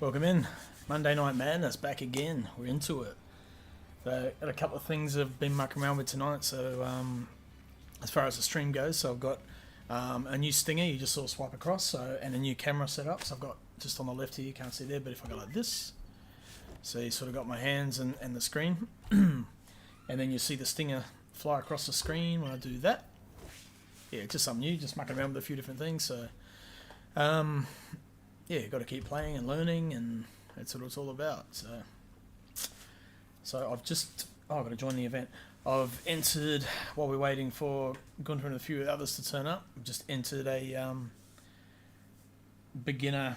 Welcome in. Monday Night Madness back again. We're into it. So, got a couple of things I've been mucking around with tonight. So, as far as the stream goes, so I've got a new stinger. You just sort of swipe across. So, and a new camera set up. So I've got just on the left here. You can't see there, but if I go like this, so you sort of got my hands and the screen, and then you see the stinger fly across the screen when I do that. Yeah, just something new. Just mucking around with a few different things. So, yeah, got to keep playing and learning, and that's what it's all about. So I've just I've got to join the event. I've entered while we're waiting for Gunther and a few others to turn up. I've just entered a beginner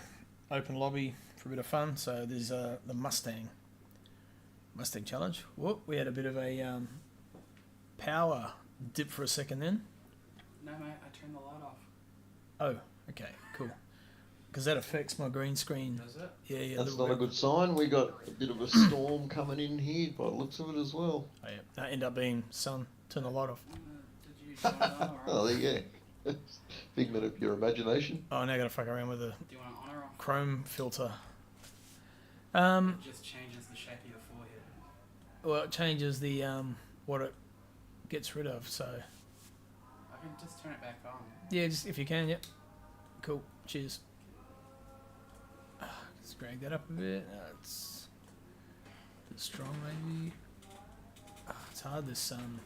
open lobby for a bit of fun. So there's the Mustang challenge. Whoop, we had a bit of a power dip for a second then. No, mate, I turned the light off. Oh, okay, cool. Because that affects my green screen. Does it? Yeah. That's not a good sign. We got a bit of a storm coming in here by the looks of it as well. Oh, yeah. That ended up being sun. Turn the light off. Did you turn it on or off? Oh, there you go. Figment of your imagination. Oh, now I got to fuck around with the Do you want it on or off? Chrome filter. It just changes the shape of your forehead. Well, it changes the what it gets rid of. So I can just turn it back on. yeah, just if you can. Yep. Cool. Cheers. Let's drag that up a bit. It's a bit strong, maybe. It's hard. This I'm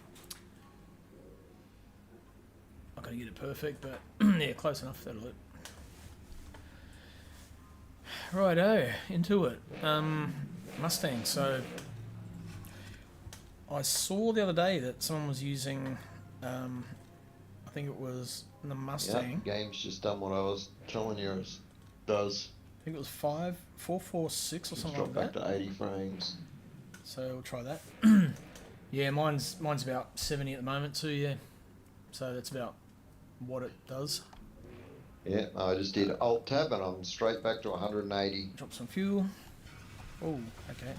gonna get it perfect, but yeah, close enough. That'll do. Righto, into it. Mustang. So I saw the other day that someone was using. I think it was the Mustang. Yeah, game's just done what I was telling you it does. I think it was 446 or Just something drop like back that. to 80 frames. So we'll try that. Yeah, mine's about 70 at the moment too. Yeah, so that's about what it does. Yeah, I just did Alt Tab and I'm straight back to 180. Drop some fuel. Oh, okay.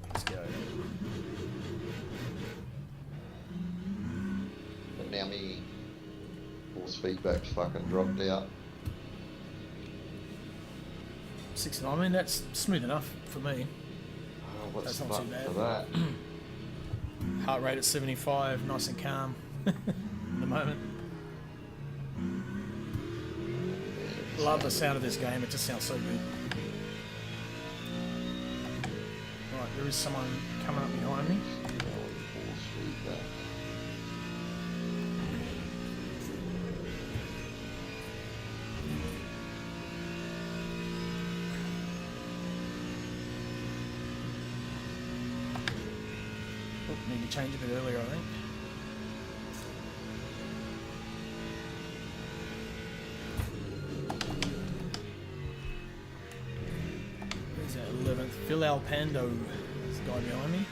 Let's go. But now me force feedback's fucking dropped out. 69. I mean, that's smooth enough for me. Oh, what's That's the not too button bad. for that? Heart rate at 75, nice and calm at the moment. Love the sound of this game. It just sounds so good. Right, there is someone coming up behind me. Force feedback. Oh, need to change a bit earlier, I think. Where's that 11th? Phil Alpando. This guy behind me.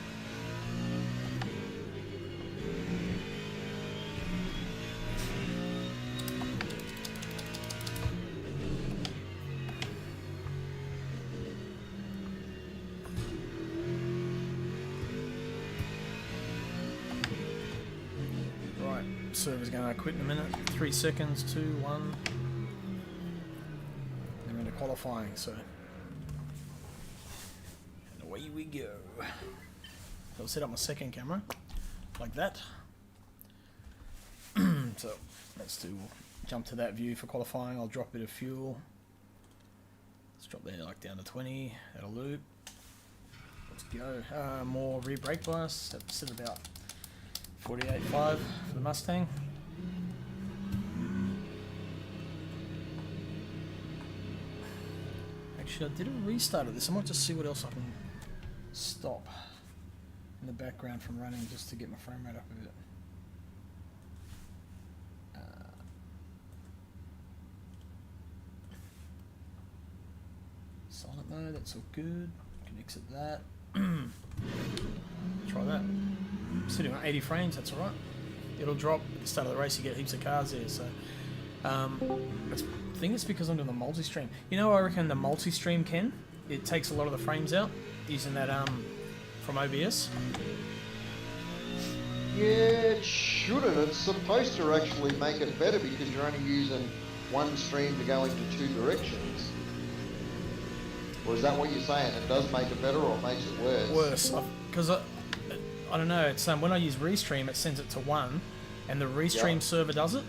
Right, server's going to quit in a minute. 3 seconds, 2, 1. They're into qualifying, so. And away we go. I'll set up my second camera, like that. So, let's do, jump to that view for qualifying. I'll drop a bit of fuel. Let's drop there like down to 20. That'll loop. Let's go. More rear brake bias. That's set about 48.5 for the Mustang. Actually, I did a restart of this. I might just see what else I can stop in the background from running just to get my frame rate up a bit. Silent mode, that's all good. Can exit that. Try that. Sitting on 80 frames, that's alright. It'll drop at the start of the race, you get heaps of cars there, so I think it's because I'm doing the multi-stream. You know, I reckon the multi-stream it takes a lot of the frames out using that from OBS. Yeah, it shouldn't. It's supposed to actually make it better because you're only using one stream to go into two directions. Or is that what you're saying? It does make it better or it makes it worse? Worse, because I don't know. It's when I use Restream, it sends it to 1, and the Restream Yep. server does it.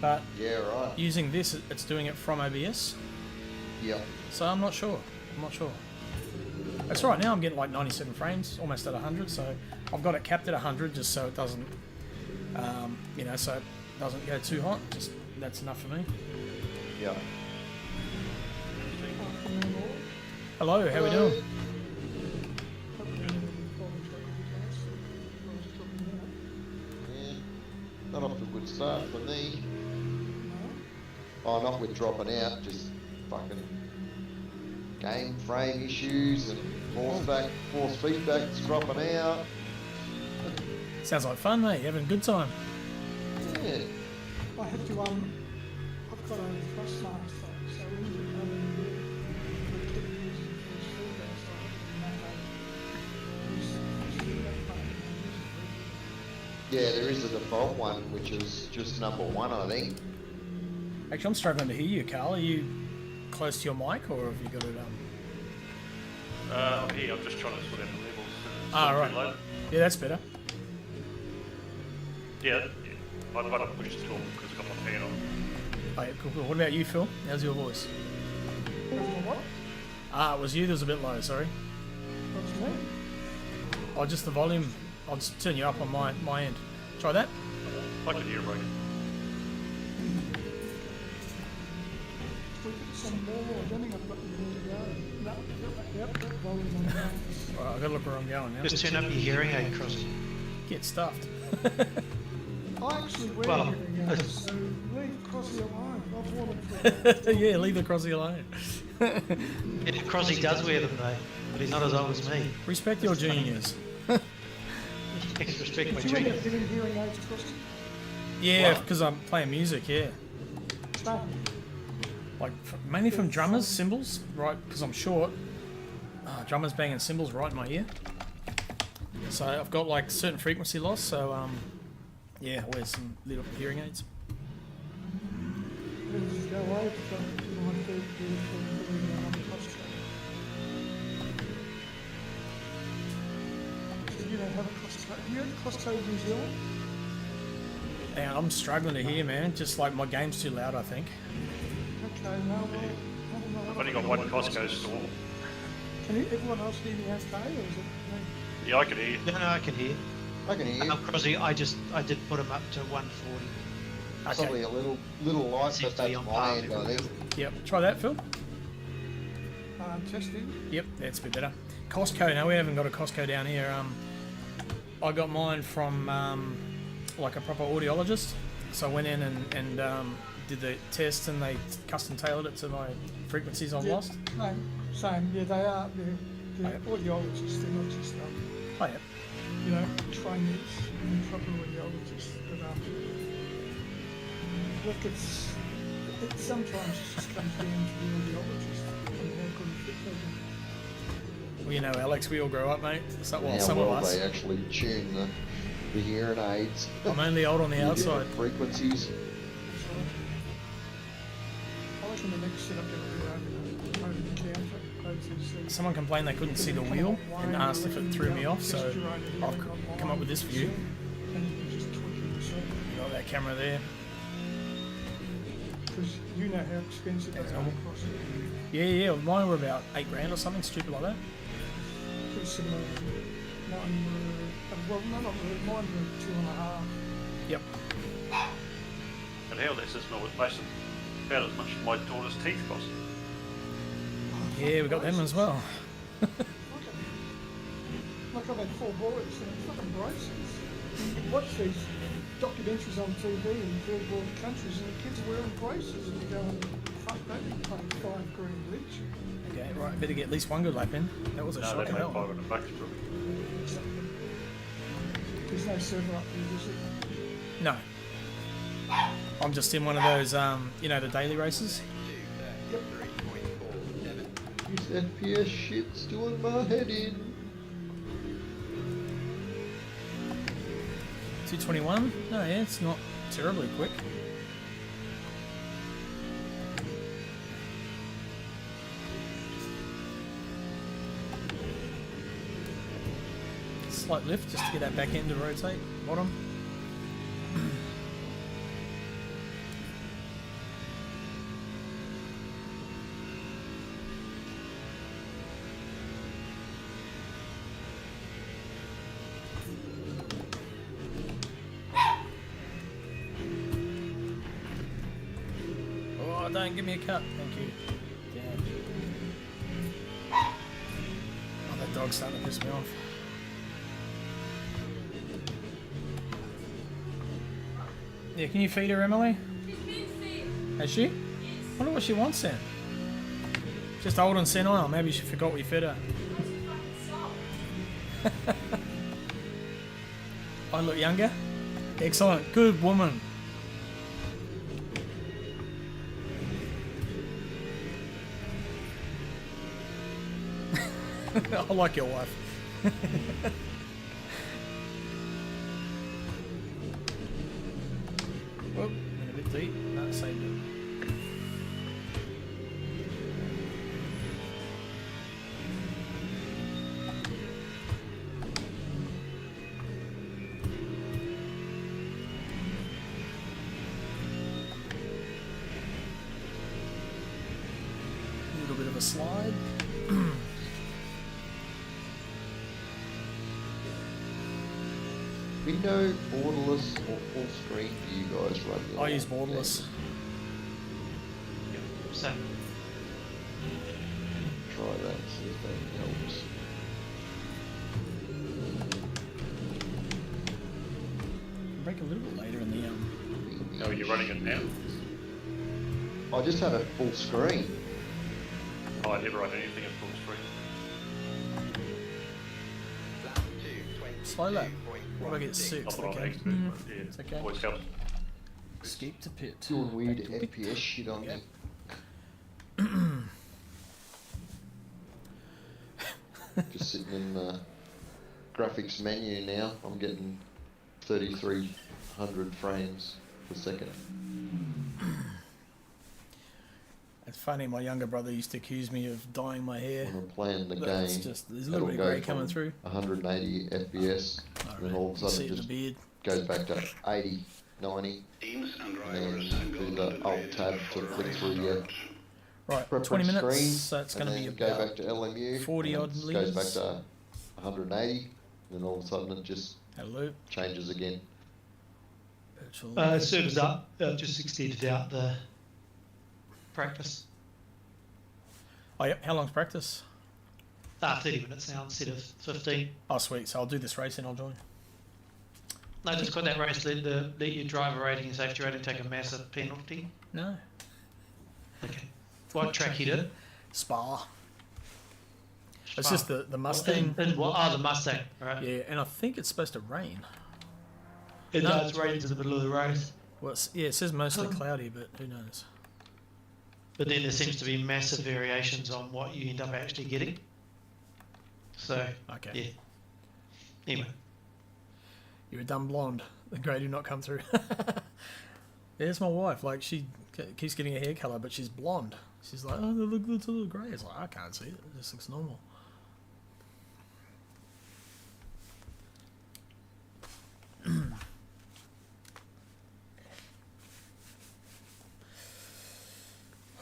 But Yeah, right. using this, it's doing it from OBS. Yeah. So I'm not sure. That's right. Now I'm getting like 97 frames, almost at 100. So I've got it capped at 100, just so it doesn't, so it doesn't go too hot. Just that's enough for me. Yeah. Hello, how we doing? Yeah. Not off to a good start for me. Oh, not with dropping out, just fucking game frame issues and force feedback's dropping out. Sounds like fun, mate. You having a good time? Yeah. I have to, I've got a Thrustmaster, so when you come in here, we keep using force feedback, so I have to Yeah, there is a default one, which is just number 1, I think. Actually, I'm struggling to hear you, Carl. Are you close to your mic, or have you got it? I'm here, I'm just trying to sort out the levels. Right. Low. Yeah, that's better. Yeah, I've got to push to talk because I've got my fan on. Oh, yeah, cool. What about you, Phil? How's your voice? what? It was you that was a bit low, sorry. What's that? Oh, just the volume. I'll just turn you up on my end. Try that. I can hear it right. We get some more, I don't think I've got them ready to go. No, yep, that volume's on the Alright, I've got to look where I'm going now. Just turn up your hearing aid, Crossy. Get stuffed. I actually wear Well, hearing aids, so leave Crossy alone. I've worn it for Yeah, leave the Crossy alone. Yeah, Crossy does wear them though, but he's not as old as me. Respect your juniors. Respect my Do you end junior. up getting hearing aids, Crossy? Yeah, What? because I'm playing music, yeah. No. Like, mainly from drummers, cymbals, right, because I'm short. Drummers banging cymbals right in my ear. So I've got, like, certain frequency loss, so, yeah, I wear some little hearing aids. Let's just go away from my feet to another Costco. So you don't have a Costco. You have a Costco in New Zealand? And I'm struggling to hear, man. Just like my game's too loud, I think. Okay, no, well, I don't know. I've only got one Costco store. Can everyone else hear me okay, or is it me? Yeah, I can hear you. No, I can hear. I can hear you. Crossy, I did put him up to 140. Probably Okay. a little light, Seems but to be that's on my par end, with I think. Yep. Try that, Phil. Testing. Yep, that's a bit better. Costco. No, we haven't got a Costco down here. I got mine from like a proper audiologist. So I went in and did the test, and they custom tailored it to my frequencies I've lost. Same. Yeah, they are. They're Okay. audiologists. They're not just, Oh yeah. trainees and proper audiologists. But look, it's sometimes it just comes down to the audiologist and how good a fit they do. Well, you know, Alex, we all grow up, mate. So, well, How some well of us. they actually tune the hearing aids. I'm only old on the The outside. different frequencies. So I reckon the next setup going to be over the counter. OTC. Someone complained they couldn't see the wheel and asked if it threw me off, so I've come up with this view. And you can just tweak it yourself. You got that camera there. Because you know how expensive they That's are normal. across Yeah, mine were about $8,000 or something stupid like that. pretty similar. Mine were, well, none of them, mine were 2.5. Yep. And how this is not based on about as much as my daughter's teeth cost. Yeah, we got them as well. Like I've had 4 boys and fucking braces. And you watch these documentaries on TV in third world countries and the kids are wearing braces and you go, fuck that, you pay $5,000 each. Okay, right, better get at least one good lap in. That was a No, shock that's of like hell. $500 probably. There's no server up there, is it? No. I'm just in one of those, the daily races. This FPS shit's doing my head in. 221? No, yeah, it's not terribly quick. slight lift just to get that back end to rotate. Bottom. Oh, don't give me a cut. Thank you. Damn. Oh, that dog's starting to piss me off. Yeah, can you feed her, Emily? She's been fed. Has she? Yes. Wonder what she wants then. Just old and senile. Maybe she forgot we fed her. Where's the fucking soul? I look younger. Excellent. Good woman. I like your wife. Whoop, went a bit deep. No, saved it. A little bit of a slide. Window, borderless, or full screen do you guys run your I use borderless. Yep. So, Try that, see if that helps. Break a little bit later in the How are you running it now? I just had a full screen. Oh, I never run anything at full screen. slow lap. What if I get six? Not that I'm an Okay. expert, but yeah, It's okay. always helps. Escape to pit. Doing weird Back to pit. FPS shit on Yep. me. Just sitting in the graphics menu now. I'm getting 3,300 frames per second. It's funny, my younger brother used to accuse me of dyeing my hair. When I'm playing the But game, it's just, there's a little bit it'll of go grey coming from through. 180 FPS, I and then all of a see sudden it it in the just beard. goes back to 80, 90, and then do the Alt tab to flick through your Right, preference 20 minutes, screen, so it's going and to be then go about back to LMU, 40 and odd then it goes back litres. to 180, and then all of a sudden it just hello. changes again. Virtual. server's up. Just extended out the practice. Oh, yeah. How long's practice? 30 minutes now instead of 15. Oh, sweet. So I'll do this race and I'll join. No, just got that race. Let your driver rating and safety rating take a massive penalty. No. Okay. What track you did? Spa. It's just the Mustang. And what? Oh, the Mustang. Right. Yeah, and I think it's supposed to rain. It No. does rain in the middle of the race. Well, yeah, it says mostly cloudy, but who knows? But then there seems to be massive variations on what you end up actually getting. So, Okay. yeah. Anyway. You're a dumb blonde. The grey do not come through. There's my wife. Like, she keeps getting her hair colour, but she's blonde. She's like, oh, it's a little grey. It's like, I can't see it. It just looks normal.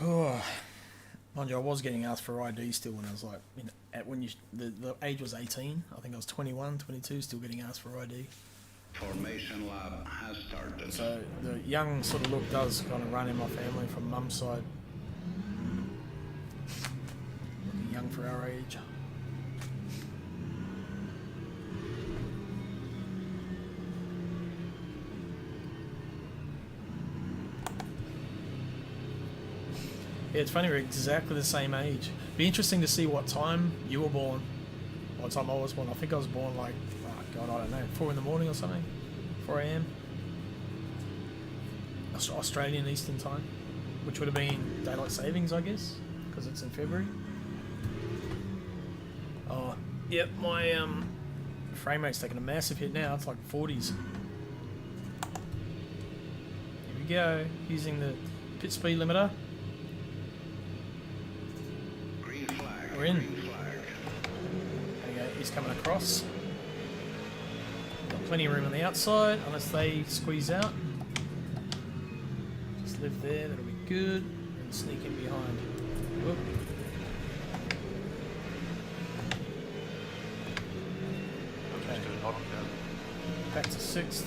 Oh, mind you, I was getting asked for ID still when I was like, you know, the age was 18. I think I was 21, 22, still getting asked for ID. Formation lab has started. So the young sort of look does kind of run in my family from mum's side. Looking young for our age. Yeah, it's funny, we're exactly the same age. Be interesting to see what time you were born. What time I was born. I think I was born like, oh God, I don't know, 4 in the morning or something. 4 a.m. Australian Eastern Time, which would have been daylight savings, I guess, because it's in February. Oh, yep, my frame rate's taking a massive hit now. It's like 40s. Here we go, using the pit speed limiter. Green flag. We're in. Green flag. There you go, he's coming across. plenty of room on the outside, unless they squeeze out. Just live there, that'll be good. And sneak in behind. Whoop. I'm just doing hot now. Back to 6th.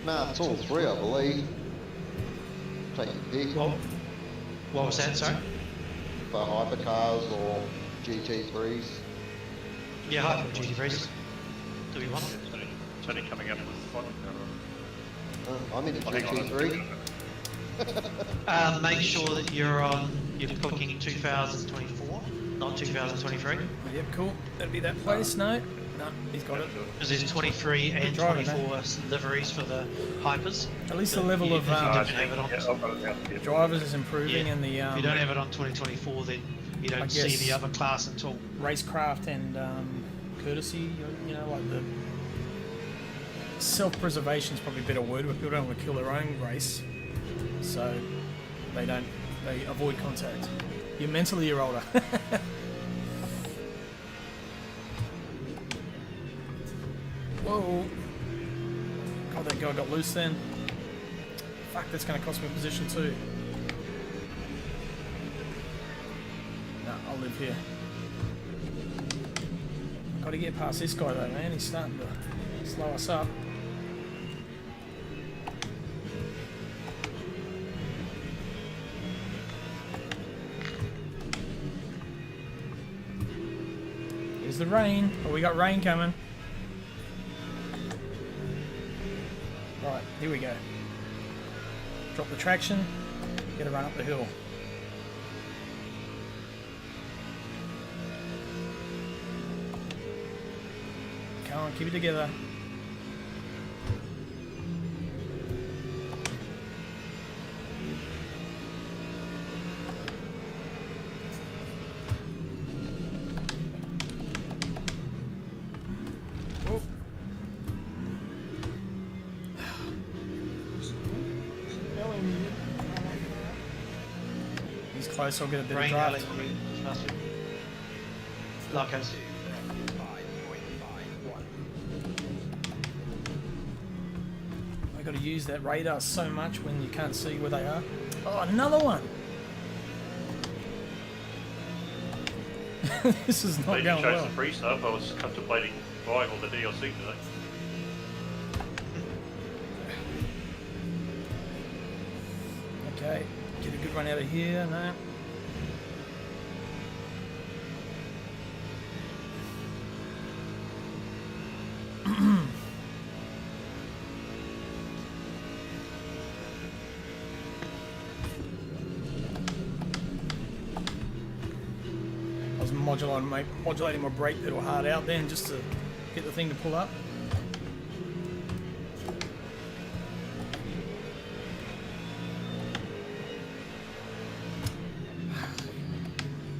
Nah, it's all three, I believe. Take your pick What was that, sorry? for hypercars or GT3s. Yeah, Hyper GT3s. Do we want them? It's only coming up with fun. I'm in a Hang on, GT3. Make sure that you're booking 2024, not 2023. Yep, cool. That'll be that place. No, he's got it. Because there's 23 and Driving, 24 liveries for the Hypers. At least the level of If you don't have it on, Yeah, I've got it out here. drivers is improving, Yeah. and the if you don't have it on 2024, then you I don't see guess- the other class until. racecraft and courtesy, you know, like the self-preservation is probably a better word, but people don't want to kill their own race, so they avoid contact. You're mentally, you're older. Whoa. God, that guy got loose then. Fuck, that's going to cost me a position too. No, I'll live here. Got to get past this guy though, man. He's starting to slow us up. Here's the rain. Oh, we got rain coming. Right, here we go. Drop the traction. Get a run up the hill. Come on, keep it together. Oh. He's close, I'll get a bit of Rain draft. alley. Lycos. I got to use that radar so much when you can't see where they are. Oh, another one! This is not Maybe going chose well. the free stuff. I was contemplating buying all the DLC today. Okay, get a good run out of here. No. I was modulating my brake pedal hard out then just to get the thing to pull up.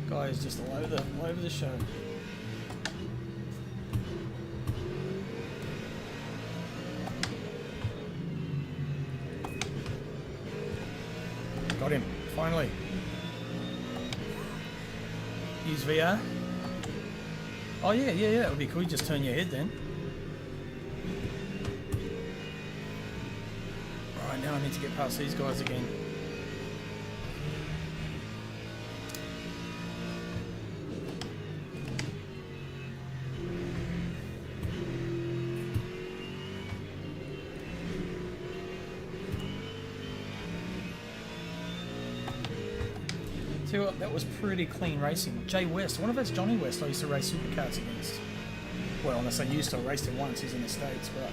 Guy is just all over the show. Got him, finally. Use VR. Oh yeah, that would be cool. You just turn your head then. Right, now I need to get past these guys again. See what? That was pretty clean racing. Jay West. I wonder if that's Johnny West I used to race supercars against. Well, unless I used to. I raced him once. He's in the States, but...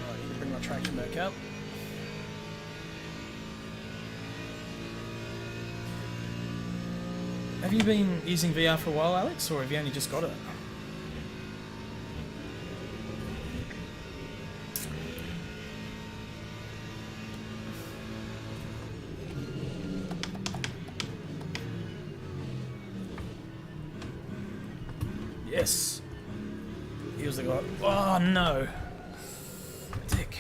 Alright, need to bring my traction back up. Have you been using VR for a while, Alex, or have you only just got it? Yes. He was the guy. Oh no. Dick.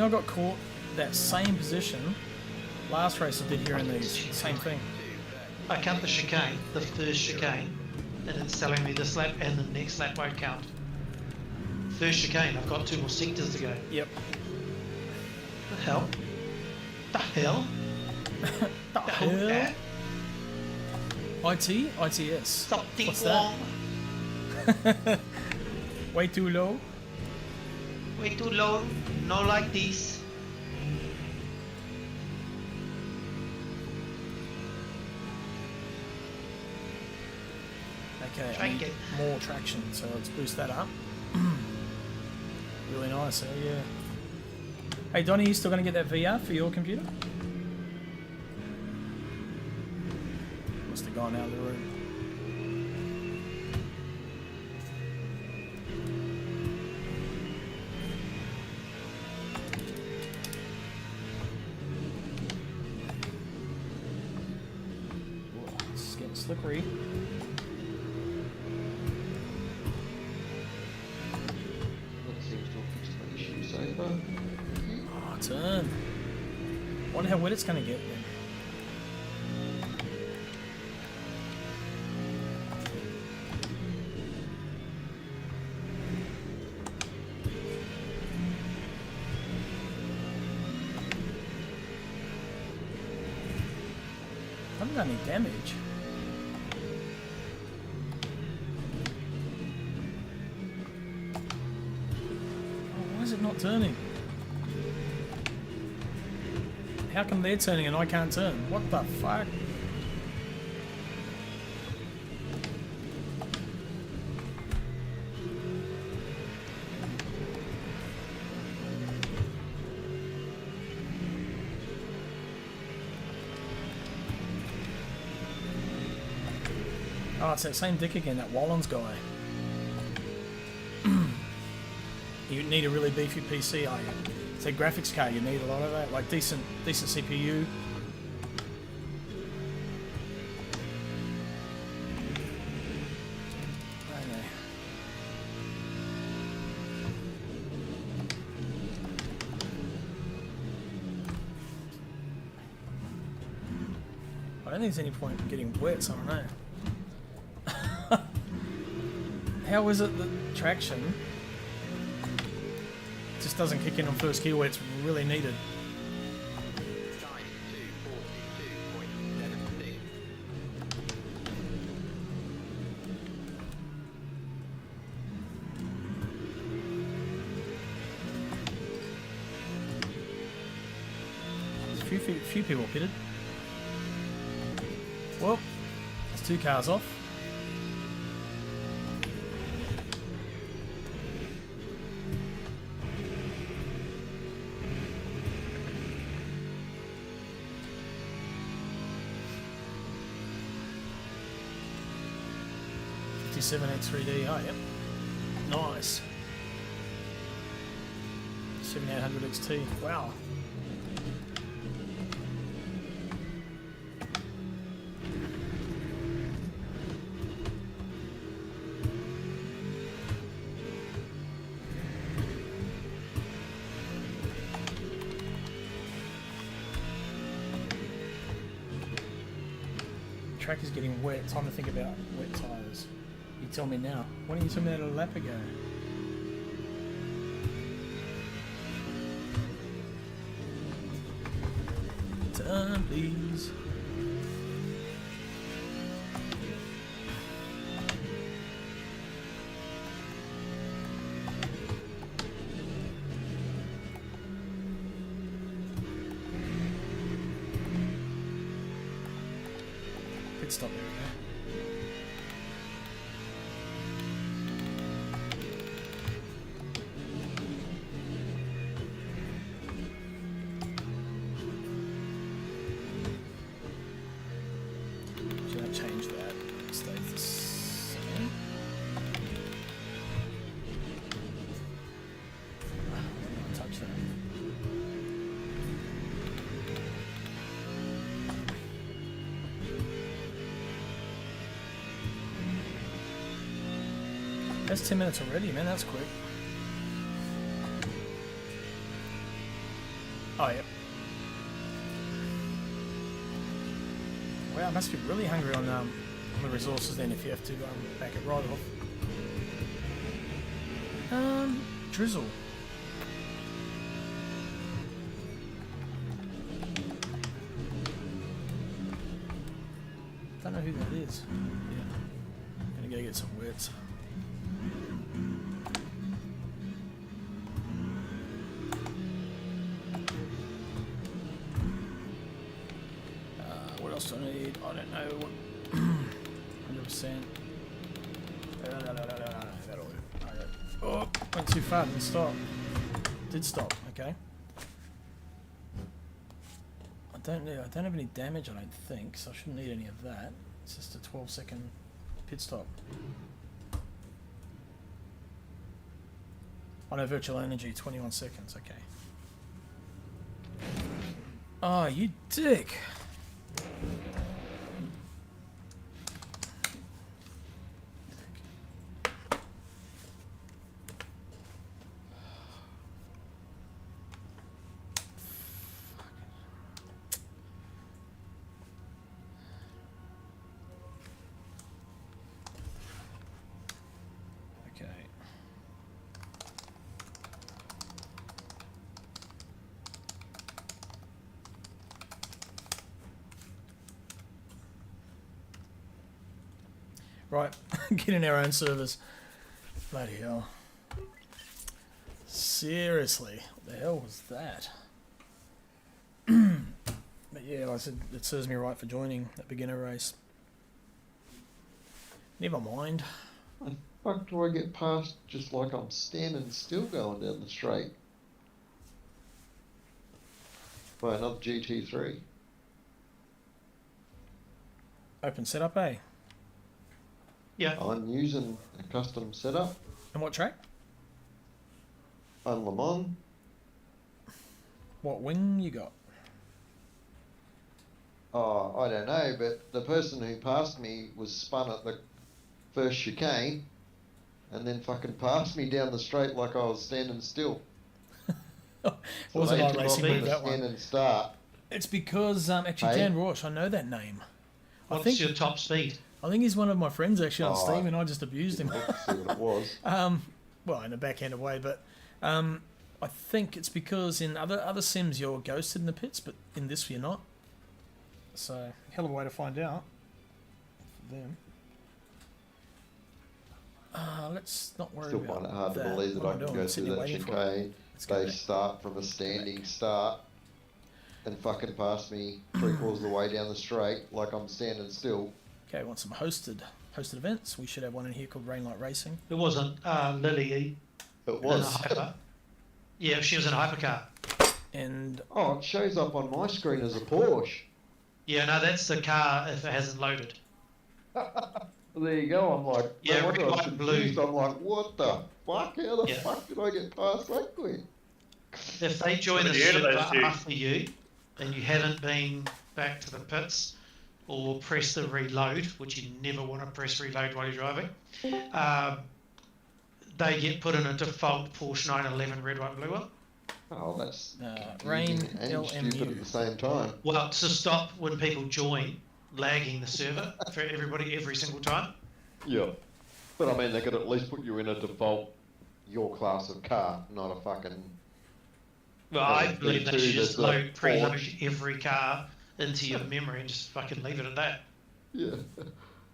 I got caught that same position last race I did here in these. Same thing. I count the chicane, the first chicane, and it's telling me this lap and the next lap won't count. First chicane, I've got 2 more sectors to go. Yep. The hell? The hell? The hell? Eh? IT? ITS. Stop What's wrong. that? Way too low? Way too low. No like this. Okay, I Track need it. more traction, so let's boost that up. Really nice, eh? Yeah. Hey Donnie, you still gonna get that VR for your computer? Must have gone out of the room. Whoa, it's getting slippery. That seems to have fixed my issue so far. Oh, turn. Wonder how wet it's gonna get then. I haven't done any damage. Oh, why is it not turning? How come they're turning and I can't turn? What the fuck? Oh, it's that same dick again, that Wallens guy. You need a really beefy PC, are you? It's a graphics card, you need a lot of that, like decent CPU. I don't know. I don't think there's any point in getting wet, so I don't know. How is it that traction just doesn't kick in on first gear where it's really needed? There's a few people pitted. Well, there's 2 cars off. X3D, oh yep. Nice. 7800 XT, wow. Track is getting wet, time to think about wet tyres. You tell me now. Why didn't you tell me that a lap ago? Turn, please. Pit stop there. Change that. Stays the same. Don't touch that. That's 10 minutes already, man. That's quick. Oh, yeah. Wow, must be really hungry on the resources then if you have to back it right off. Drizzle. Don't know who that is. Yeah. Gonna go get some words. What else do I need? I don't know. 100%. That'll do. Okay. Oh, went too far. Didn't stop. Did stop. Okay. I don't have any damage. I don't think, so I shouldn't need any of that. It's just a 12-second pit stop. Oh no, virtual energy, 21 seconds. Okay. Oh, you dick. Okay. Right, getting our own servers. Bloody hell. Seriously, what the hell was that? But yeah, like I said, it serves me right for joining that beginner race. Never mind. How the fuck do I get past just like I'm standing still going down the straight? By another GT3. Open setup, eh? Yeah. I'm using a custom setup And what track? on Le Mans. What wing you got? Oh, I don't know, but the person who passed me was spun at the first chicane and then fucking passed me down the straight like I was standing still. Wasn't they I took racing off move from the that one? stand and start. It's because actually Hey? Dan Roche, I know that name. I What's think your top speed? I think he's one of my friends actually on Oh, Steam, and I just abused him. Let's see what it was. Well, in a backhanded way, but I think it's because in other sims you're ghosted in the pits, but in this you're not. So hell of a way to find out for them. Let's not worry Still about find it hard to that. believe that What I am can doing? go Sitting through that waiting for it. chicane. Let's go They back. start from a standing start and fucking pass me 3/4 of the way down the straight like I'm standing still. Okay, want some hosted events? We should have one in here called Rainlight Racing. It wasn't Lily It in a was. hyper. Yeah, she was in a hypercar. And Oh, it shows up on my screen as a Porsche. Yeah, no, that's the car if it hasn't loaded. There you go. I'm like, Yeah, no wonder red, I was white, and blue. confused. I'm like, what the fuck? How the Yeah. fuck did I get past that quick? If they join the But yeah, server those two. after you, and you haven't been back to the pits, or press the reload, which you never want to press reload while you're driving, they get put in a default Porsche 911 red, white, blue one. Oh, that's Rain confusing and stupid at LMU. the same time. Well, to stop when people join, lagging the server for everybody every single time. Yeah. But I mean, they could at least put you in a default your class of car, not a fucking. Well, I there's believe they B2, should just there's a preload Porsche. every car into your memory and just fucking leave it at that. Yeah.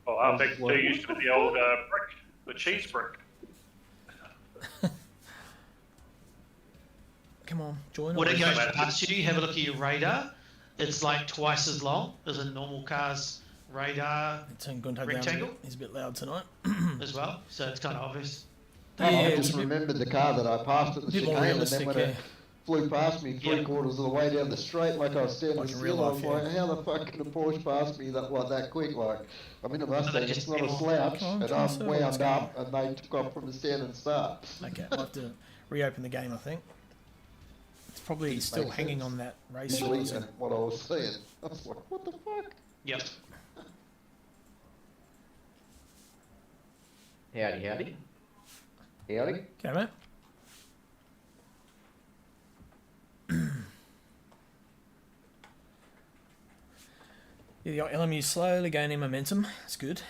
Well, RX2 used to be the old brick, the cheese brick. come on, join When us. it goes Automatic. past you, have a look at your radar. It's like twice as long as a normal car's radar Turn Gunter down a rectangle? bit. He's a bit loud tonight. as well, so it's kind of obvious. Yeah, I it's just a bit- remembered the car that I passed at the bit more chicane, and realistic, then when yeah. it flew past me Yeah. 3/4 of the way down the straight, like I was standing Like in still, real I was life, like, how the fuck can a Porsche pass me that quick? Like, I'm in a they Mustang, just it's not a come on. slouch, Come on, and come on, I'm sir, wound what's going up, and they took off from the stand and start. Okay, I'll have to reopen the game, I think. It's probably still Makes hanging sense. on that race. Usually, course. and what I was seeing, I was like, what the fuck? Yep. Howdy, howdy. Howdy. Okay, mate. You got LMU slowly gaining momentum. It's good.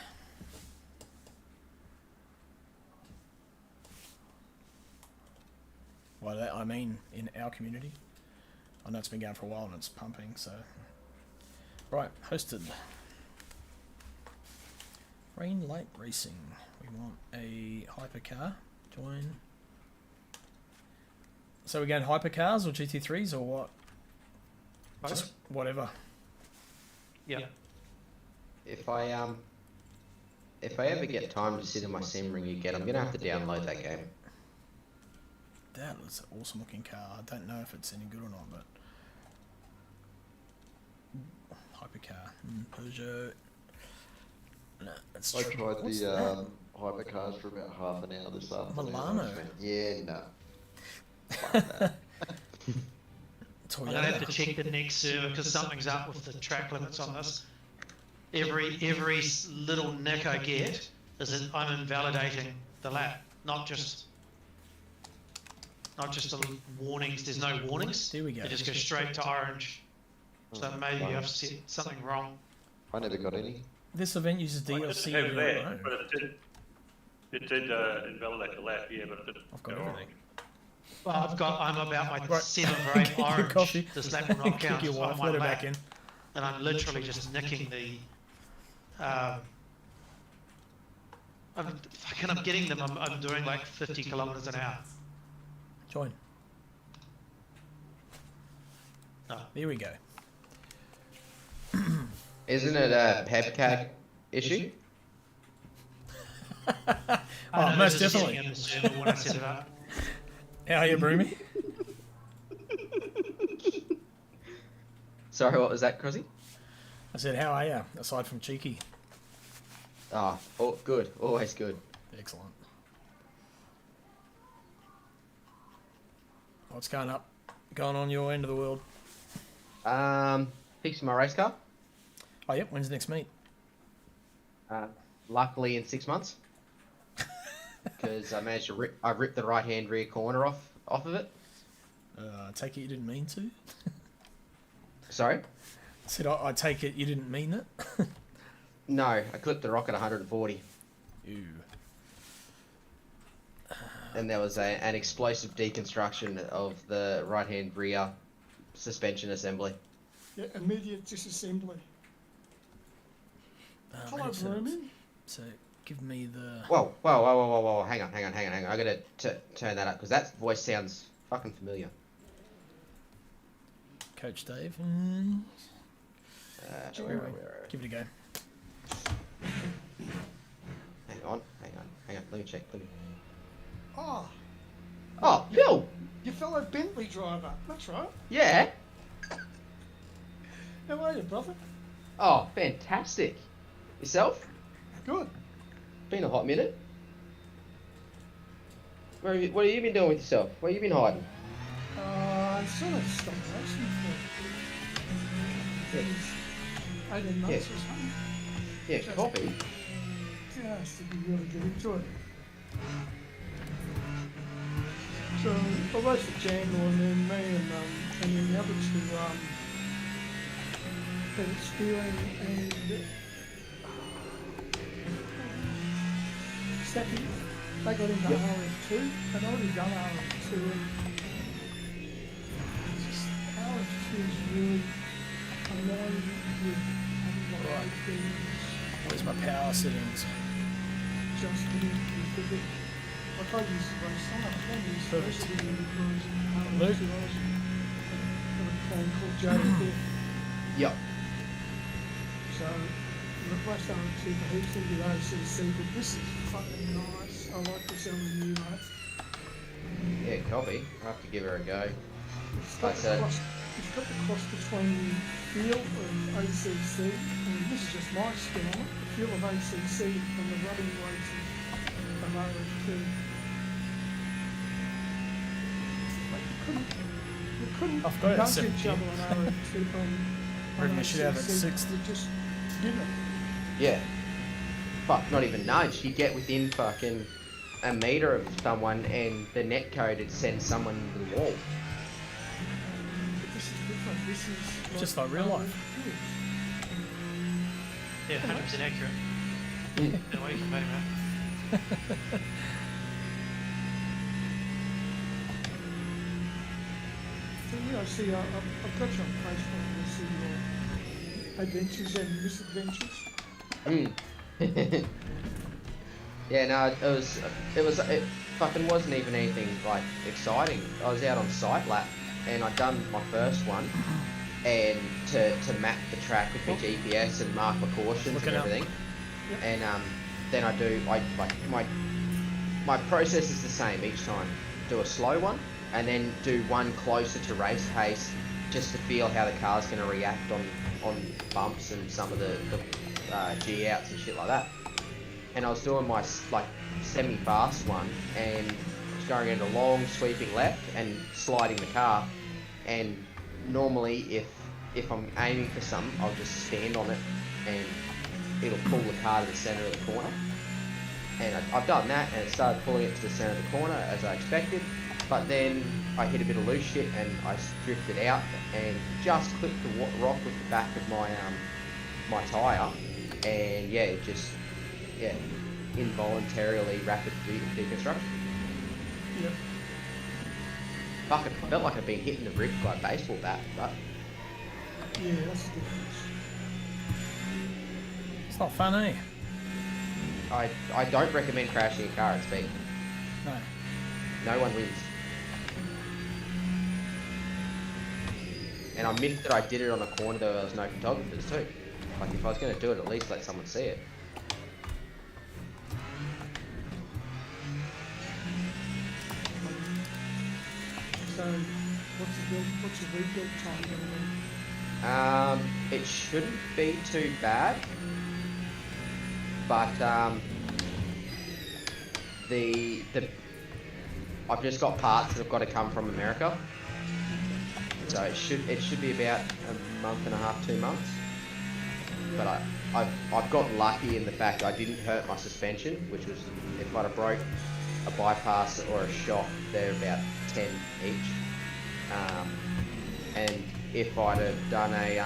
Well, I mean, in our community. I know it's been going for a while and it's pumping, so. Right, hosted. Rain Light Racing. We want a hypercar. Join. So we're going hypercars or GT3s or what? Just whatever. Yeah. If I ever get time to sit in my sim ring again, I'm gonna have to download that game. That was an awesome looking car. I don't know if it's any good or not, but hypercar. Peugeot. No, it's I tried what's the that? hypercars for about half an hour this afternoon. Milano. I just went, yeah, no. Fuck that. I'm gonna have to check the next server because something's up with the track limits on this. Every little nick I get is that I'm invalidating the lap, not just the warnings. There's no warnings. There we go. They just go straight to orange. So maybe I've said something wrong. I never got any. This event uses I DLC. didn't have on that, your own. but it did invalidate the lap, yeah, but it didn't. I've got go everything. Well, I'm about my Right. 7th or 8th Get your orange. coffee. This lap will not Kick count your as wife. one Let her lap. back in. And I'm literally just nicking the. I'm getting them. I'm doing like 50 kilometers an hour. Join. No. There we go. Isn't it a PEBCAG issue? Oh, most definitely. In the server when I set it up. How are you, Broomy? Sorry, what was that, Crozzy? I said, how are you? Aside from cheeky. Oh, good. Always good. Excellent. What's going on your end of the world? Fixing my race car. Oh, yep. When's the next meet? Luckily in 6 months. Because I managed to I ripped the right-hand rear corner off of it. I take it you didn't mean to. Sorry? I said, I take it you didn't mean it. No, I clipped the rock at 140. Ew. And there was an explosive deconstruction of the right-hand rear suspension assembly. Yeah, immediate disassembly. Hello, Makes sense. Broomy. So, give me the... Whoa, hang on. I gotta turn that up, because that voice sounds fucking familiar. Coach Dave. Where are we? Give it a go. Hang on. Let me check. Oh, Oh, Phil! your fellow Bentley driver. That's right. Yeah? How are you, brother? Oh, fantastic. Yourself? Good. Been a hot minute. What have you been doing with yourself? Where have you been hiding? I sort of stopped racing for 18 months or something. Yeah, Just- copy. Just to be really get into it. So I raced at Chandler and then me and then the other two, Peter Spearing and Stacky, they got into RF2. They'd already done RF2 and it's just RF2 is really annoying with right things. Where's my power settings? Just with it. I tried to use the race on it. I tried to use the race Perfect. because Luke? I was got a plan called JFF. Yep. So the request I received for heaps of the ACC, but this is fucking nice. I like this LMU, mate. Yeah, copy. I'll have to give her a go. It's got, That's the it. cross, it's got the cross between the feel of ACC, and this is just my spin on it, the feel of ACC and the running races from RF2. Like you couldn't I've got it at nudge each 17. other on RF2 on Reckon I should have it at ACC, 6th. You just did it. Yeah. Fuck, not even nudge. You get within fucking a meter of someone and the net code would send someone into the wall. But this is different. This is Just like real life. Yeah, 100% accurate. In a way, mate, So yeah, I see. I've got you on Facebook. I see your adventures and misadventures. Yeah, no, it fucking wasn't even anything like exciting. I was out on site lap and I'd done my first one, and to map the track with my GPS and mark my cautions Looking and up. everything. Yep. And then I do my process is the same each time. Do a slow one and then do one closer to race pace, just to feel how the car's going to react on bumps and some of the G outs and shit like that. And I was doing my like semi-fast one and was going in a long sweeping left and sliding the car. And normally if I'm aiming for something, I'll just stand on it and it'll pull the car to the centre of the corner. And I've done that and it started pulling it to the centre of the corner as I expected. But then I hit a bit of loose shit and I drifted out and just clipped the rock with the back of my my tyre. And yeah, it just involuntarily rapid deconstruction. Yep. Fuck, it felt like I'd been hitting the ribs by a baseball bat, but Yeah, that's the difference. It's not fun, eh? I don't recommend crashing a car at speed. No. No one wins. And I missed that I did it on a corner though there was no photographers too. Like if I was going to do it, at least let someone see it. So, what's the rebuild time going to be? It shouldn't be too bad, but the I've just got parts that have got to come from America, so it should be about a month and a half, 2 months. But I've got lucky in the fact I didn't hurt my suspension, which was if I'd have broke a bypass or a shock, they're about 10 each. And if I'd have done a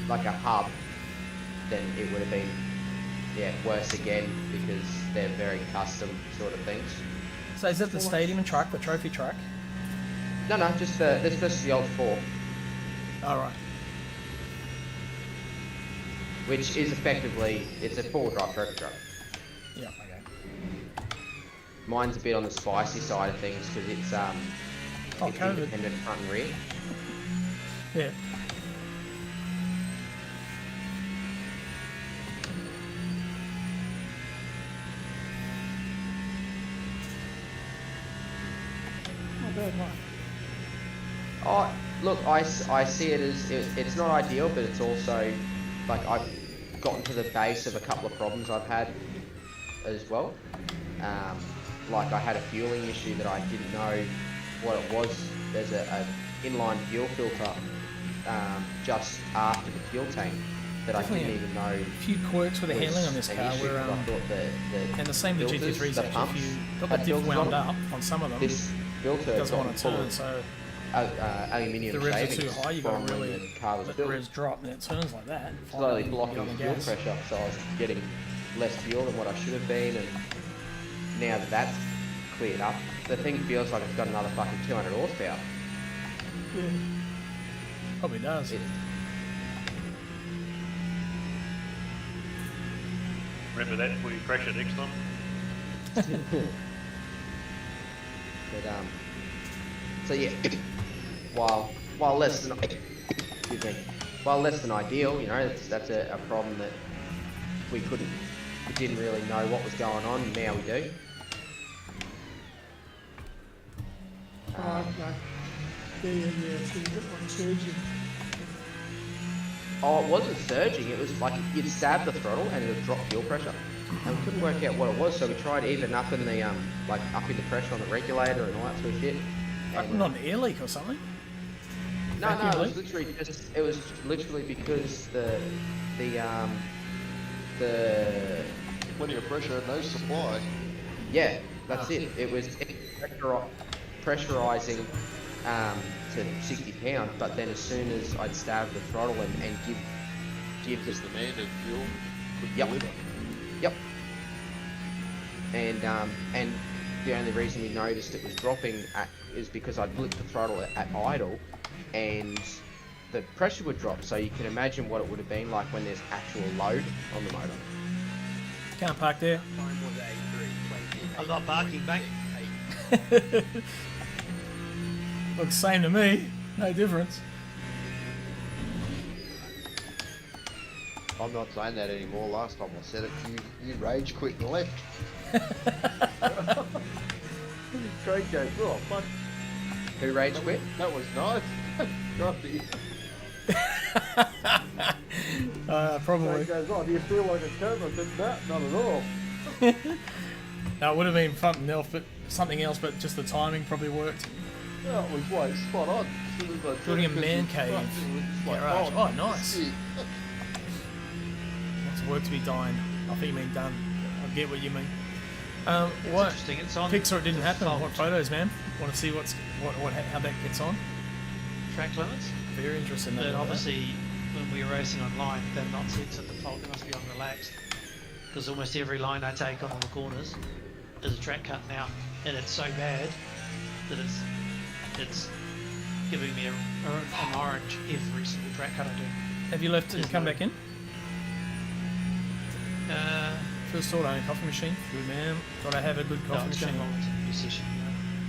like a hub, then it would have been worse again because they're very custom sort of things. So is that the stadium truck, the trophy truck? No, just this is the old 4, All right. which is effectively it's a 4-wheel-drive trophy truck. Yeah. Okay. Mine's a bit on the spicy side of things because it's it's COVID. independent front and rear. Yeah. Not bad, mate. Oh, look, I see it as it's not ideal, but it's also like I've gotten to the base of a couple of problems I've had as well. Like I had a fueling issue that I didn't know what it was. There's a inline fuel filter just after the fuel tank that Definitely I didn't even know. A few quirks with the was handling on this an car issue, where because I thought and the same with filters, GT3s the actually. pumps If you got had the diff filters wound on up on some of them, this filter it doesn't got want to full turn. of So aluminium the revs are shavings too high. You got from to when really the car was let the built, revs drop, and it turns like that. slowly Fine, blocking get on the fuel gas. pressure, so I was getting less fuel than what I should have been. And now that that's cleared up, the thing feels like it's got another fucking 200 horsepower. Yeah. Probably does. It, Remember that before you crash it next time. but so yeah, while less than excuse me, while less than ideal, you know, that's a problem that we didn't really know what was going on, and now we do. Oh, okay. Yeah. So you got one surging. Oh, it wasn't surging, it was like you'd stab the throttle and it would drop fuel pressure. And we couldn't work out what it was, so we tried even up in the like upping the pressure on the regulator and all that sort of shit. Like And- not an air leak or something. no, vacuum it was leak? literally just literally because the Plenty of pressure, no supply. yeah, that's it. It was pressurizing to 60 pound, but then as soon as I'd stab the throttle and give Just the man to fuel could Yep. deliver. Yep. And the only reason we noticed it was dropping is because I'd flipped the throttle at idle, and the pressure would drop. So you can imagine what it would have been like when there's actual load on the motor. Can't park there. I'm not barking, mate. Looks same to me. No difference. I'm not saying that anymore. Last time I said it, you rage quit and left. Craig goes, oh fuck, Who rage quit? that was nice. Grumpy. Probably. Craig goes, oh, do you feel like a cobra? I said, no, not at all. No, it would have been something else, but just the timing probably worked. No, it was like spot on. As soon as I Building a turned, man it was cave like, garage. Oh, nice. shit. Lots of work to be done. I think you mean done. I get what you mean. It's What interesting. It's on Pixar it didn't happen? default What photos, man? Want to see how that gets on? track limits. Very interested in that. But obviously, when we were racing online, they're not set to default. They must be on relaxed. Because almost every line I take on all the corners is a track cut now, and it's so bad that it's giving me an orange every single track cut I do. Have you left and There's come no- back in? First thought, only coffee machine. Good man. Gotta have a good No, coffee it's machine. going on with the new session.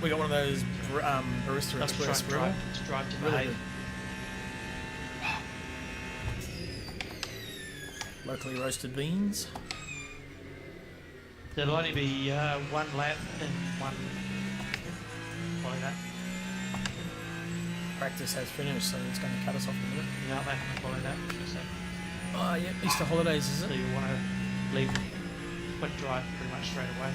We got one of those Barista Let's try Express and grill. drive to Really behave. good. Locally roasted beans. There'll only be one lap and one like that. Practice has finished, so it's going to cut us off in a minute. No, lap and follow that. So, Oh, yeah. Easter holidays, is so it? you want to leave quick drive pretty much straight away.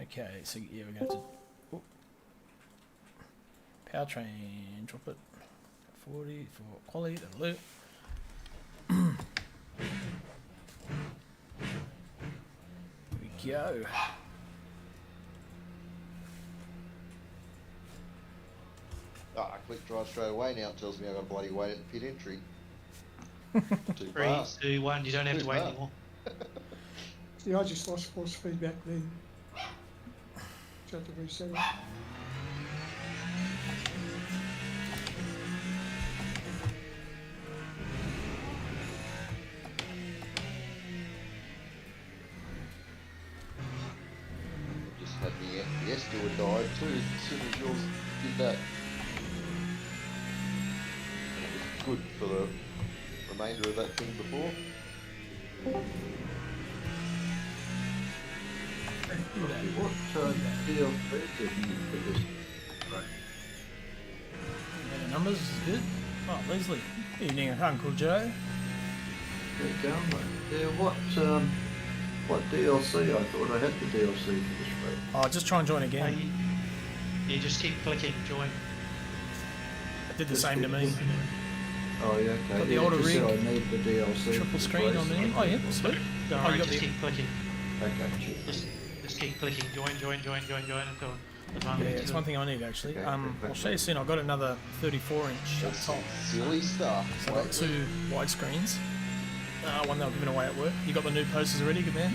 Okay, so yeah, we're going to. Oh. Powertrain, drop it. 40 for quality, that'll do. Here we go. Oh, I click drive straight away now. It tells me I've got to bloody wait at the pit entry. Too 3, fast. 2, 1. You don't have Too to wait fast. anymore. See, I just lost force feedback then. Just had to reset it. Just had the FPS do a dive too as soon as yours did that. And it was good for the remainder of that thing before. What DLC did you for this? Right. Yeah, the numbers is good. Oh, Leslie. Evening, Uncle Joe. There you go, mate. Yeah, what DLC? I thought I had the DLC for this race. Oh, just try and join No, again. you just keep clicking join. It did the same to me. Oh yeah, okay. Got the yeah, older just said rig. I need the DLC. for Triple this screen race. on there. Oh, yeah, sweet. Don't Oh, worry, you got just the. keep clicking. Okay, cheers. Just keep clicking join until the time Yeah, we it's do one it. thing I need actually. Okay, I'll show you soon. I've got another 34-inch up That's top. some silly stuff. So I've got two widescreens. One they were giving away at work. You got the new posters already, good man?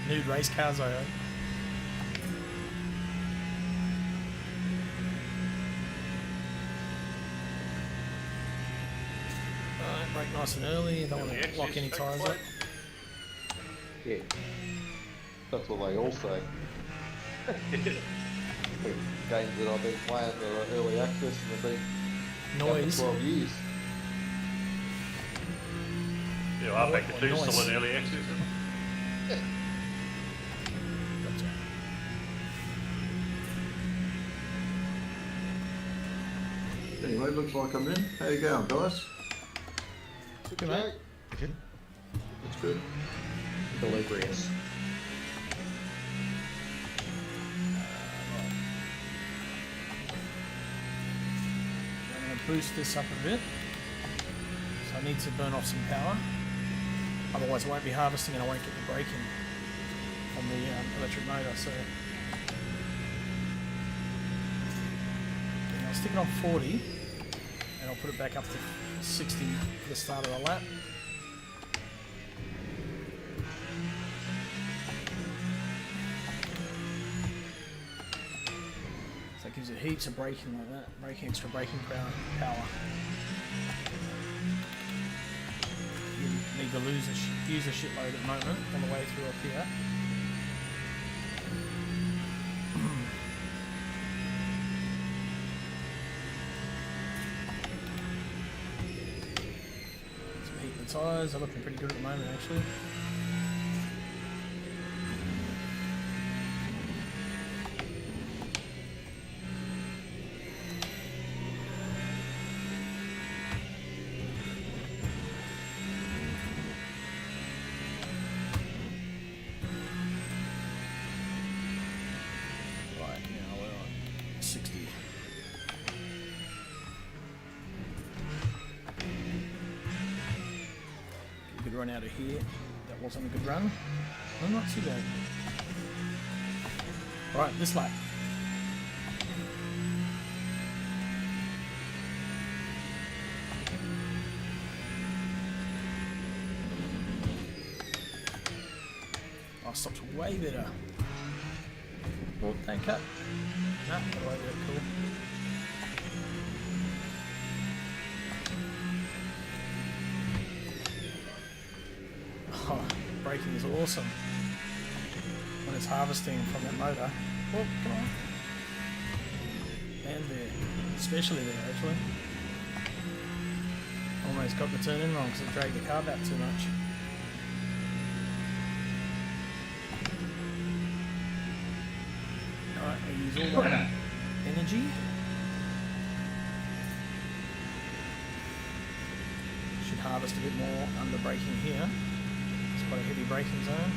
Nude race cars, I hope. Alright, brake nice and early. Don't want to lock any tyres up. Yeah. That's what they all say. Games that I've been playing that are early access and have been out for Noise. 12 years. Yeah, I back What to noise? still in early access. Gotcha. Anyway, looks like I'm in. How you going, guys? Good, mate. It's good. Salubrious. boost this up a bit. So I need to burn off some power. Otherwise I won't be harvesting and I won't get the braking on the electric motor. So I'll stick it on 40 and I'll put it back up to 60 for the start of the lap. So it gives it heaps of braking like that, extra braking power. You need to use a shitload at the moment on the way through up here. Some heat in the tyres, they're looking pretty good at the moment actually. Right, now we're on 60. A good run out of here. That wasn't a good run. No, not too bad. Alright, this lap. Oh, stopped way better. Oh, don't cut. Nah, that won't be cool. Oh, braking is awesome when it's harvesting from that motor. Oh, come on. And there. Especially there, actually. Almost got the turn in wrong because it dragged the car back too much. Alright, I use all that energy. Should harvest a bit more under braking here. It's quite a heavy braking zone.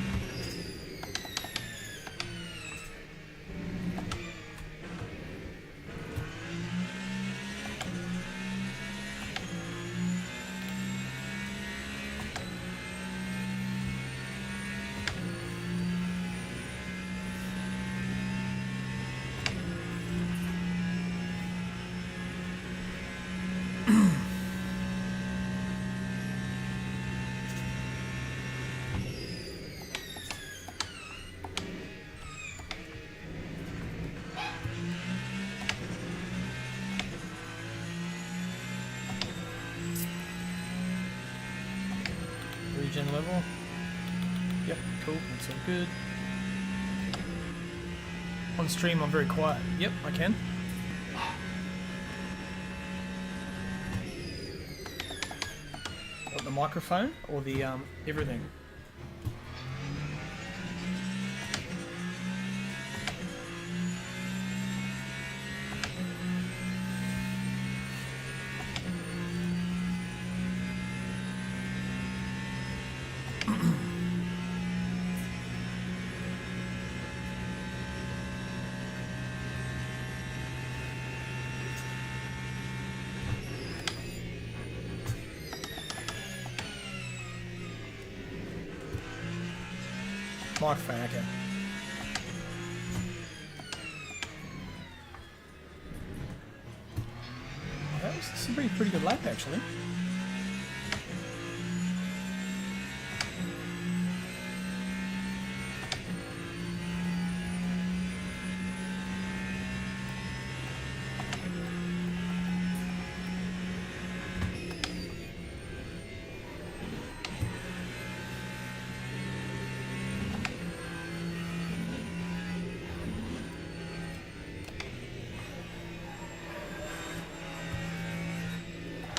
Regen level. Yep, cool, that's all good. On stream I'm very quiet. Yep, I can. What, the microphone or the everything? Microphone, okay. That was a pretty good lap actually.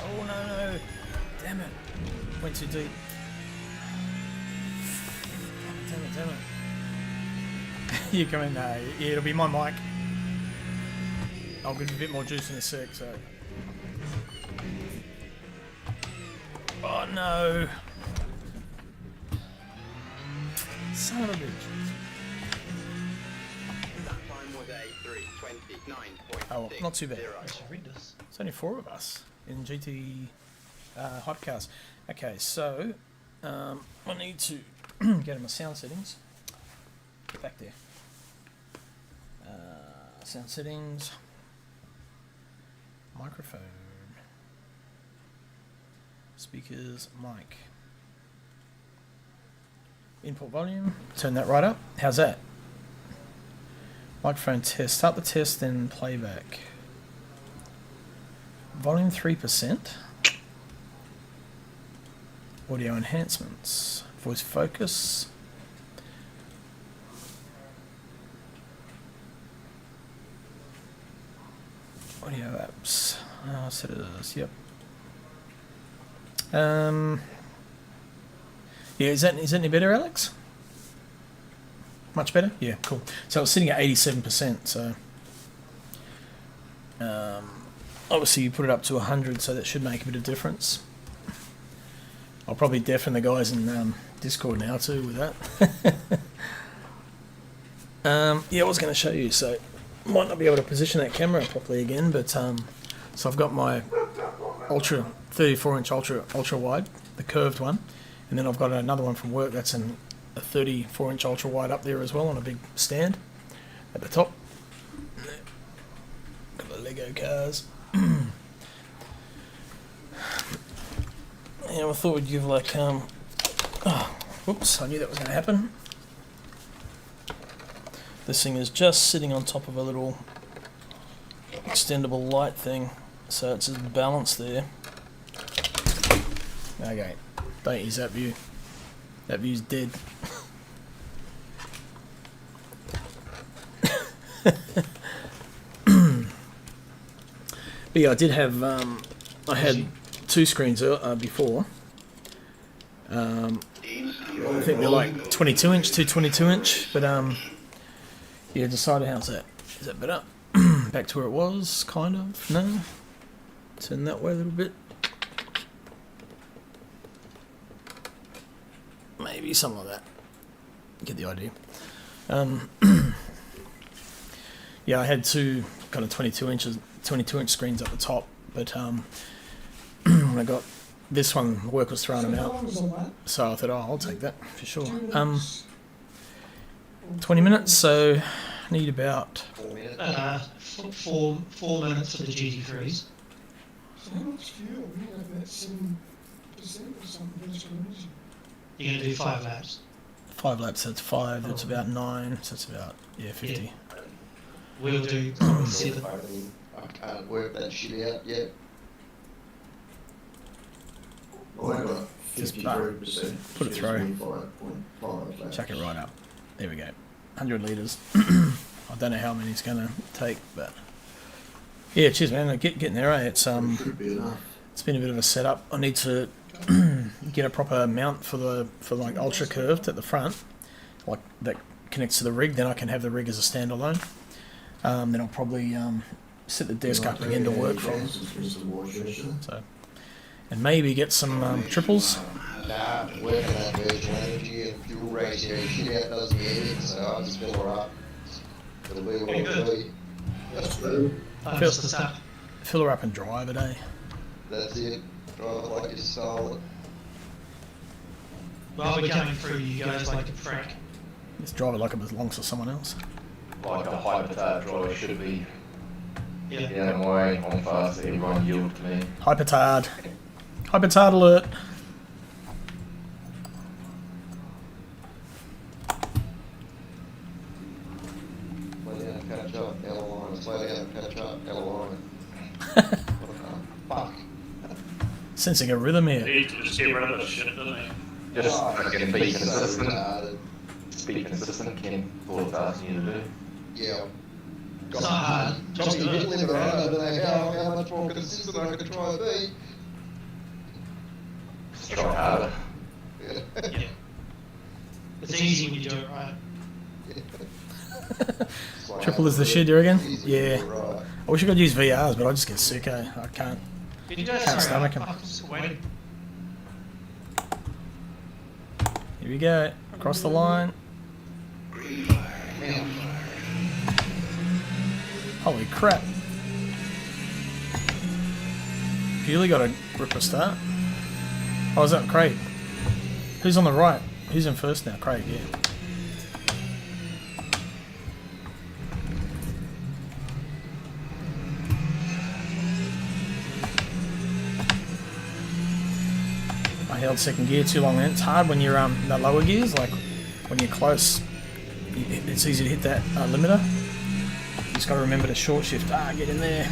Oh no, damn it, went too deep. Damn it. You come in, yeah, it'll be my mic. I'll give you a bit more juice in a sec, so. Oh no. Son of a bitch. That time was a 3:29.6. Oh, well, not too bad. That's horrendous. There's only 4 of us in GT Hypercars. Okay, so I need to go to my sound settings. Get back there. Sound settings. Microphone. Speakers, mic. Input volume. Turn that right up. How's that? Microphone test. Start the test, then playback. Volume 3%. Audio enhancements. Voice focus. Audio apps. Set it as, yep. Yeah, is that any better, Alex? Much better? Yeah, cool. So it's sitting at 87%, so obviously you put it up to 100, so that should make a bit of difference. I'll probably deafen the guys in Discord now too with that. Yeah, I was going to show you, so might not be able to position that camera properly again, but so I've got my ultra 34-inch ultra wide, the curved one, and then I've got another one from work that's a 34-inch ultra wide up there as well on a big stand at the top. Got the Lego cars. Yeah, I thought we'd give like whoops, I knew that was going to happen. This thing is just sitting on top of a little extendable light thing, so it's just balanced there. Okay, don't use that view. That view's dead. But yeah, I did have I had 2 screens before. I think they're like 22-inch, 22-inch, but yeah, decided how's that? Is that better? Back to where it was, kind of. No, turn that way a little bit. Maybe something like that. Get the idea. Yeah, I had 2 kind of 22-inch screens at the top, but when I got this one, work was throwing them out, so I thought, oh, I'll take that for sure. 20 minutes, so I need about 4 minutes. 4 minutes for the GT3s. So how much fuel? You have about 7% or something virtual energy. You're going to do 5 laps. 5 laps, that's 5, that's about 9, so that's about, yeah, 50. Yeah. We'll do 7. I can't work that shit out yet. I got Just 53%. put it through. 25.5. Chuck it right up. There we go. 100 litres. I don't know how many it's going to take, but yeah, cheers, man. Getting there, eh? It's Should be enough. It's been a bit of a setup. I need to get a proper mount for like ultra curved at the front, like that connects to the rig. Then I can have the rig as a standalone. Then I'll probably set the desk up again to work from. So, and maybe get some triples. Nah, working on virtual energy and fuel ratio shit out doesn't get it, so I'll just fill her up. It'll be what it'll be. That's true. Just the start. Fill her up and drive it, eh? That's it. Drive it like you stole it. While we're coming through, you guys like to frack. Just drive it like it belongs to someone else. Like a hyper driver should be. Yeah. Get out of my way, on fast, everyone yield to me. Hypertard. Hypertard alert. Slow down, catch up, L-line. Slow down, catch up, L-line. Fuck. Sensing a rhythm He here. needs to just get rid of this shit, doesn't he? Just fucking be So consistent. retarded. Just be consistent, Ken. All it's asking you to do. Yeah. It's not hard. Got Just me do hit it. limit, right? I don't know how much more consistent I can try and be. Just try harder. Yeah. Yeah. It's easy when you do it right. Triple is the shit, you reckon? Easy, Yeah. right. I wish I could use VRs, but I just get sick, eh? I can't. Did you guys Can't sorry, stomach 'em. I'm just waiting. Here we go. Across the line. Holy crap. Bewley got a ripper start. Oh, is that Craig? Who's on the right? Who's in first now? Craig, yeah. I held second gear too long, and it's hard when you're in the lower gears, like when you're close, it's easy to hit that limiter. You just got to remember to short shift. Get in there.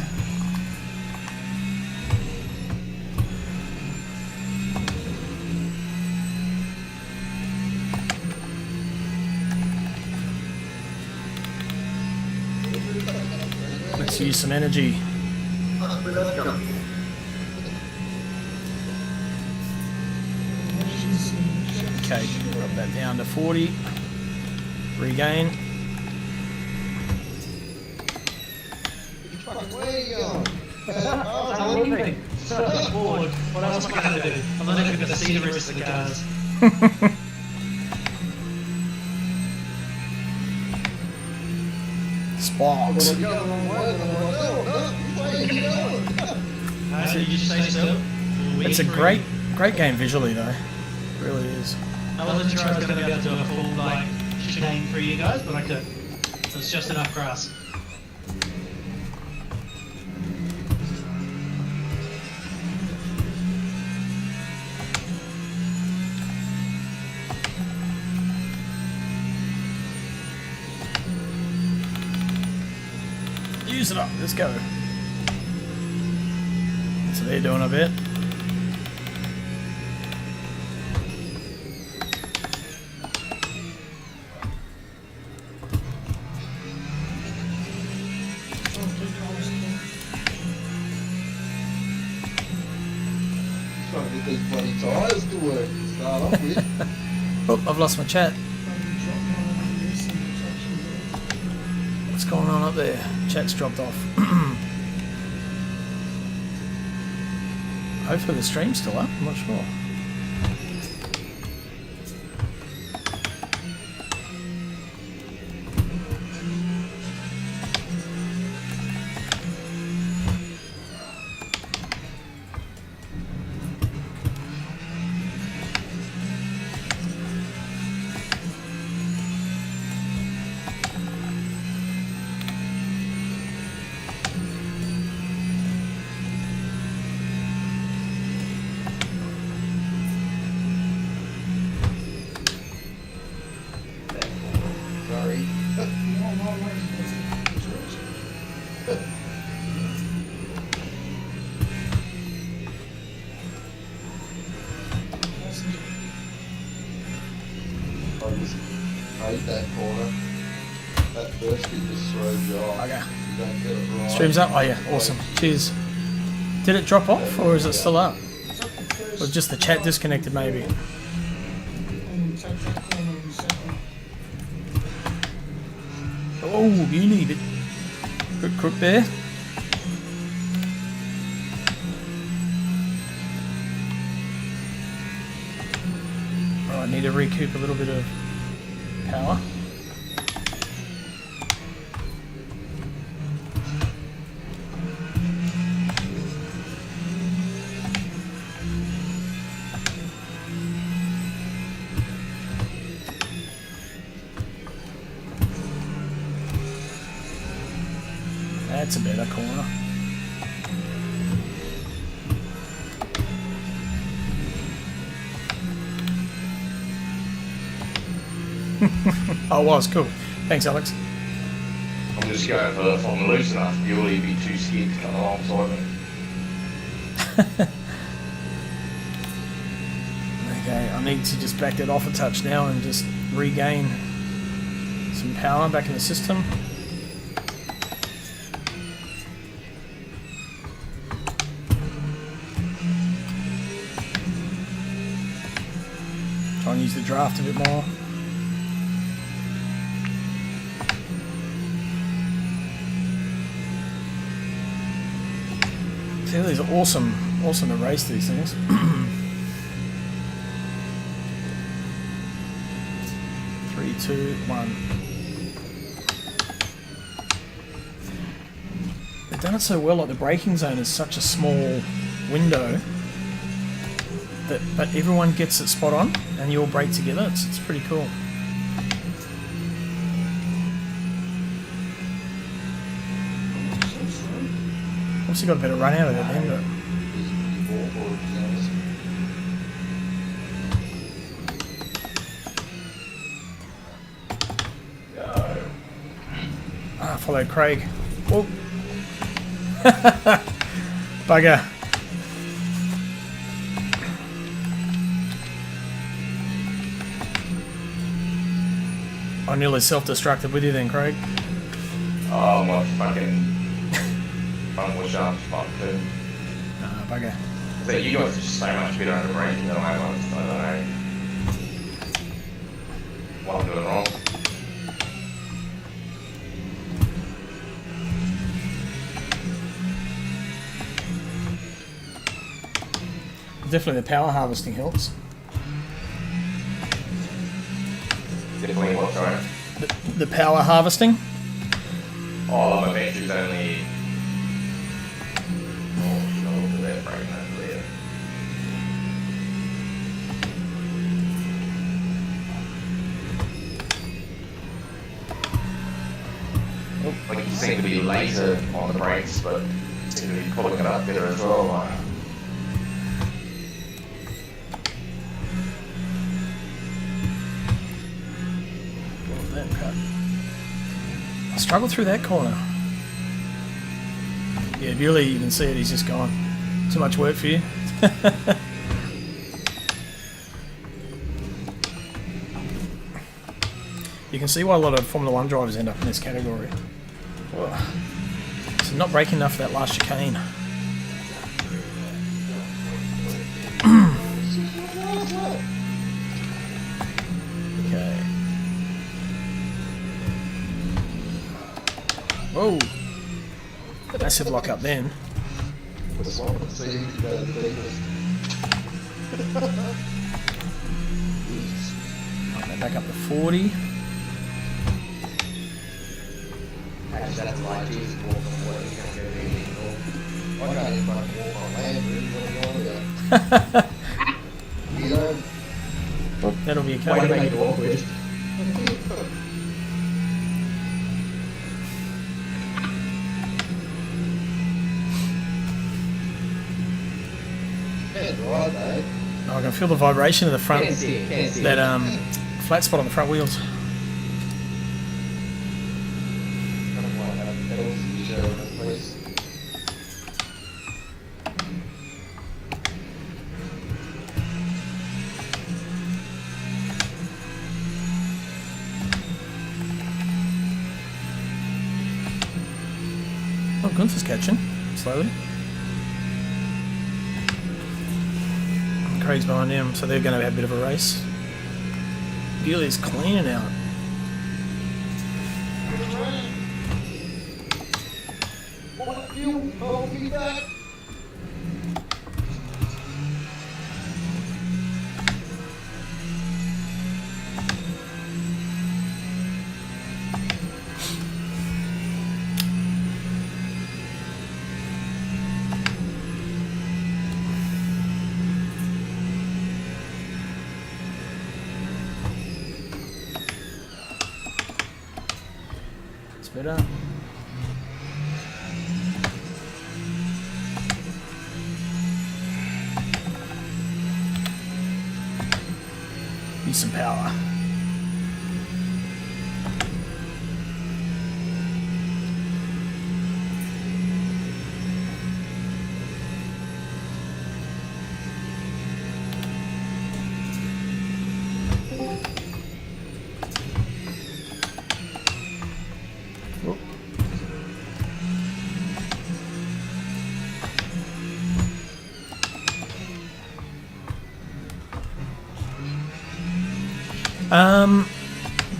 Let's use some energy. Okay, drop that down to 40. Regain. Where are you going? I'm leaving. Forward. What else am I going to do? I'm not even going to see the rest of the cars. Sparks. We're going the wrong way. Where are you going? Did you stay still? It's a great game visually though. It really is. I wasn't sure I was going to be able to do a full like chicane for you guys, but I could. It was just enough grass. Use it up. Let's go. So they're doing a bit. Trying to get these bloody tyres to work to start off with. Oh, I've lost my chat. What's going on up there? Chat's dropped off. Hopefully the stream's still up. I'm not sure. Sorry. I just hate that corner. That first bit just throws you off. Okay. You don't get it right. Stream's up. Oh yeah, awesome. Cheers. Did it drop off or is it still up? Or just the chat disconnected maybe? And take that corner and second. Oh, you need it. Good crook there. Oh, I need to recoup a little bit of power. That's a better corner. Oh, it was cool. Thanks, Alex. I'm just going for if I'm loose enough, you'll be too scared to come alongside me. Okay, I need to just back that off a touch now and just regain some power back in the system. Try and use the draft a bit more. See, these are awesome to race these things. 3, 2, 1. They've done it so well, like the braking zone is such a small window, but everyone gets it spot on, and you all break together. It's pretty cool. Obviously got a better run out of it then, but. Follow Craig. Oh. Bugger. I nearly self-destructed with you then, Craig. Oh, my fucking front wheel shaft's fucked too. Bugger. So you guys are just so much better at braking than I am. I don't know what I'm doing wrong. Definitely the power harvesting helps. Definitely what, sorry? The power harvesting? Oh, my battery's only... Oh, no, that braking over there. Like you seem to be later on the brakes, but seem to be pulling it up better as well. I struggled through that corner. Yeah, Bewley, you can see it, he's just gone. Too much work for you. You can see why a lot of Formula 1 drivers end up in this category. So not braking enough for that last chicane. Okay. Whoa! Massive lock up then. Back up to 40. That's like Jesus walking away. I can't even fucking walk on land, really. What are you on about? You know? That'll be a Way to code. make it awkward. Right, mate. Oh, I can feel the vibration of the front. Can't see it, can't see it. That flat spot on the front wheels. I don't want to have pedals to show them, please. Oh, Gunther's catching slowly. Craig's behind him, so they're going to have a bit of a race. Bewley's cleaning out. It's better. Use some power.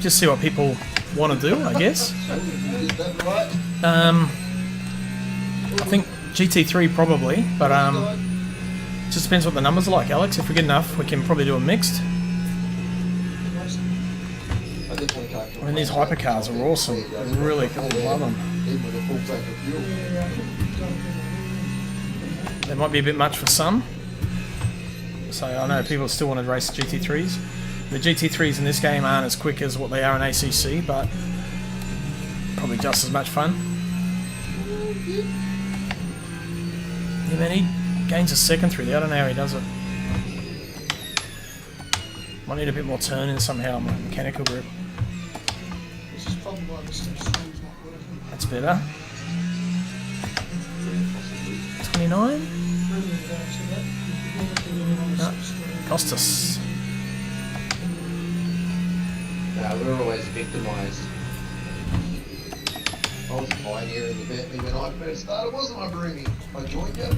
Just see what people want to do, I guess. I think GT3 probably, but just depends what the numbers are like, Alex. If we get enough, we can probably do a mixed. I mean, these hypercars are awesome. They're really cool. I love them. they might be a bit much for some. So I know people still want to race the GT3s. The GT3s in this game aren't as quick as what they are in ACC, but probably just as much fun. Yeah, man, he gains a second through there. I don't know how he does it. Might need a bit more turn in somehow on my mechanical grip. This is probably why the step 3 is not working. That's better. 29? Really without that, you could never get in on the No. step 3. Cost us. We're always victimised. I was a pioneer in the Bentley when I first started, wasn't I, Broomy? I joined you.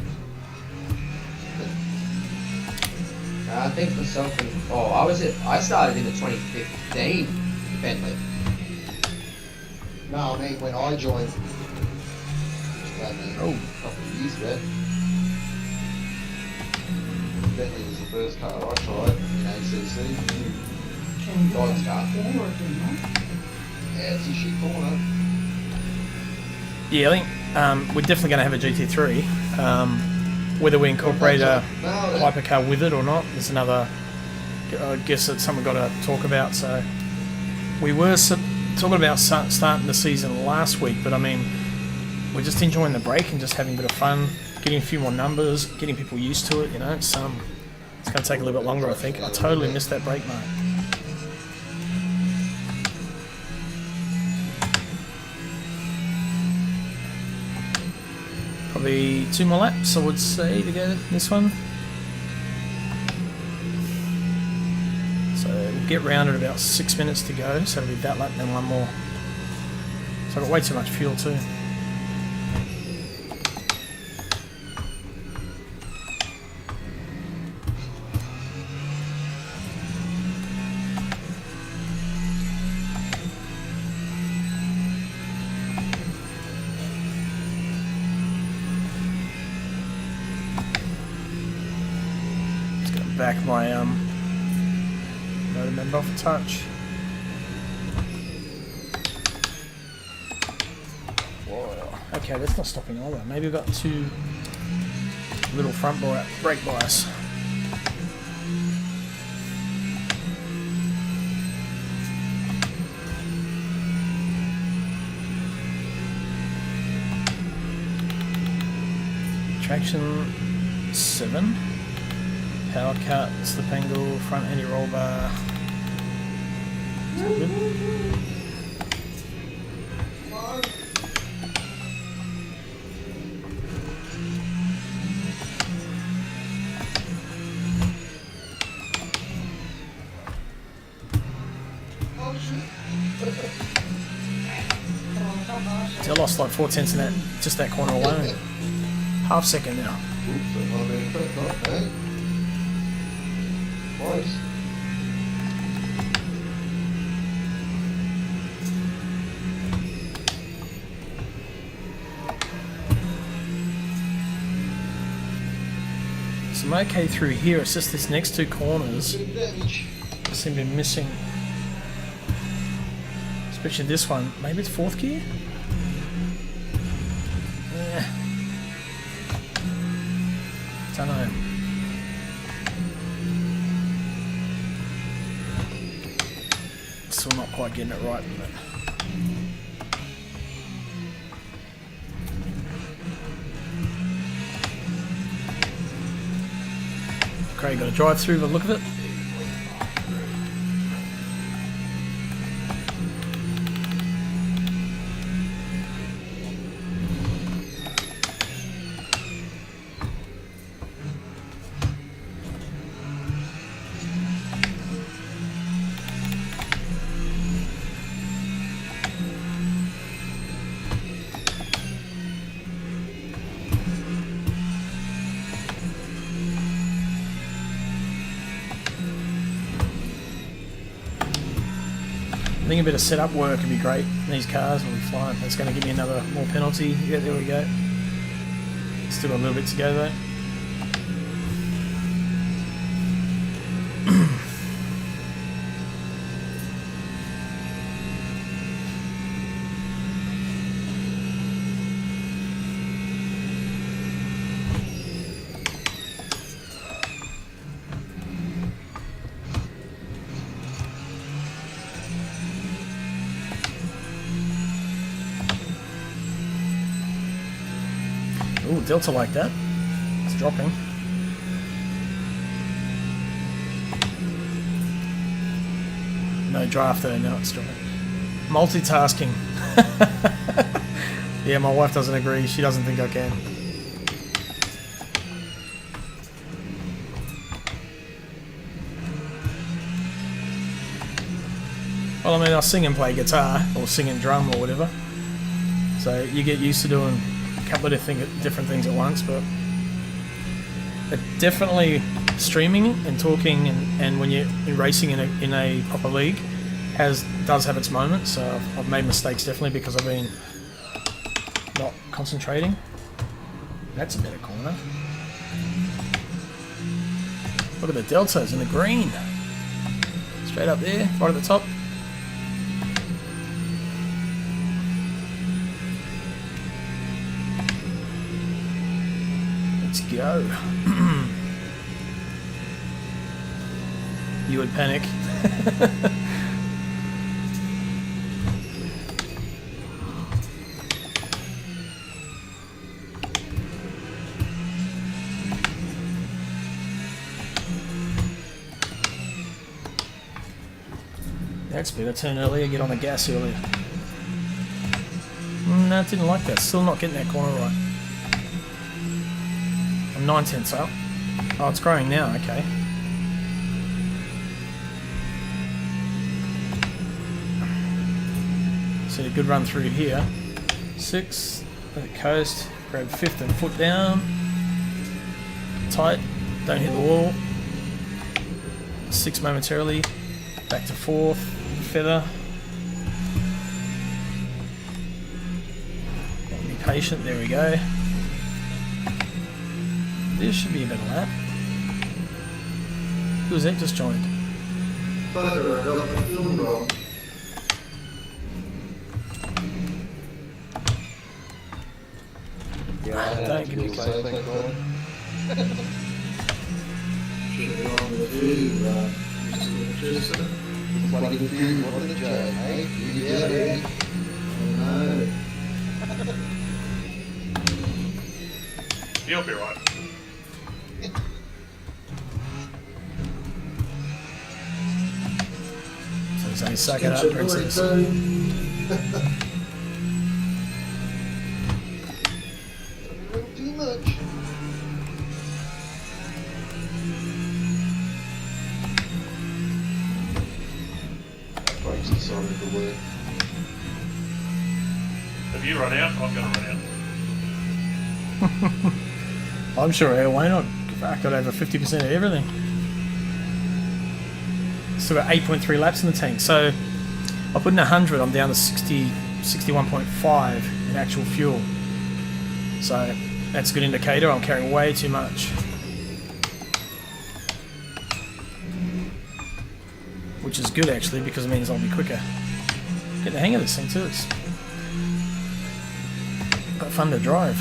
I think myself and I started in the 2015 Bentley. No, I mean when I joined. Oh. A couple of years ago. Bentley was the first car I tried in ACC. Can you God's car. corner again, mate? Yeah, it's a shit corner. Yeah, I think we're definitely going to have a GT3. Whether we incorporate a hypercar with it or not is another. I guess it's something we've got to talk about. So we were talking about starting the season last week, but I mean, we're just enjoying the break and just having a bit of fun, getting a few more numbers, getting people used to it. You know, it's going to take a little bit longer, I think. I totally missed that break, mate. Probably 2 more laps, I would say, to go this one. So we'll get round at about 6 minutes to go, so it'll be that lap and then one more. So I've got way too much fuel too. Back my motor member off a touch. Whoa. Okay, that's not stopping either. Maybe we've got too little front brake bias. Traction 7. Power cut, slip angle, front anti-roll bar. Is that good? See, I lost like 4/10 in that, just that corner alone. Half second now. Oops, that might have been a quick knock, eh? Close. So I'm okay through here, it's just this next 2 corners Bit of damage. seem to be missing. Especially this one. Maybe it's 4th gear? Yeah. Don't know. Still not quite getting it right, but Craig got a drive through by the look of it. I think a bit of setup work would be great. These cars will be flying. That's going to give me another more penalty. Yeah, there we go. Still got a little bit to go though. the delta like that. It's dropping. No draft though, now it's dropping. Multitasking. Yeah, my wife doesn't agree. She doesn't think I can. Well, I mean, I sing and play guitar, or sing and drum, or whatever. So you get used to doing a couple of different things at once, but definitely streaming and talking and when you're racing in a proper league does have its moments. So I've made mistakes definitely because I've been not concentrating. That's a better corner. Look at the deltas in the green. Straight up there, right at the top. Let's go. You would panic. That's better. Turn earlier, get on the gas earlier. No, it didn't like that. Still not getting that corner right. I'm 9/10 up. Oh, it's growing now, okay. So a good run through here. 6, let it coast, grab 5th and foot down. Tight, don't hit the wall. 6 momentarily, back to 4th, feather. Be patient, there we go. This should be a better lap. Who was that just joined? Don't give me You'll be right. So he's suck it up, princess. Too much. Brakes are starting to work. If you run out, I'm going to run out. I'm sure I won't. I've got over 50% of everything. Still got 8.3 laps in the tank. So I put in 100, I'm down to 61.5 in actual fuel. So that's a good indicator. I'm carrying way too much. Which is good actually, because it means I'll be quicker. Get the hang of this thing too. It's quite fun to drive.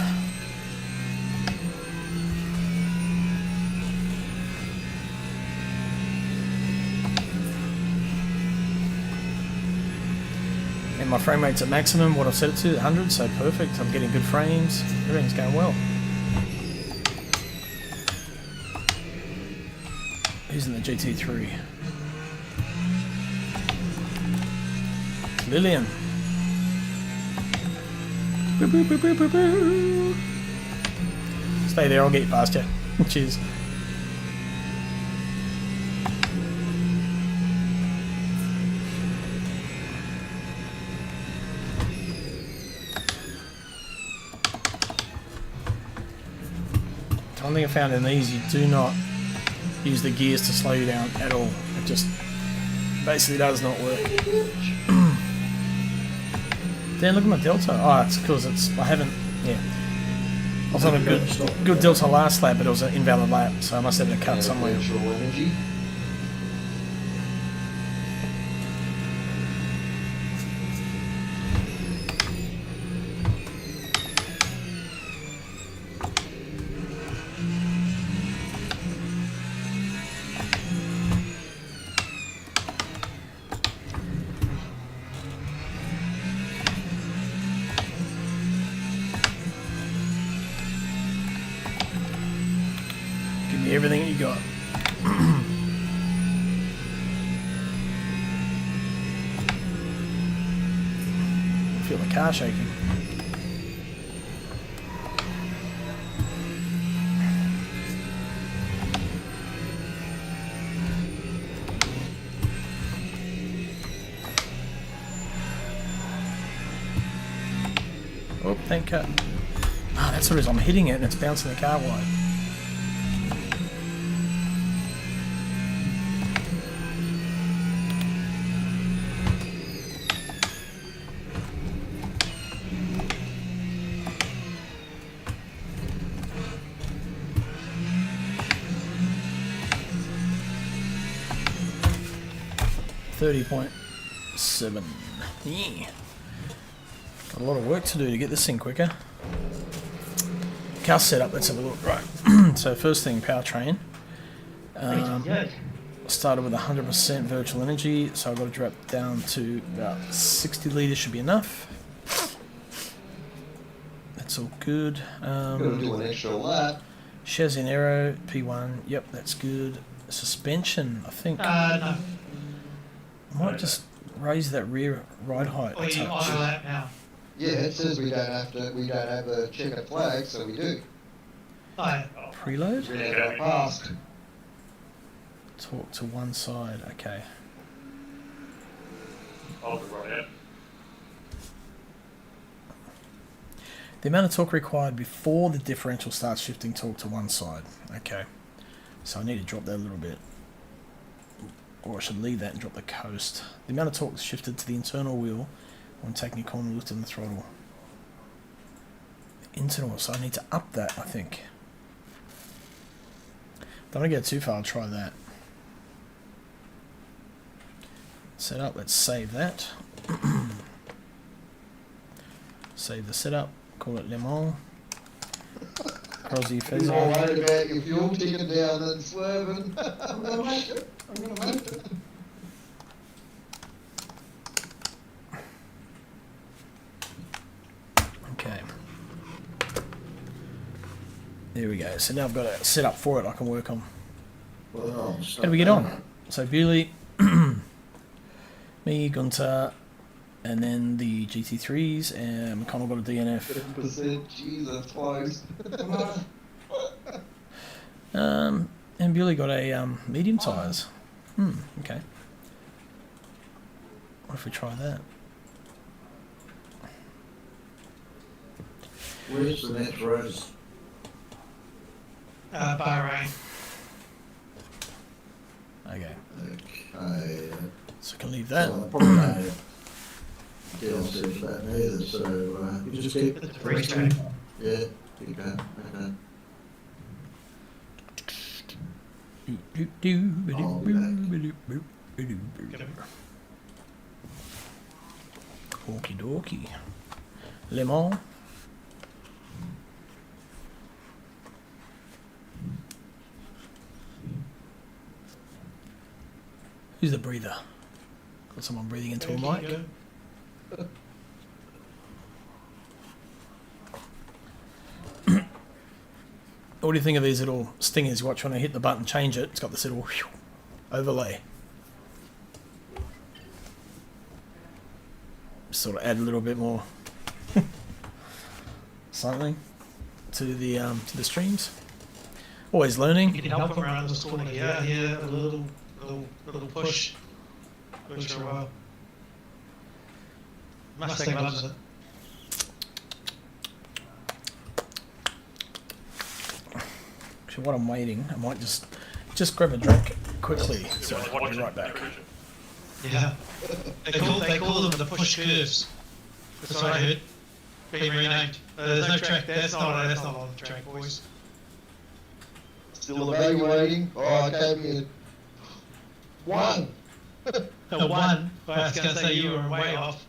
And my frame rate's at maximum, what I've set it to, 100, so perfect. I'm getting good frames. Everything's going well. Who's in the GT3? Lillian. Boo, boo, boo, boo, boo, boo. Stay there, I'll get you past you. Cheers. One thing I found in these, you do not use the gears to slow you down at all. It just basically does not work. Dan, look at my delta. Oh, it's because I haven't, yeah. I was on a good delta last lap, but it was an invalid lap, so I must have a cut somewhere. Energy. Feel the car shaking. Oh. Thank God. Ah, that's the reason I'm hitting it and it's bouncing the car wide. $30.7. Yeah. Got a lot of work to do to get this thing quicker. Car setup, let's have a look. Right. So first thing, powertrain. Started with 100% virtual energy, so I've got to drop down to about 60 litres should be enough. That's all good. Gotta do an extra lap. Chassis and aero, P1, yep, that's good. Suspension, I think. No. I might just raise that rear ride height Or a you touch. on that now? Yeah, it says we don't have a checkered flag, so we do. Oh, Preload? We never got past. Talk to one side, okay. I'll be right out. The amount of torque required before the differential starts shifting torque to one side. Okay. So I need to drop that a little bit. Or I should leave that and drop the coast. The amount of torque shifted to the internal wheel when taking a corner, lifting the throttle. Internal, so I need to up that, I think. Don't want to get too far, I'll try that. Setup, let's save that. Save the setup, call it Le Mans. Crossy You're more Fezzer. worried about your fuel ticking down than swerving. I'm gonna make it. I'm gonna make it. Okay. There we go. So now I've got a setup for it I can work on. Well, How do we get on? So Bewley, me, Gunter, and then the GT3s, and McConnell got a DNF. 50%, Jesus, close. And Bewley got a medium tyres. Okay. What if we try that? Where's the next race? Bahrain. Okay. Okay. So I can leave that. So I probably don't have DLC for that either, so you just keep It's a free track. Yeah, keep going. Okay. I'll be back. Okie dokie. Le Mans. Who's the breather? Got someone breathing into a mic. What do you think of these little stingers? Watch when I hit the button, change it. It's got this little overlay. Sort of add a little bit more something to the streams. Always learning. You can help them around this corner here, here, a little push. Push for a while. Mustang loves it. So while I'm waiting, I might just grab a drink quickly. So I'll be right back. Yeah. They call them the push curves. That's what I heard. Being renamed. There's no track. That's not on the track, boys. Still evaluating. Oh, I gave me a 1. A 1. But I was going to say you were way off.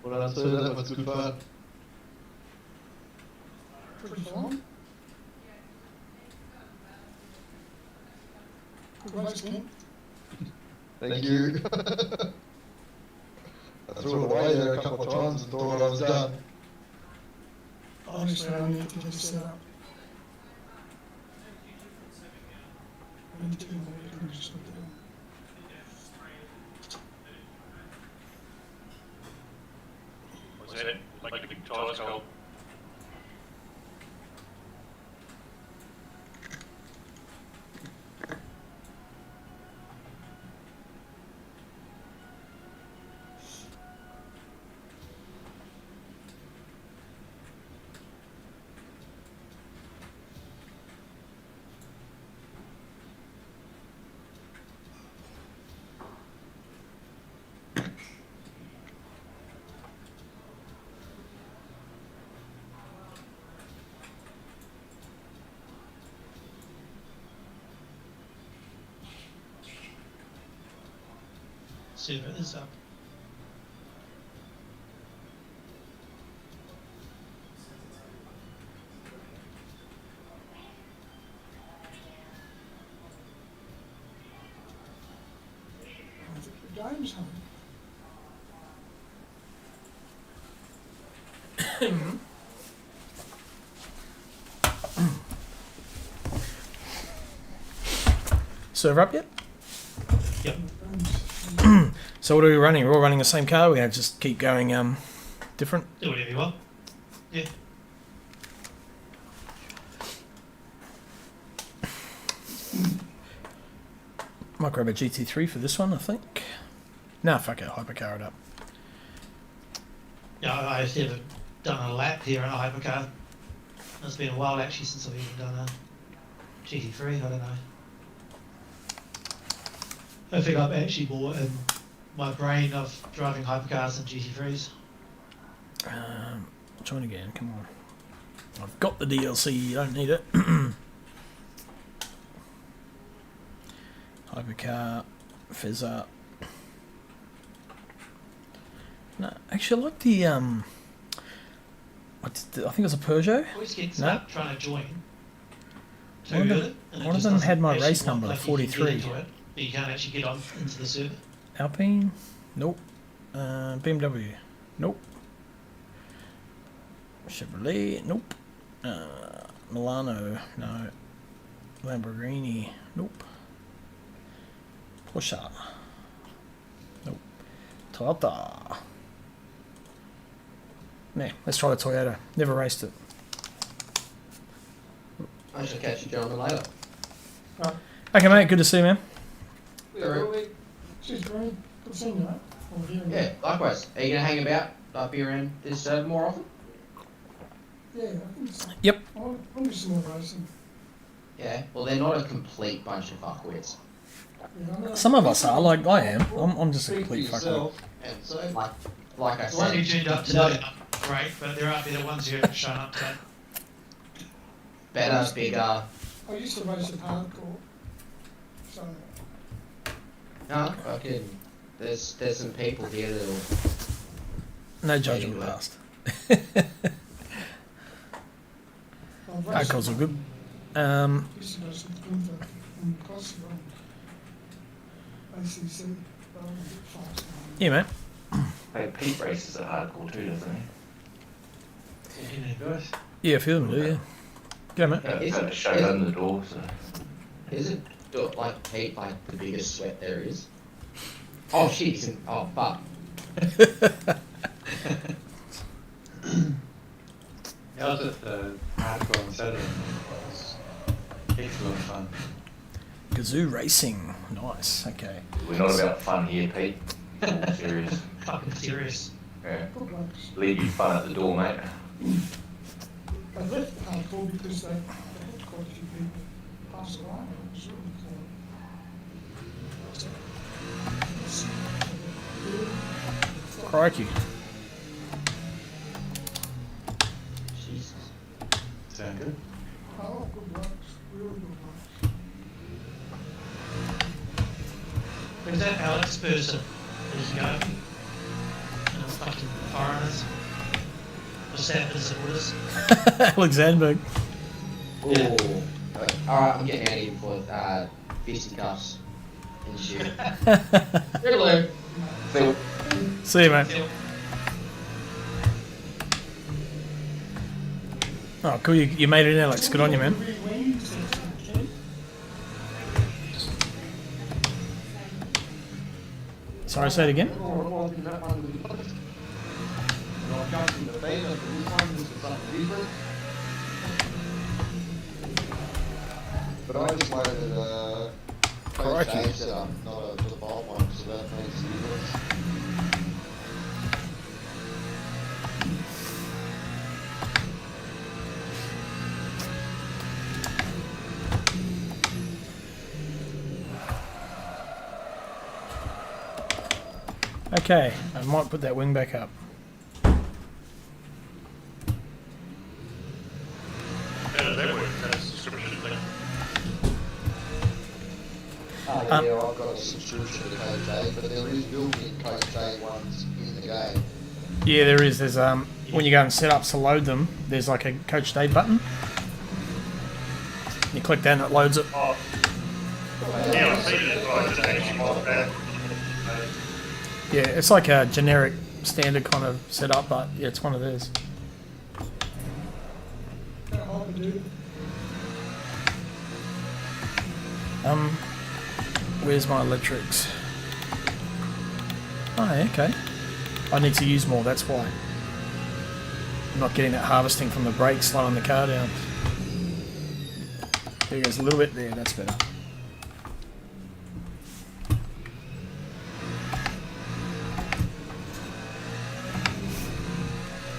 Well, I'd say that was good fun. Pretty fine. Good race, Ken. Thank you. I threw it away there a couple of times and thought I was done. Honestly, I need to just set up. I need 2 more things to do. Was that it? Like the big tyres cold? Server is up. I think the game's home. Server up yet? Yep. So what are we running? We're all running the same car. We're gonna just keep going different. Do whatever you want. Yeah. Might grab a GT3 for this one, I think. Nah, fuck it, hypercar it up. Yeah, I've never done a lap here in a hypercar. It's been a while actually since I've even done a GT3, I don't know. I think I've actually bought in my brain of driving hypercars and GT3s. Join again, come on. I've got the DLC, you don't need it. Hypercar, Fezzer. No, actually I like the I think it was a Peugeot. Always get No? stuck trying to join. One of them- Good, and it one of just them doesn't had my actually race look number, like you can get 43. into it, but you can't actually get on into the server. Alpine? Nope. BMW? Nope. Chevrolet? Nope. Milano? No. Lamborghini? Nope. Porsche? Nope. Toyota? Nah, let's try the Toyota. Never raced it. I shall catch you gentlemen later. Okay, mate. Good to see you, man. Cheers, Green. Good seeing you, mate. Or hearing you. Yeah, likewise. Are you going to hang about up here around this server more often? Yeah, I think so. Yep. I'll do some more racing. Yeah, well they're not a complete bunch of fuckwits. Yeah, I'm Some of us are, like I am. I'm just a complete fuckwit. yourself, and so like I The one who said, turned up today, great, but there are the ones who haven't shown up today. better, bigger. I used to race at hardcore. So, No, fucking. There's some people here that'll. No judgment passed. I've raced Hardcores are good. used to race with Gunther in Kosovo. ACC. But I'm a bit fast now. Yeah, mate. Hey, Pete races at hardcore too, doesn't he? You know, guys. Yeah, a few of them do, yeah. Go, mate. Yeah, Is had it- to show is- them the door, so. Isn't like Pete like the biggest sweat there is? Oh shit! He's in, oh fuck! Yeah, I was at the hardcore on Saturday. It was heaps of a lot of fun. Gazoo Racing. Nice. Okay. We're not about fun here, Pete. All serious. Fucking serious. Yeah. Good blokes. Leave your fun at the door, mate. They left hardcore because they had quite a few people pass away. It was really cool. Crikey. Jesus. Sound good? Oh, good blokes. Really good blokes. Where's that Alex person? Where's he going? You know, fucking foreigners. What's that disorders? Alexandberg. Ooh. Alright, I'm getting out of here before fisticuffs and shit. Hello. So, See you, mate. Oh, cool. You made it, Alex. Good on you, man. Sorry, say it again. But I just loaded a Coach Crikey. A setup, not a default one, so that makes a difference. Okay, I might put that wing back up. How does that work? That's a subscription thing. Yeah, I've got a subscription to Coach A, but there is built-in Coach A ones in the game. Yeah, there is. There's when you go and set up to load them, there's like a Coach Day button. You click that and it loads it. Oh. Yeah, I've seen it. I just actually bought that. Yeah, it's like a generic standard kind of setup, but yeah, it's one of theirs. Where's my electrics? Oh, yeah, okay. I need to use more, that's why. I'm not getting that harvesting from the brakes, slowing the car down. There goes a little bit there, that's better.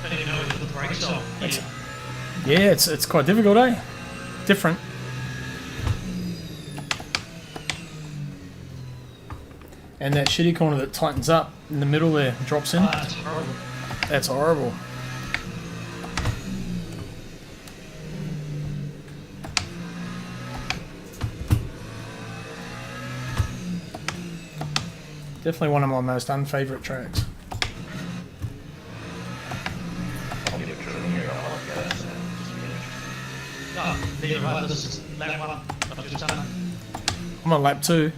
How do you know whether the brakes are? Yeah, it's quite difficult, eh? Different. And that shitty corner that tightens up in the middle there, drops in. That's horrible. That's horrible. Definitely one of my most unfavourite tracks. I'll give it a try here. I like that. No, neither have I. This is lap one. I've just done it. I'm on lap 2.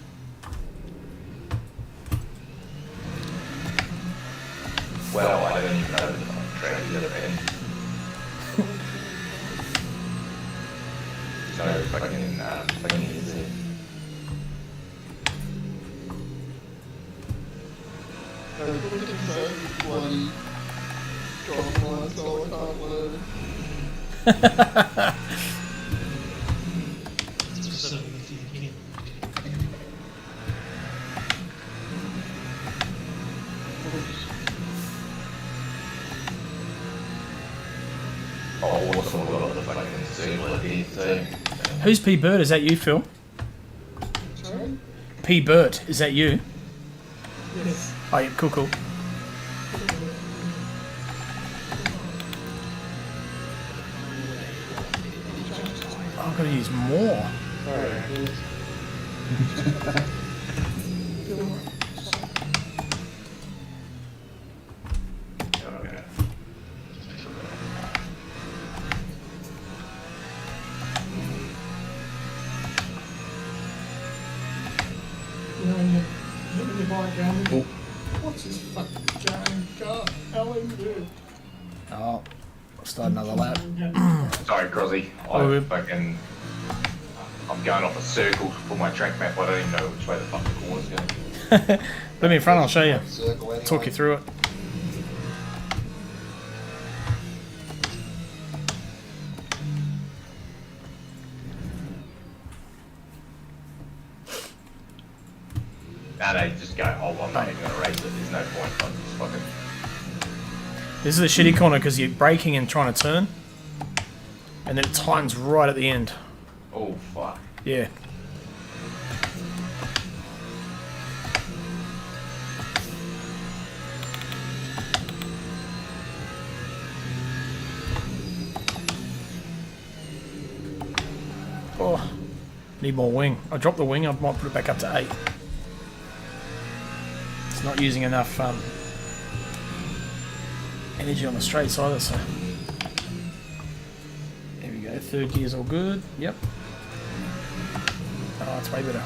Well, I don't even know the track you've ever been. So fucking easy. Specifically if you can. Oh, awesome. We've got the fucking circle at the end too. Who's P. Bert? Is that you, Phil? Sorry? P. Bert, is that you? Yes. Oh, yeah, cool, cool. Oh, I've got to use more. You know, when you buy a gun, what's this fucking giant car? LMD. Oh, I'll start another lap. Sorry, Crozzy. Oh, I'm going off a circle for my track map. I don't even know which way the fucking corner's going. Let me in front, I'll show you. Circle anyway. Talk you through it. No, just go, oh, I'm not even going to race it. There's no point. I'm just fucking... This is a shitty corner because you're braking and trying to turn. And then it tightens right at the end. Oh, fuck. Yeah. Oh, need more wing. I dropped the wing, I might put it back up to 8. It's not using enough energy on the straights either, so. There we go, third gear's all good, yep. Oh, it's way better.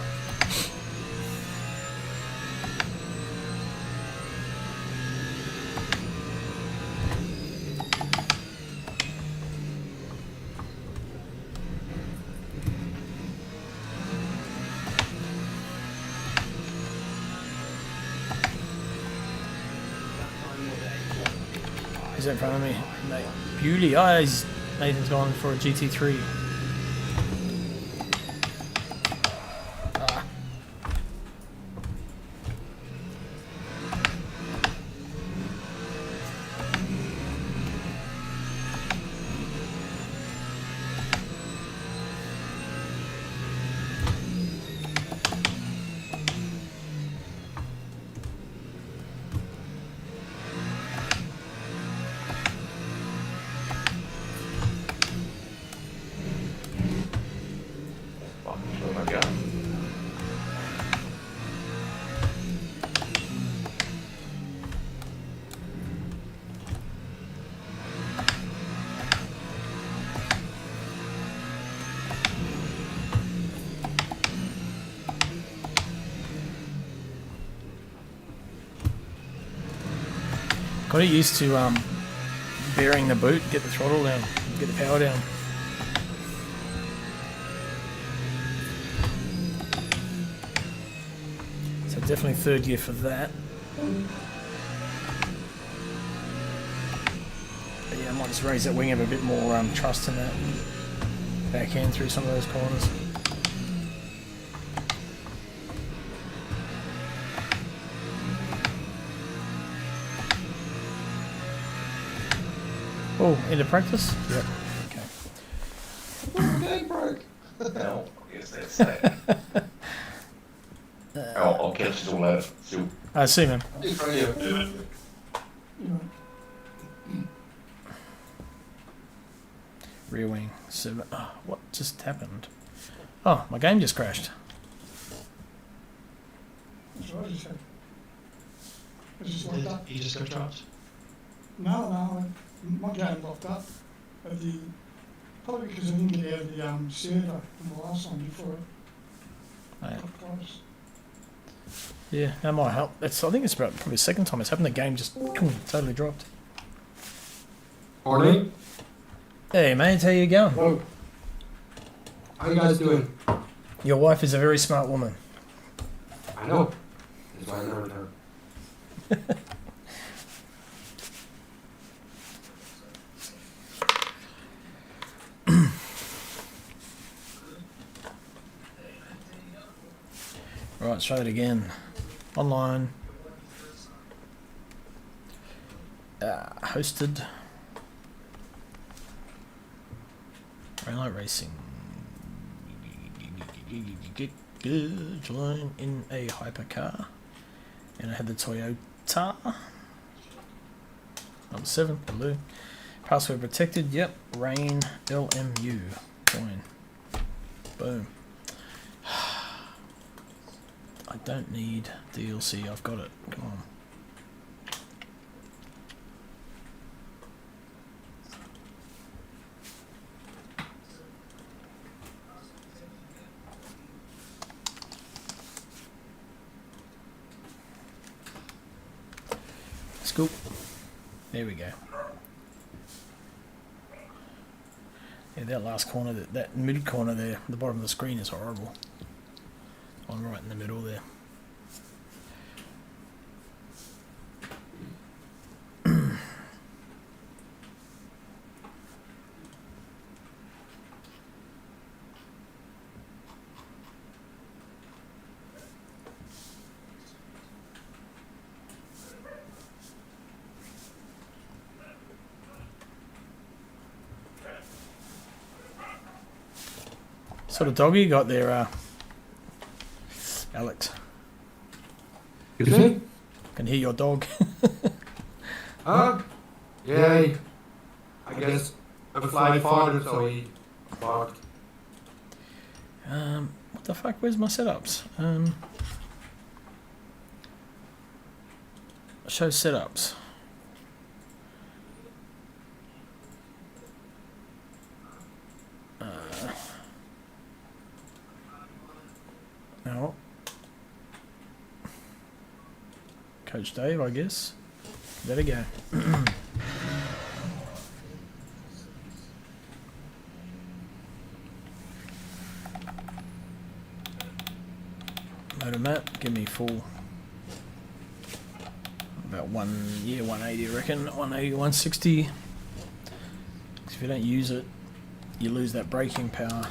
Who's in front of me? Mate. Bewley. Oh, Nathan's gone for a GT3. Ah. Well, where am I going? Got it used to bearing the boot, get the throttle down, get the power down. So definitely third gear for that. But yeah, I might just raise that wing, have a bit more trust in that backhand through some of those corners. Oh, into practice? Yep. Okay. Oh, the game broke. No, I guess that's that. I'll catch it all out. So, I see, man. Rear wing. So, what just happened? Oh, my game just crashed. That's what I just said. It's just locked up. You just got dropped. No, my game locked up. Probably because I didn't get out of the server from the last one before it Oh, yeah. got closed. Yeah, that might help. I think it's about probably the second time it's happened. The game just totally dropped. Morning. Hey, mate, how you going? Hello. How you guys doing? Your wife is a very smart woman. I know. That's why I married her. Right, let's try it again. Online. Hosted. Raillight Racing. Join in a hypercar. And I had the Toyota. Number 7, blue. Password protected, yep. Rain LMU. Join. Boom. I don't need DLC, I've got it. Come on. Scoop. There we go. Yeah, that last corner, that mid corner there, the bottom of the screen is horrible. One right in the middle there. Sort of dog you got there, Alex? Excuse me? Can hear your dog. Yeah. I guess I'm flying farther, so he barked. What the fuck? Where's my setups? Show setups. No. Coach Dave, I guess. There we go. Motor map, give me full about 180, I reckon. 180, 160. If you don't use it, you lose that braking power.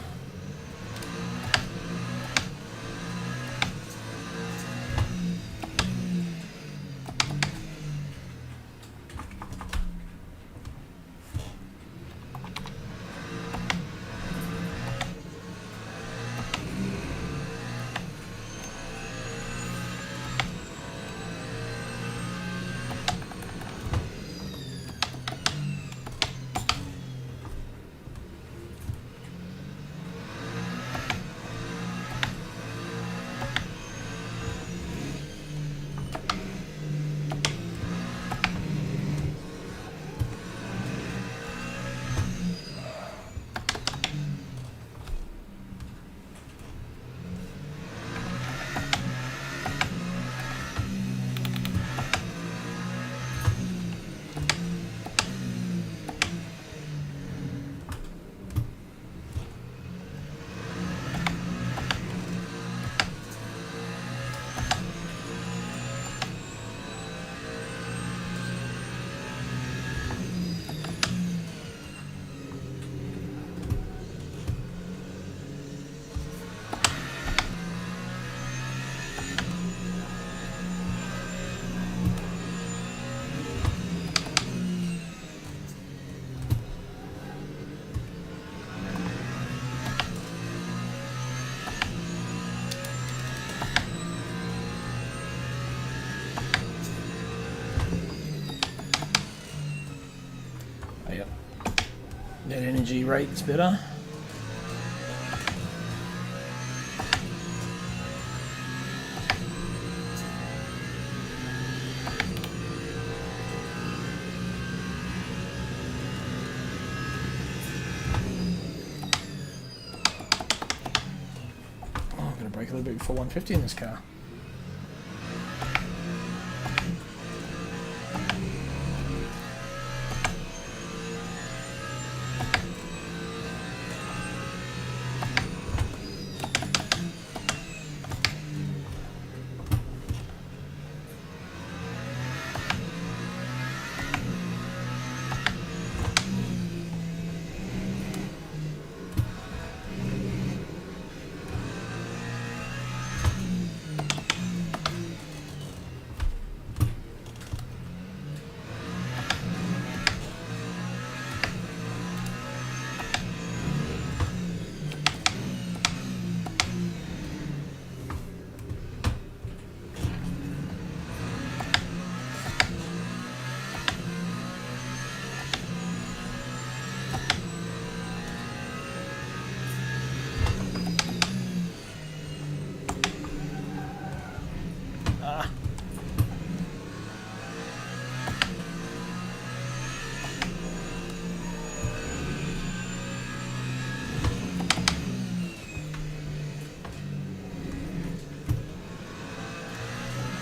That energy rate's better. Oh, I'm gonna brake a little bit before 150 in this car.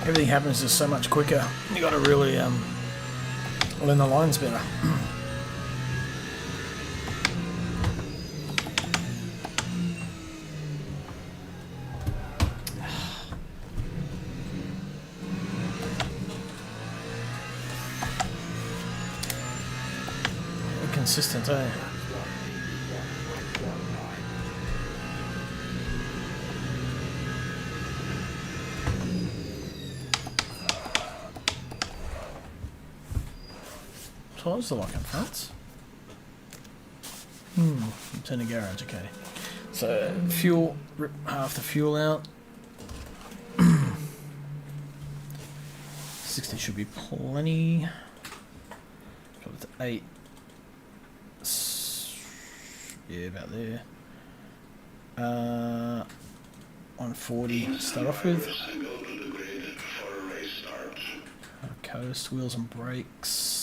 Everything happens just so much quicker. You got to really learn the lines better. Inconsistent, eh? Close the lock up fronts. Turn the garage, okay. So fuel, rip half the fuel out. 60 should be plenty. Drop it to 8. Yeah, about there. 140 to start off with. Coast, wheels and brakes.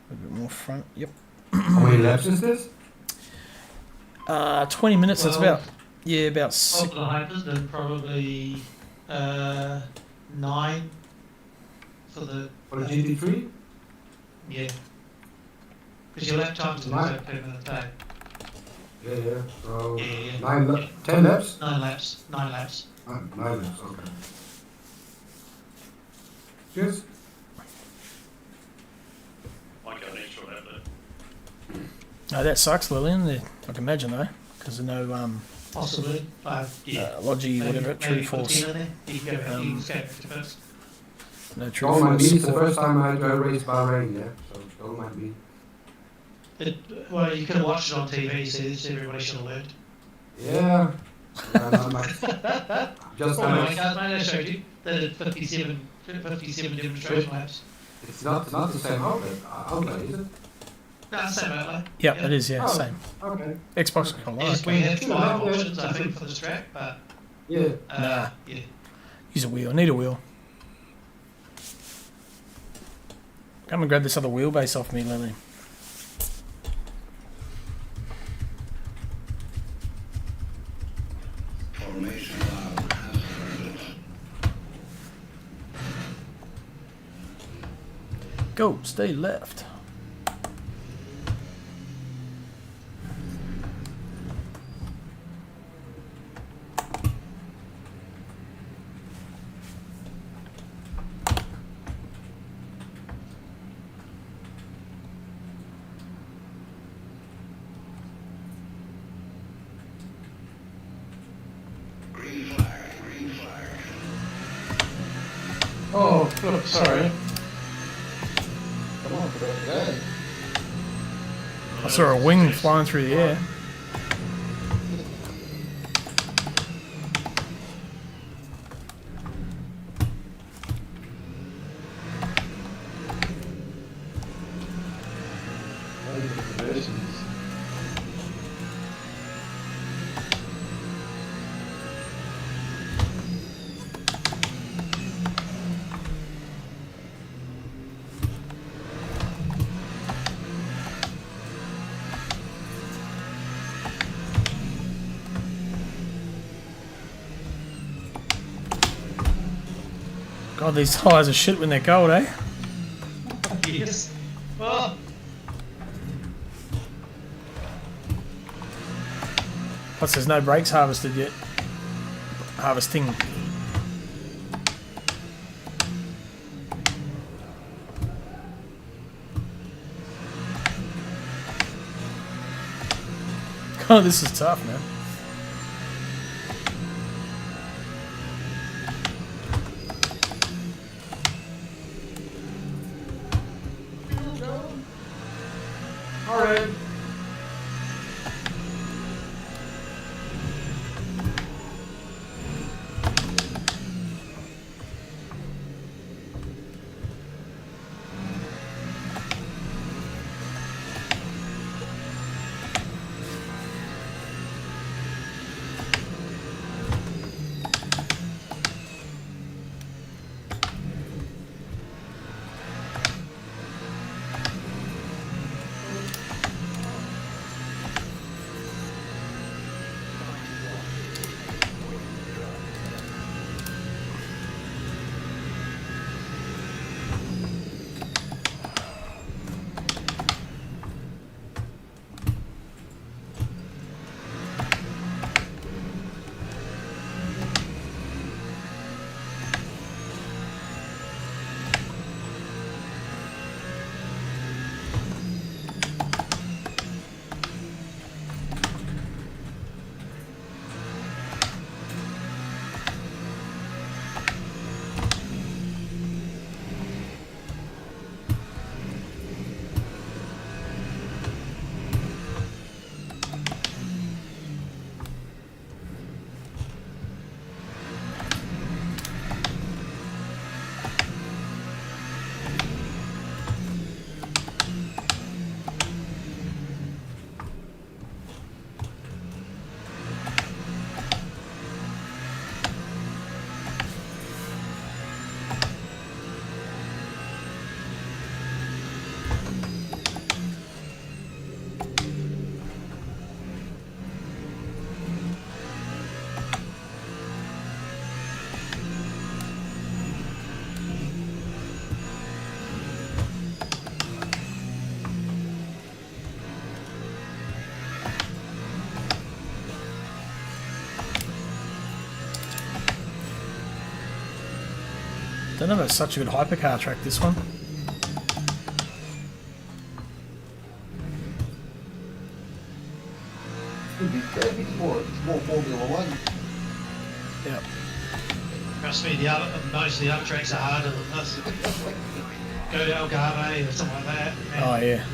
A bit more front, yep. How many laps is this? 20 minutes, that's about, yeah, about 6. Of the hypers, then probably 9 for the GT3? Yeah. Because your lap times are also per minute time. Yeah. So Yeah. 10 laps? 9 laps. 9 laps. 9 laps, okay. Cheers. Might go an extra lap there. No, that sucks, Lillian. I can imagine though, because of no Possibly. Yeah. Logi, Maybe- whatever, maybe True put Force. 10 in there. You can go, you can go first. No True Don't mind me, Force. it's the first time I go race Bahrain, yeah? So don't mind me. Well, you could have watched it on TV, so everybody should have learned. Yeah. Just Oh my God, mate, I showed you. They did 57 demonstration laps. It's not the same outlet, is it? No, same outlay. Yep, it is. Yeah, Oh, same. Okay. Xbox can Yes, like we it. had 5 options, I think, for this track, but Yeah. Nah. yeah. Use a wheel. Need a wheel. Come and grab this other wheelbase off me, Lily. Formation lab has started. Go. Stay left. Green flag, green flag. Oh, sorry. Come on, forgot to go. I saw a wing flying through the air. God, these tyres are shit when they're cold, eh? Yes. Oh. Plus, there's no brakes harvested yet. Harvesting. God, this is tough, man. Alright. Don't know if it's such a good hypercar track, this one. Could be perfect for it. It's more Formula One. Yep. Trust me, most of the other tracks are harder than this. Go to Algarve or something like that. Man. Oh yeah.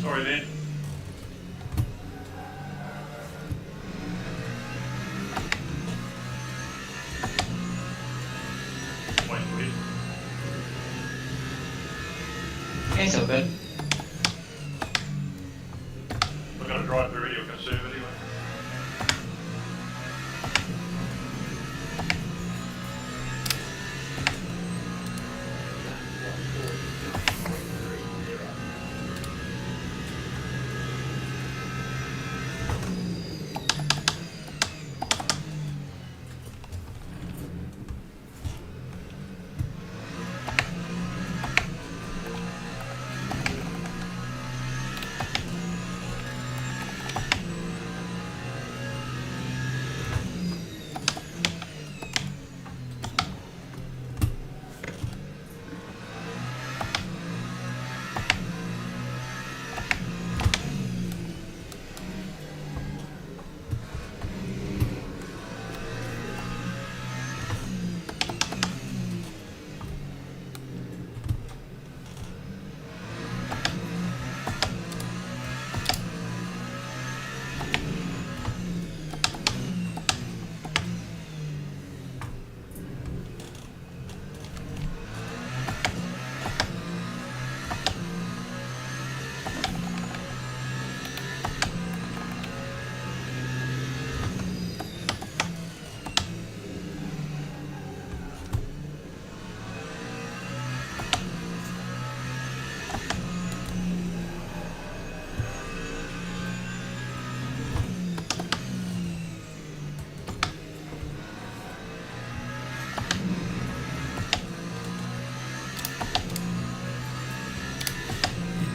Sorry, then. Wait for it. It's all good. We're going to drive the radio conserve anyway.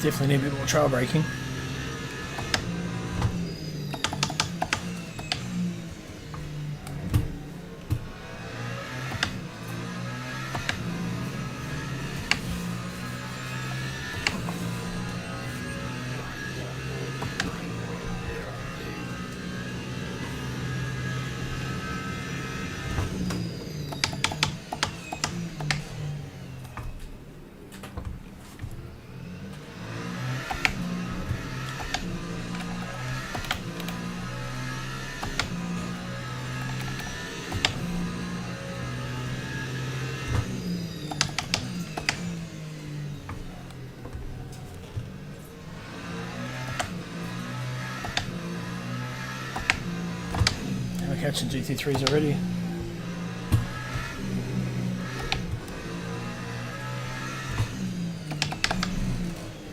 Definitely need a bit more trail braking. We're catching GT3s already.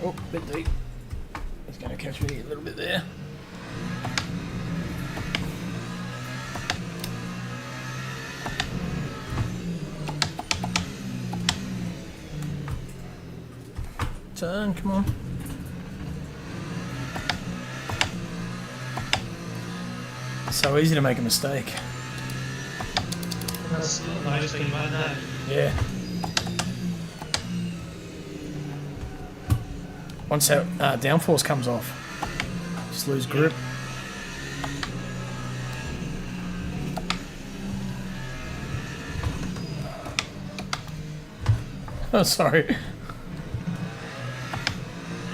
Oh, bit deep. He's going to catch me a little bit there. Turn, come on. So easy to make a mistake. cars low speed mode, no. Yeah. Once that downforce comes off, just lose grip. Oh, sorry.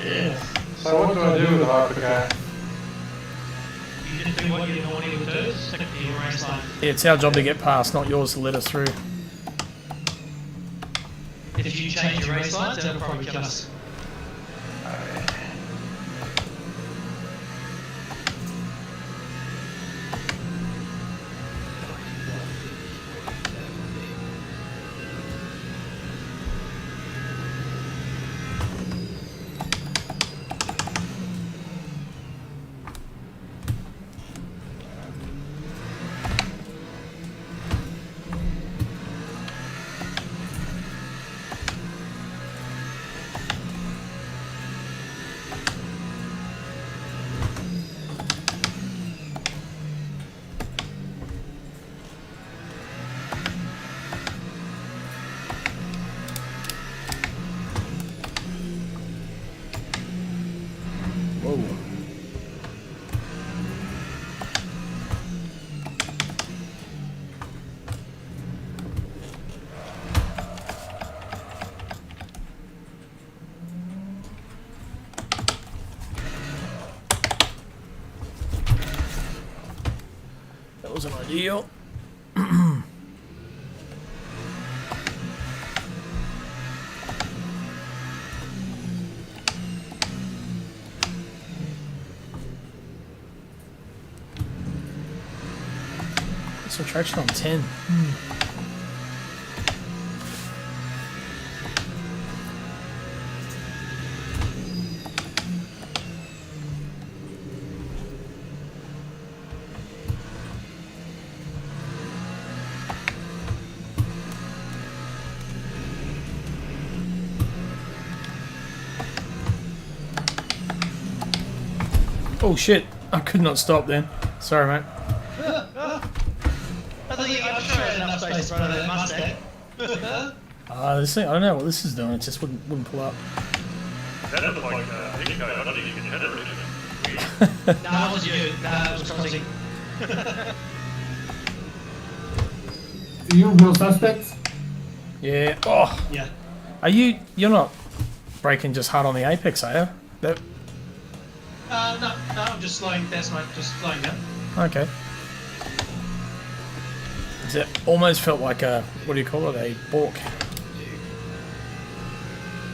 Yeah. So what do I do with the hypercar? You just do what you normally would do, stick to your race line. Yeah, it's our job to get past, not yours to let us through. If you change your race lines, that'll probably kill us. Whoa. That wasn't ideal. Some traction on 10. Oh shit, I could not stop then. Sorry, mate. I'm sure I had enough space to run that Mustang. This thing, I don't know what this is doing, it just wouldn't pull up. That looked like Nico, I don't think you can hit it really. No, it was you. No, it was Crossy. You real suspects? Yeah. Oh, Yeah. you're not braking just hard on the apex, are you? That, No, I'm just slowing. That's my just slowing down. okay. It almost felt like a, what do you call it, a balk.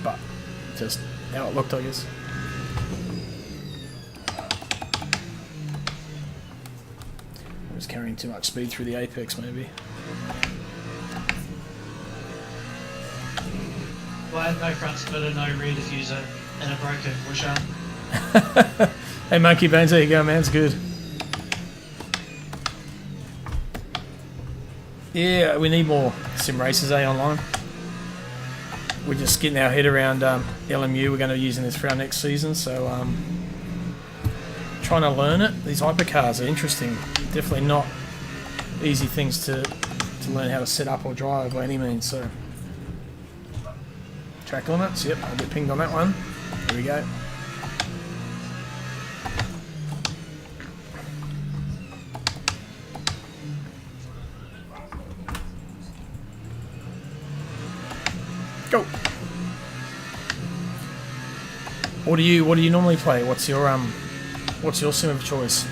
But, just how it looked, I guess. I was carrying too much speed through the apex, maybe. Well, I had no front splitter, no rear diffuser, and a broken push arm. Hey, Monkey Bones, there you go, man. It's good. Yeah, we need more sim races, online. We're just getting our head around LMU. We're going to be using this for our next season, so trying to learn it. These hypercars are interesting. Definitely not easy things to learn how to set up or drive by any means. So track limits. Yep, I'll get pinged on that one. There we go. Go. What do you normally play? What's your sim of choice?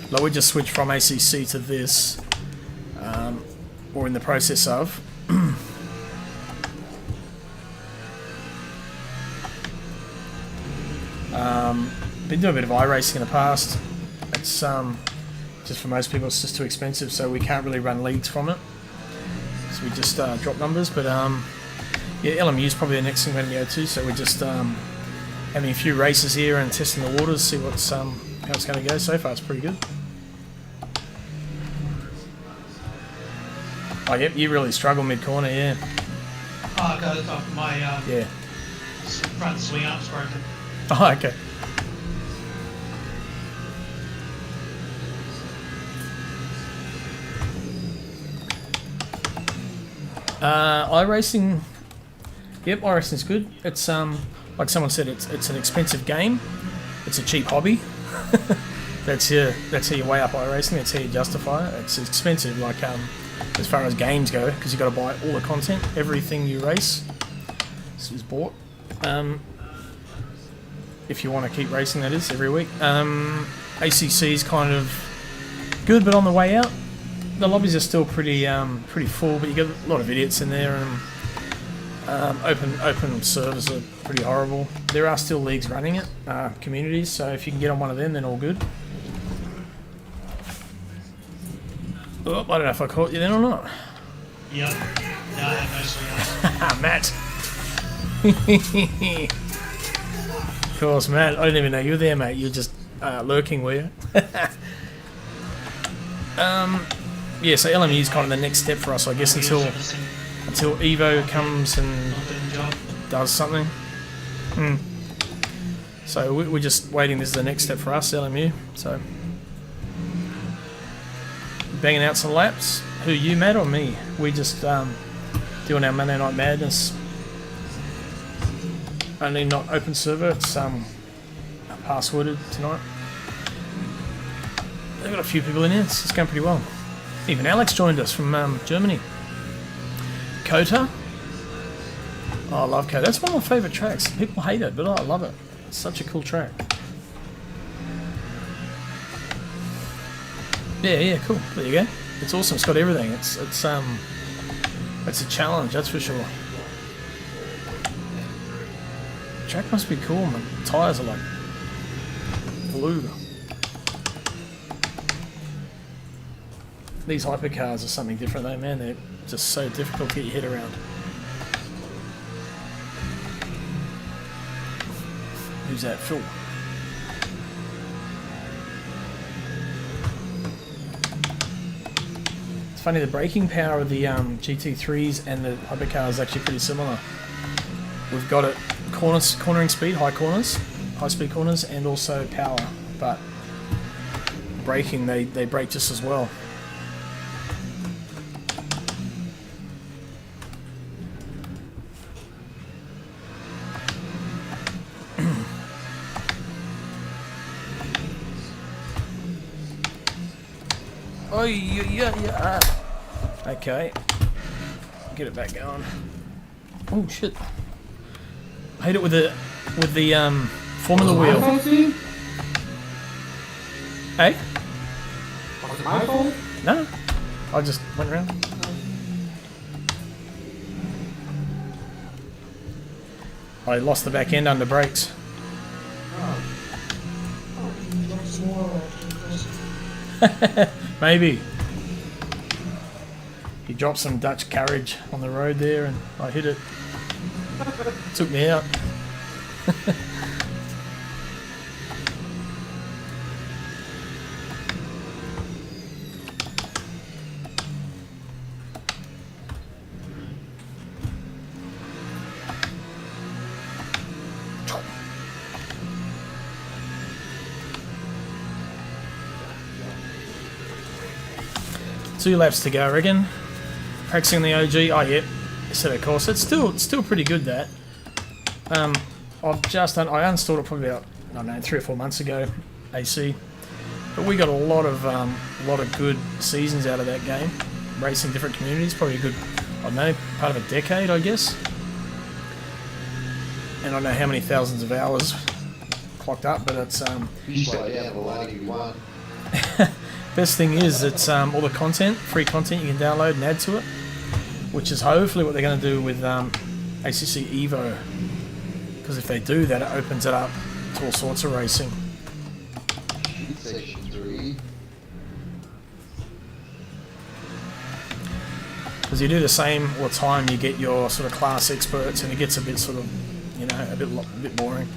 Like, we just switched from ACC to this, or in the process of. Been doing a bit of iRacing in the past. It's just for most people it's just too expensive, so we can't really run leagues from it. So we just drop numbers, but yeah, LMU is probably the next thing we're going to go to. So we're just having a few races here and testing the waters, see what's how it's going to go. So far, it's pretty good. Oh, yep, you really struggle mid corner, yeah. Oh, because my Yeah. front swing arm's broken. Oh, okay. iRacing. Yep, iRacing's good. It's like someone said, it's an expensive game. It's a cheap hobby. That's how you weigh up iRacing. That's how you justify it. It's expensive, like as far as games go, because you got to buy all the content, everything you race is bought. If you want to keep racing, that is, every week. ACC is kind of good, but on the way out, the lobbies are still pretty full. But you get a lot of idiots in there, and open servers are pretty horrible. There are still leagues running it, communities. So if you can get on one of them, then all good. Oh, I don't know if I caught you then or not. Yep. No, mostly Matt. Of course, Matt. I didn't even know you were there, mate. You're just lurking, were you? Yeah, so LMU is kind of the next step for us, I guess, until Evo comes and does something. So we're just waiting. This is the next step for us, LMU. So banging out some laps. Who, you, Matt, or me? We just doing our Monday Night Madness. Only not open server. It's passworded tonight. They've got a few people in here. It's going pretty well. Even Alex joined us from Germany. Kota. Oh, I love Kota. That's one of my favourite tracks. People hate it, but I love it. It's such a cool track. Yeah, cool. There you go. It's awesome. It's got everything. It's a challenge, that's for sure. The track must be cool, man. The tyres are like blue. These hypercars are something different though, man. They're just so difficult to get your head around. Who's that? Phil. It's funny, the braking power of the GT3s and the hypercars is actually pretty similar. We've got it cornering speed, high speed corners, and also power, but braking, they brake just as well. Oh yeah. Okay, get it back going. Oh shit! I hit it with the Formula wheel. Hey? Was it my fault? No, I just went around. I lost the back end under brakes. Maybe. He dropped some Dutch carriage on the road there and I hit it. Took me out. Two laps to go, I reckon. Practicing the OG. Oh, yep. Set of course. It's still pretty good, that. I uninstalled it probably about, I don't know, 3 or 4 months ago, AC. But we got a lot of good seasons out of that game. Racing different communities, probably a good, I don't know, part of a decade, I guess. And I don't know how many thousands of hours clocked up, but it's You slow down the lady you won. Best thing is it's all the content, free content you can download and add to it, which is hopefully what they're going to do with ACC Evo, because if they do that, it opens it up to all sorts of racing. Section 3. Because you do the same all the time, you get your sort of class experts, and it gets a bit sort of, you know, a bit boring.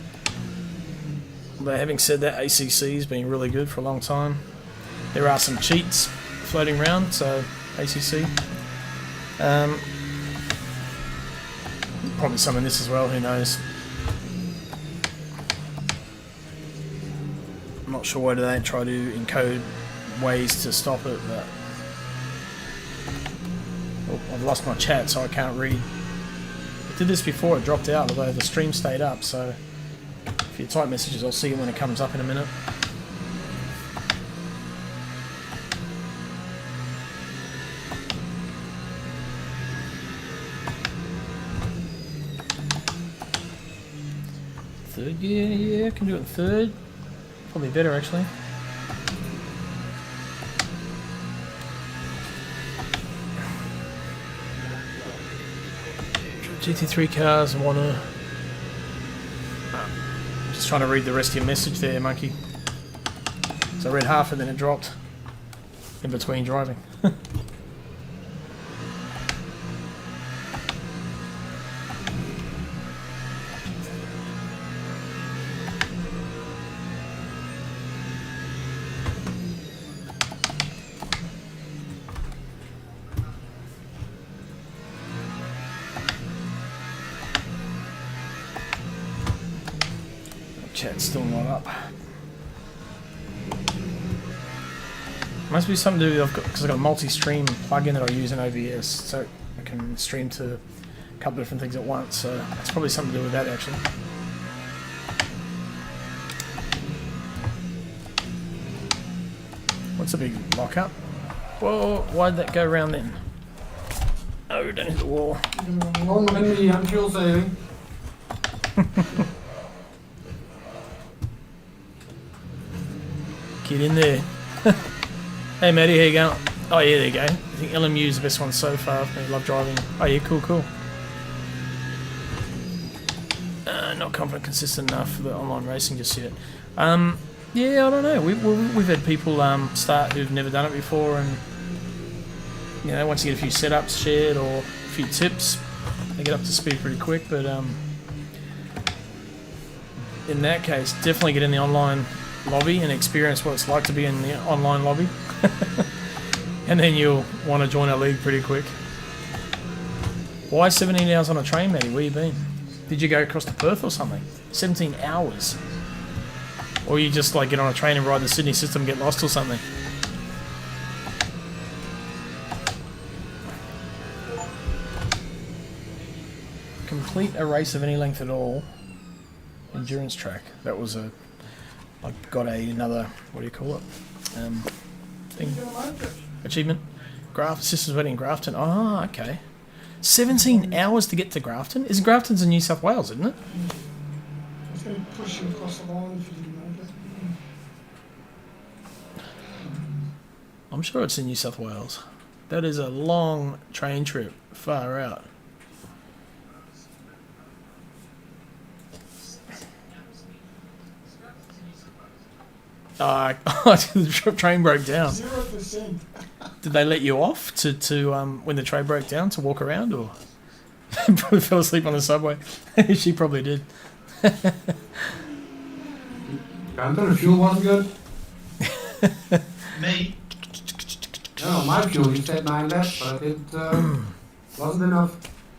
But having said that, ACC's been really good for a long time. There are some cheats floating around, so ACC. Probably some in this as well, who knows. I'm not sure whether they try to encode ways to stop it, but Oh, I've lost my chat, so I can't read. I did this before, it dropped out, although the stream stayed up, so if you type messages, I'll see it when it comes up in a minute. Third gear, yeah, I can do it in third. Probably better, actually. GT3 cars, I wanna... Just trying to read the rest of your message there, monkey. So I read half and then it dropped in between driving. Chat's still not up. Must be something to do with because I've got a multi-stream plugin that I use in OBS, so I can stream to a couple of different things at once. So it's probably something to do with that actually. What's a big lockup? Whoa! Why'd that go around then? Oh, don't hit the wall. Wrong enemy, I'm fuel saving. Get in there. Hey Matty, how you going? Oh yeah, there you go. I think LMU is the best one so far. I love driving. Oh yeah, cool. Not confident, consistent enough for the online racing just yet. Yeah, I don't know. We've had people start who've never done it before, and you know, once you get a few setups shared or a few tips, they get up to speed pretty quick. But in that case, definitely get in the online lobby and experience what it's like to be in the online lobby. And then you'll want to join our league pretty quick. Why 17 hours on a train, Matty? Where you been? Did you go across to Perth or something? 17 hours? Or you just like get on a train and ride the Sydney system and get lost or something? Complete a race of any length at all. Endurance track. That was a... I got another, what do you call it? Thing. Achievement. Sister's wedding in Grafton. Oh, okay. 17 hours to get to Grafton? Grafton's in New South Wales, isn't it? It's going to push you across the line if you didn't know that. I'm sure it's in New South Wales. That is a long train trip. Far out. The train broke down. 0%. Did they let you off to when the train broke down to walk around, or probably fell asleep on the subway? She probably did. Gunther, the fuel wasn't good? Me. No, my fuel, you said 9 left, but it wasn't enough.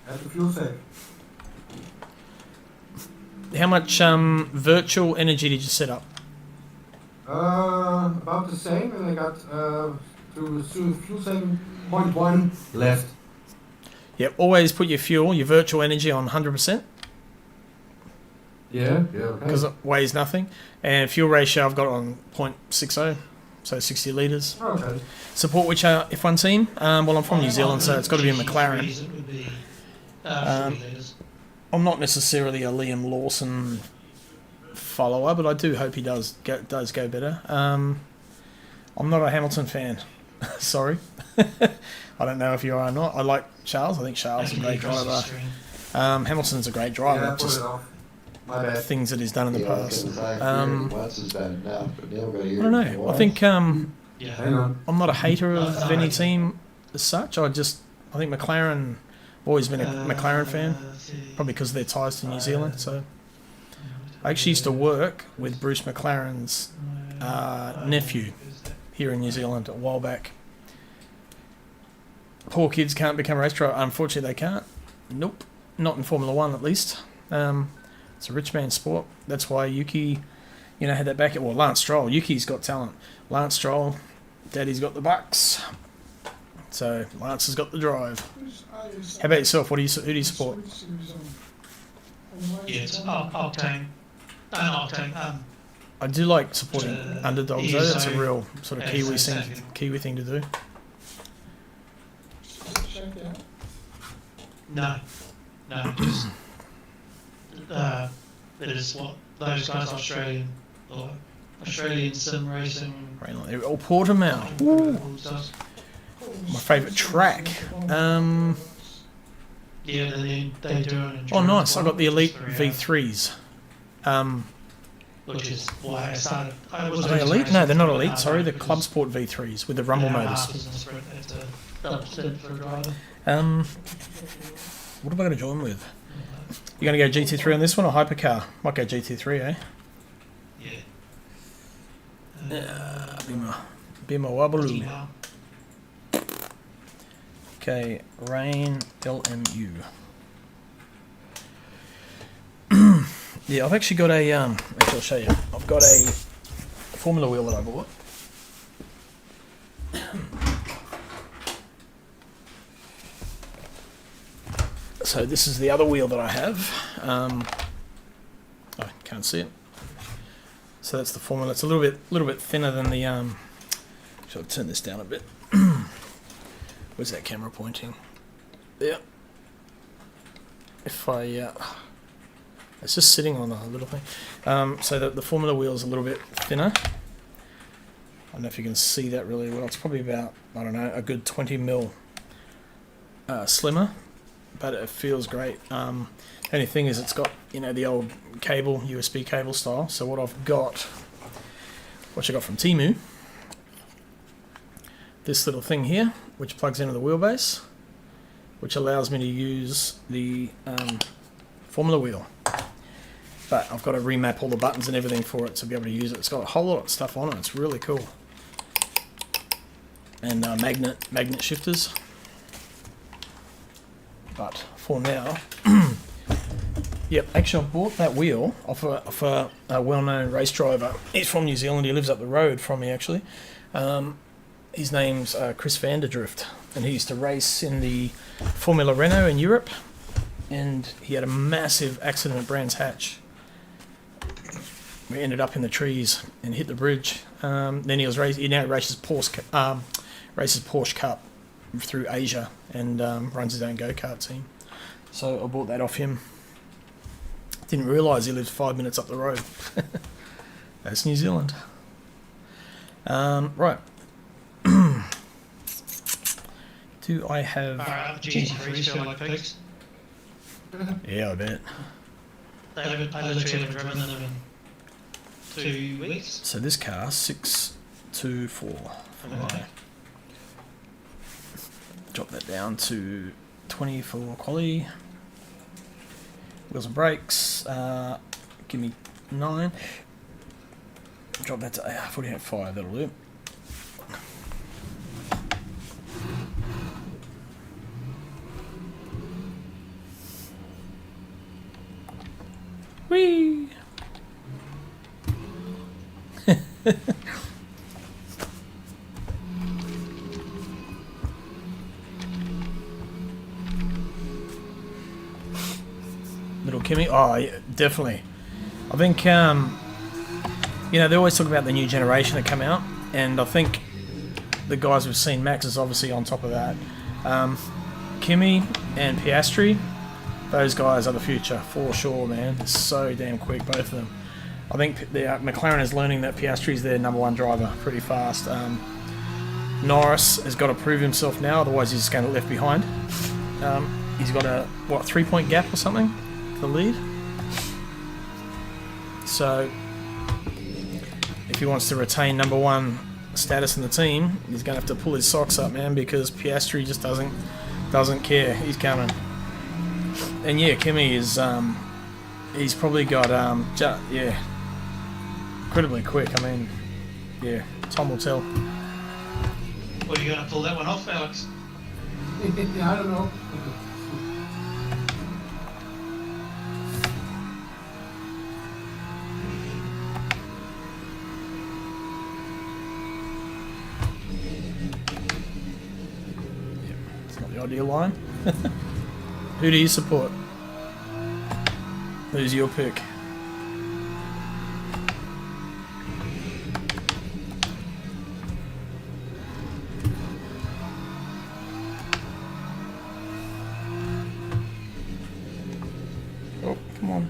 Had the fuel save. How much virtual energy did you set up? About the same, and I got to fuel saving 0.1 left. Yeah, always put your virtual energy on 100%. Yeah, okay. Because it weighs nothing. And fuel ratio, I've got it on 0.60, so 60 litres. Okay. Support which F1 team? Well, I'm from New Zealand, so it's got to be a McLaren. I'm not necessarily a Liam Lawson follower, but I do hope he does go better. I'm not a Hamilton fan. Sorry. I don't know if you are or not. I like Charles. I think Charles is a great driver. Hamilton's a great driver. Yeah, Just my bad. things that he's done in the past. I Once is bad enough, but now we've got to hear don't know. it I think Hang on. I'm not a hater of any team as such. I think McLaren. Always been a McLaren fan, probably because of their ties to New Zealand. So I actually used to work with Bruce McLaren's nephew here in New Zealand a while back. Poor kids can't become race driver. Unfortunately, they can't. Nope, not in Formula One at least. It's a rich man's sport. That's why Yuki, had that back. Well, Lance Stroll. Yuki's got talent. Lance Stroll, Daddy's got the bucks. So Lance has got the drive. Who's How about yourself? Who do you support? Yeah, it's Octane. No, not Octane. I do like supporting underdogs though. That's a ESO, real sort of Kiwi ESO. thing to do. No, just it is what those guys Australian or Australian sim racing. Oh, Portimao. Ooh. My favourite track. Yeah, they do an Oh, nice! I endurance got the one, Elite just 3 hours, V3s. which is why I started. I was Are they Elite? No, they're not Elite. Sorry, the Club Sport V3s with the rumble motors. What am I going to join with? You going to go GT3 on this one or Hypercar? Might go GT3, eh? Yeah. Bima Wabaloo. Okay, Rain LMU. Yeah, I've actually got a actually I'll show you. I've got a Formula wheel that I bought. So this is the other wheel that I have. I can't see it. So that's the Formula. It's a little bit thinner than the Shall I turn this down a bit? Where's that camera pointing? Yeah. If I it's just sitting on a little thing. So the Formula wheel is a little bit thinner. I don't know if you can see that really well. It's probably about, I don't know, a good 20 mil slimmer, but it feels great. Only thing is it's got, you know, the old cable, USB cable style. So what I got from Temu, this little thing here, which plugs into the wheelbase, which allows me to use the Formula wheel. But I've got to remap all the buttons and everything for it to be able to use it. It's got a whole lot of stuff on it. It's really cool. And magnet shifters. But for now, yep. Actually, I bought that wheel off a well-known race driver. He's from New Zealand. He lives up the road from me, actually. His name's Chris Vanderdrift, and he used to race in the Formula Renault in Europe. And he had a massive accident at Brands Hatch. We ended up in the trees and hit the bridge. Then he now races Porsche Cup through Asia and runs his own go-kart team. So I bought that off him. Didn't realise he lived 5 minutes up the road. That's New Zealand. Right. Do I have... GT3s feel like pigs. Yeah, I bet. I literally haven't driven them in 2 weeks. So this car, 624. Okay. Drop that down to 20 for quality. Wheels and brakes. Give me 9. Drop that to 48.5. That'll do. Whee! Little Kimmy? Oh, yeah, definitely. I think, you know, they always talk about the new generation that come out, and I think the guys we've seen, Max is obviously on top of that. Kimmy and Piastri, those guys are the future, for sure, man. They're so damn quick, both of them. I think McLaren is learning that Piastri is their #1 driver pretty fast. Norris has got to prove himself now, otherwise he's just going to get left behind. He's got a, 3-point gap or something to the lead. So, if he wants to retain #1 status in the team, he's going to have to pull his socks up, man, because Piastri just doesn't care. He's coming. And yeah, Kimi is, he's probably got, yeah, incredibly quick. I mean, yeah, time will tell. Well, you going to pull that one off, Alex? Yeah, I don't know. ideal line. Who do you support? Who's your pick? Oh, come on.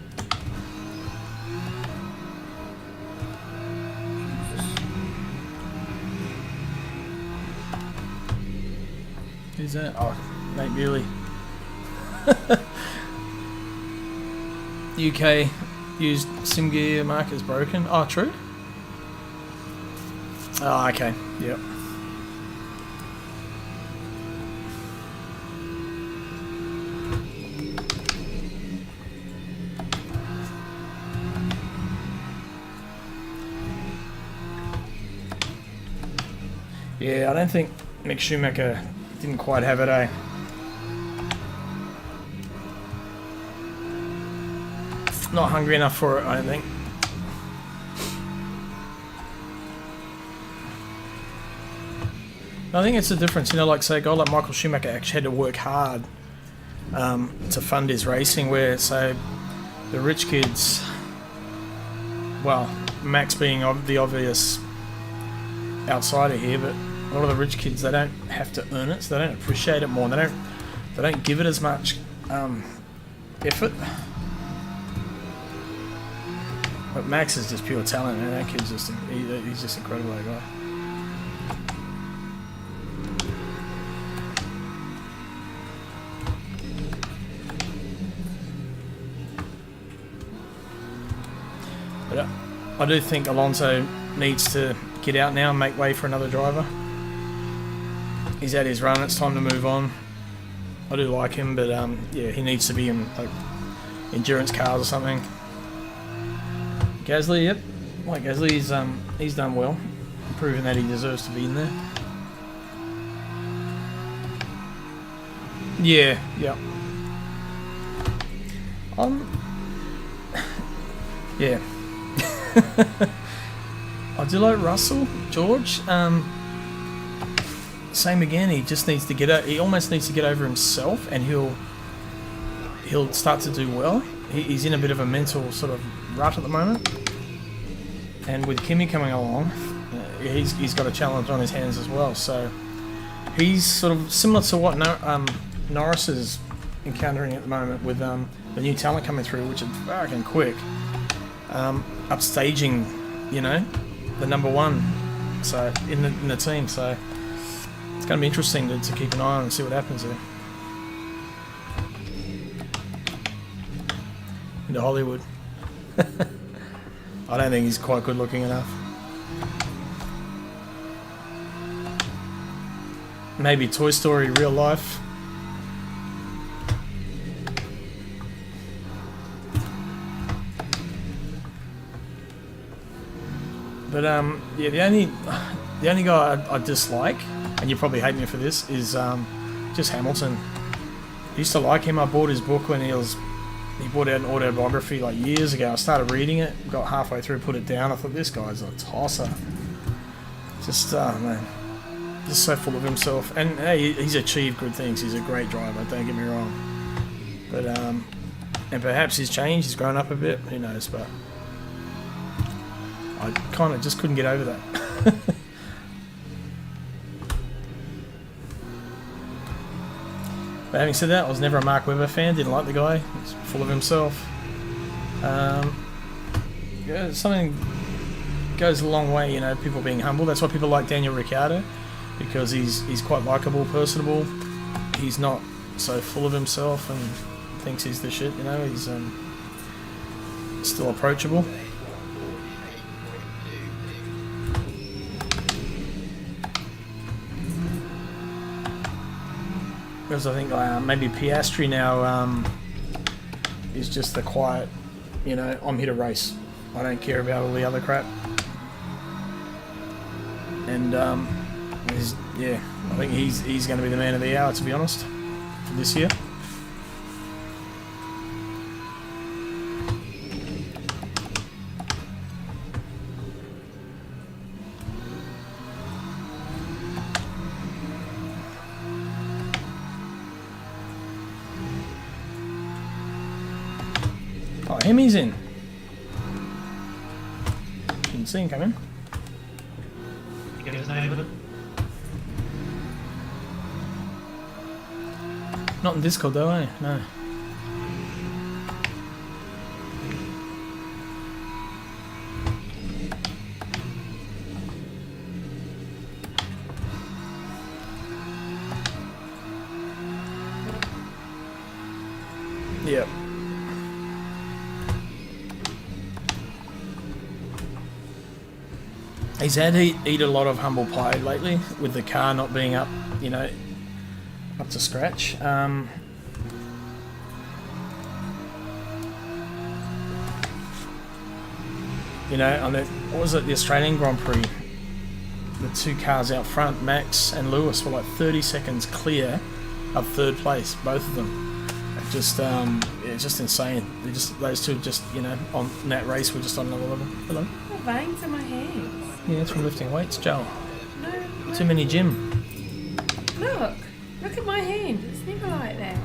Who's that? Oh, Nate Bewley. UK used sim gear markers broken. Oh, true. Oh, okay. Yep. Yeah, I don't think Mick Schumacher didn't quite have it, eh? Not hungry enough for it, I don't think. I think it's the difference, you know, like say a guy like Michael Schumacher actually had to work hard to fund his racing, where so the rich kids, well, Max being the obvious outsider here, but a lot of the rich kids, they don't have to earn it, so they don't appreciate it more. They don't give it as much effort. But Max is just pure talent, man. That kid's just he's just incredible, that guy. But I do think Alonso needs to get out now and make way for another driver. He's had his run, it's time to move on. I do like him, but yeah, he needs to be in like endurance cars or something. Gasly, yep. Like Gasly, he's done well, proving that he deserves to be in there. Yeah, yeah. Yeah. I do like Russell, George. Same again. He just needs to get. He almost needs to get over himself, and he'll start to do well. He's in a bit of a mental sort of rut at the moment, and with Kimi coming along, he's got a challenge on his hands as well. So he's sort of similar to what Norris is encountering at the moment with the new talent coming through, which is fucking quick. Upstaging, you know, the number one, so in the team. So it's going to be interesting to keep an eye on and see what happens there. Into Hollywood. I don't think he's quite good looking enough. Maybe Toy Story real life. But yeah, the only guy I dislike, and you probably hate me for this, is just Hamilton. I used to like him. I bought his book when he brought out an autobiography like years ago. I started reading it, got halfway through, put it down. I thought, this guy's a tosser. Just man, just so full of himself. And hey, he's achieved good things. He's a great driver. Don't get me wrong. But and perhaps he's changed. He's grown up a bit. Who knows? But I kind of just couldn't get over that. But having said that, I was never a Mark Webber fan. Didn't like the guy. He's full of himself. Yeah, something goes a long way, you know, people being humble. That's why people like Daniel Ricciardo, because he's quite likable, personable. He's not so full of himself and thinks he's the shit, you know. He's still approachable. Whereas I think maybe Piastri now is just the quiet, you know, I'm here to race. I don't care about all the other crap. And yeah, I think he's going to be the man of the hour, to be honest, for this year. Oh, Hemi's in. Didn't see him come in. You get his name of it? Not in Discord though, eh? No. Yep. He's had to eat a lot of humble pie lately with the car not being up, you know, up to scratch. You know, on the, what was it, the Australian Grand Prix, the two cars out front, Max and Lewis, were like 30 seconds clear of third place, both of them. Just, yeah, it's just insane. They just, those two just, you know, on in that race were just on another level. Hello. The veins in my hands. Yeah, it's from lifting weights, Joel. No. Too many gym. Look at my hand. It's never like that.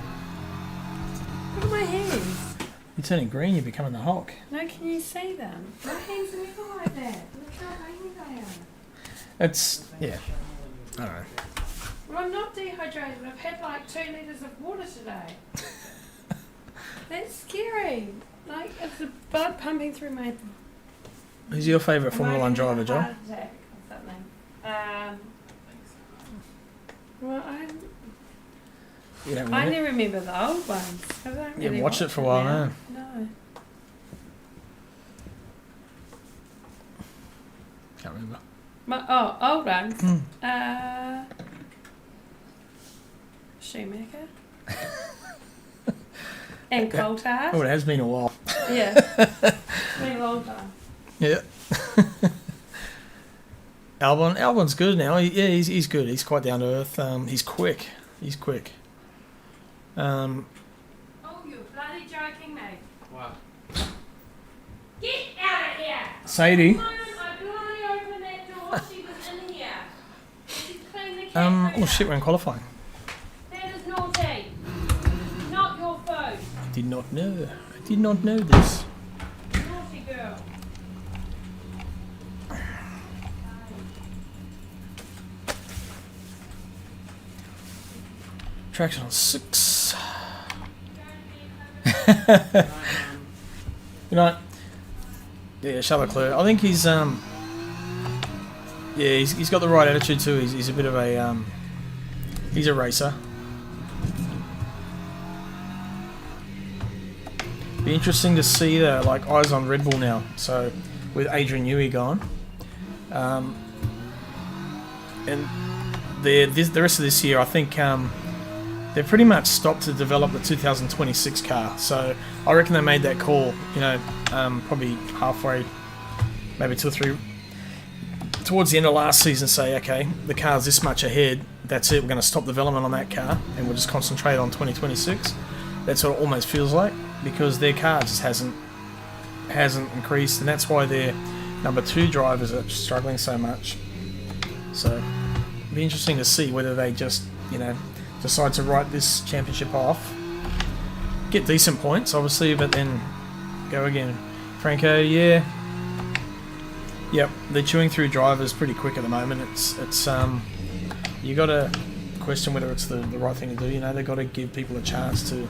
Look at my hands. You're turning green, you're becoming the Hulk. No, can you see them? My hands are never like that. Look how veiny they are. It's, yeah, I don't know. Well, I'm not dehydrated. I've had like 2 litres of water today. That's scary. Like, it's the blood pumping through my... Who's your favourite Formula 1 driver, Joel? Heart attack or something. Well, You don't I remember? only remember the old ones. I don't You really haven't watched it for a while now. now. No. Can't remember. Old ones. Hmm. Schumacher. And Coulthard. Oh, it has been a while. Yeah. It's been a long time. Yeah. Albon's good now. Yeah, he's good. He's quite down to earth. He's quick. He's quick. Oh, you're bloody joking me. What? Get out of here! Sadie. The moment I bloody opened that door, she was in here. She's cleaned the cat Oh shit, we're in qualifying. That is naughty. Not your food. I did not know. I did not know this. Naughty girl. Traction on 6. Good night. Yeah, Charles Leclerc. I think he's yeah, he's got the right attitude too. He's a bit of a he's a racer. Be interesting to see though, like eyes on Red Bull now. So with Adrian Newey gone, and the rest of this year, I think they've pretty much stopped to develop the 2026 car. So I reckon they made that call, you know, probably halfway, maybe 2 or 3, towards the end of last season, say, okay, the car's this much ahead, that's it, we're going to stop development on that car and we'll just concentrate on 2026. That's what it almost feels like, because their car just hasn't increased, and that's why their number 2 drivers are struggling so much. So it'll be interesting to see whether they just, you know, decide to write this championship off, get decent points obviously, but then go again. Franco, yeah, yep, they're chewing through drivers pretty quick at the moment. It's you got to question whether it's the right thing to do. You know, they got to give people a chance to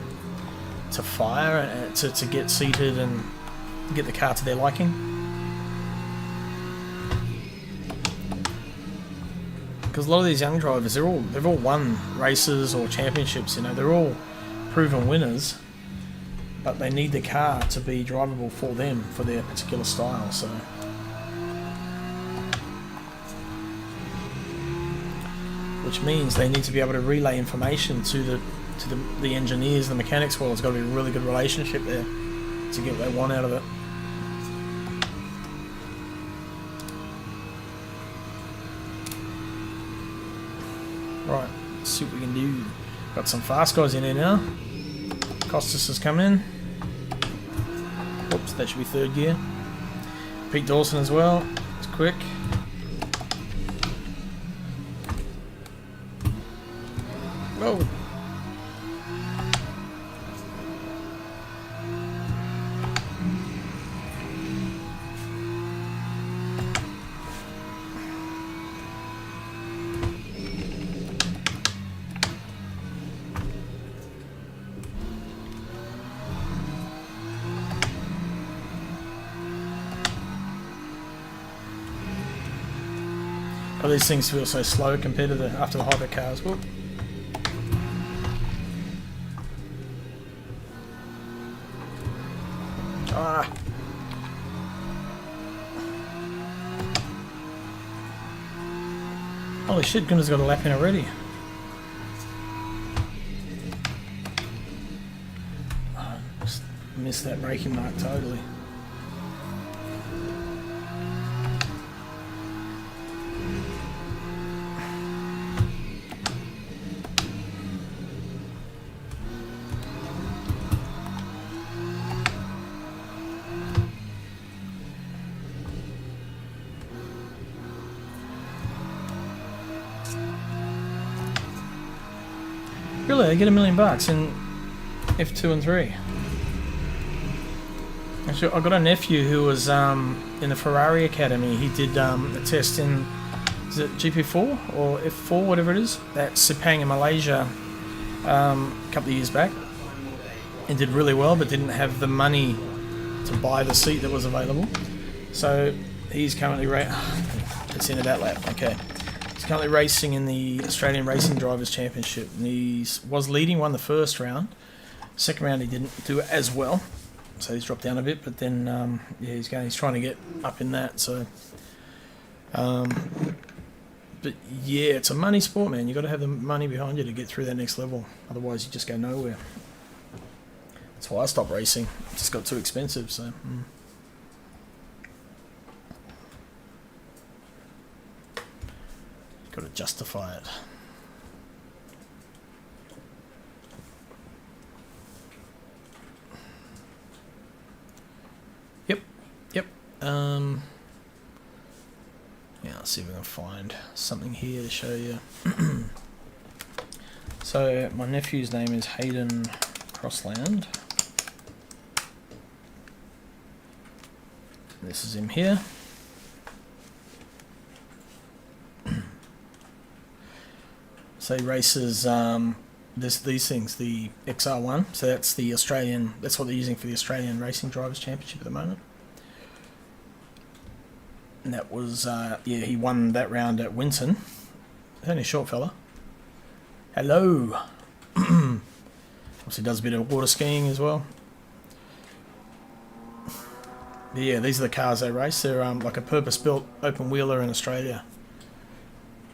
fire, to get seated and get the car to their liking. Because a lot of these young drivers, they've all won races or championships. You know, they're all proven winners, but they need the car to be drivable for them, for their particular style. So, which means they need to be able to relay information to the engineers, the mechanics. Well, there's got to be a really good relationship there to get what they want out of it. Right, let's see what we can do. Got some fast guys in here now. Costas has come in. Oops, that should be 3rd gear. Pete Dawson as well. It's quick. Whoa. But these things feel so slow compared to after the hybrid cars. Whoop. Ah. Holy shit, Gunner's got a lap in already. Oh, just missed that braking mark totally. Really, I get $1 million in F2 and 3. Actually, I got a nephew who was in the Ferrari Academy. He did a test in, is it GP4 or F4, whatever it is, at Sepang in Malaysia a couple of years back. And did really well, but didn't have the money to buy the seat that was available. So he's currently it's into that lap. Okay. He's currently racing in the Australian Racing Drivers Championship, and he was leading, won the first round. Second round he didn't do it as well, so he's dropped down a bit. But then, yeah, he's trying to get up in that. So, but yeah, it's a money sport, man. You got to have the money behind you to get through that next level. Otherwise, you just go nowhere. That's why I stopped racing. It just got too expensive. So. Got to justify it. Yep. Yeah, let's see if we can find something here to show you. So my nephew's name is Hayden Crossland. This is him here. So he races these things, the XR1. So that's the Australian. That's what they're using for the Australian Racing Drivers Championship at the moment. And that was yeah, he won that round at Winton. He's only a short fella. Hello. Obviously does a bit of water skiing as well. But yeah, these are the cars they race. They're like a purpose-built open wheeler in Australia.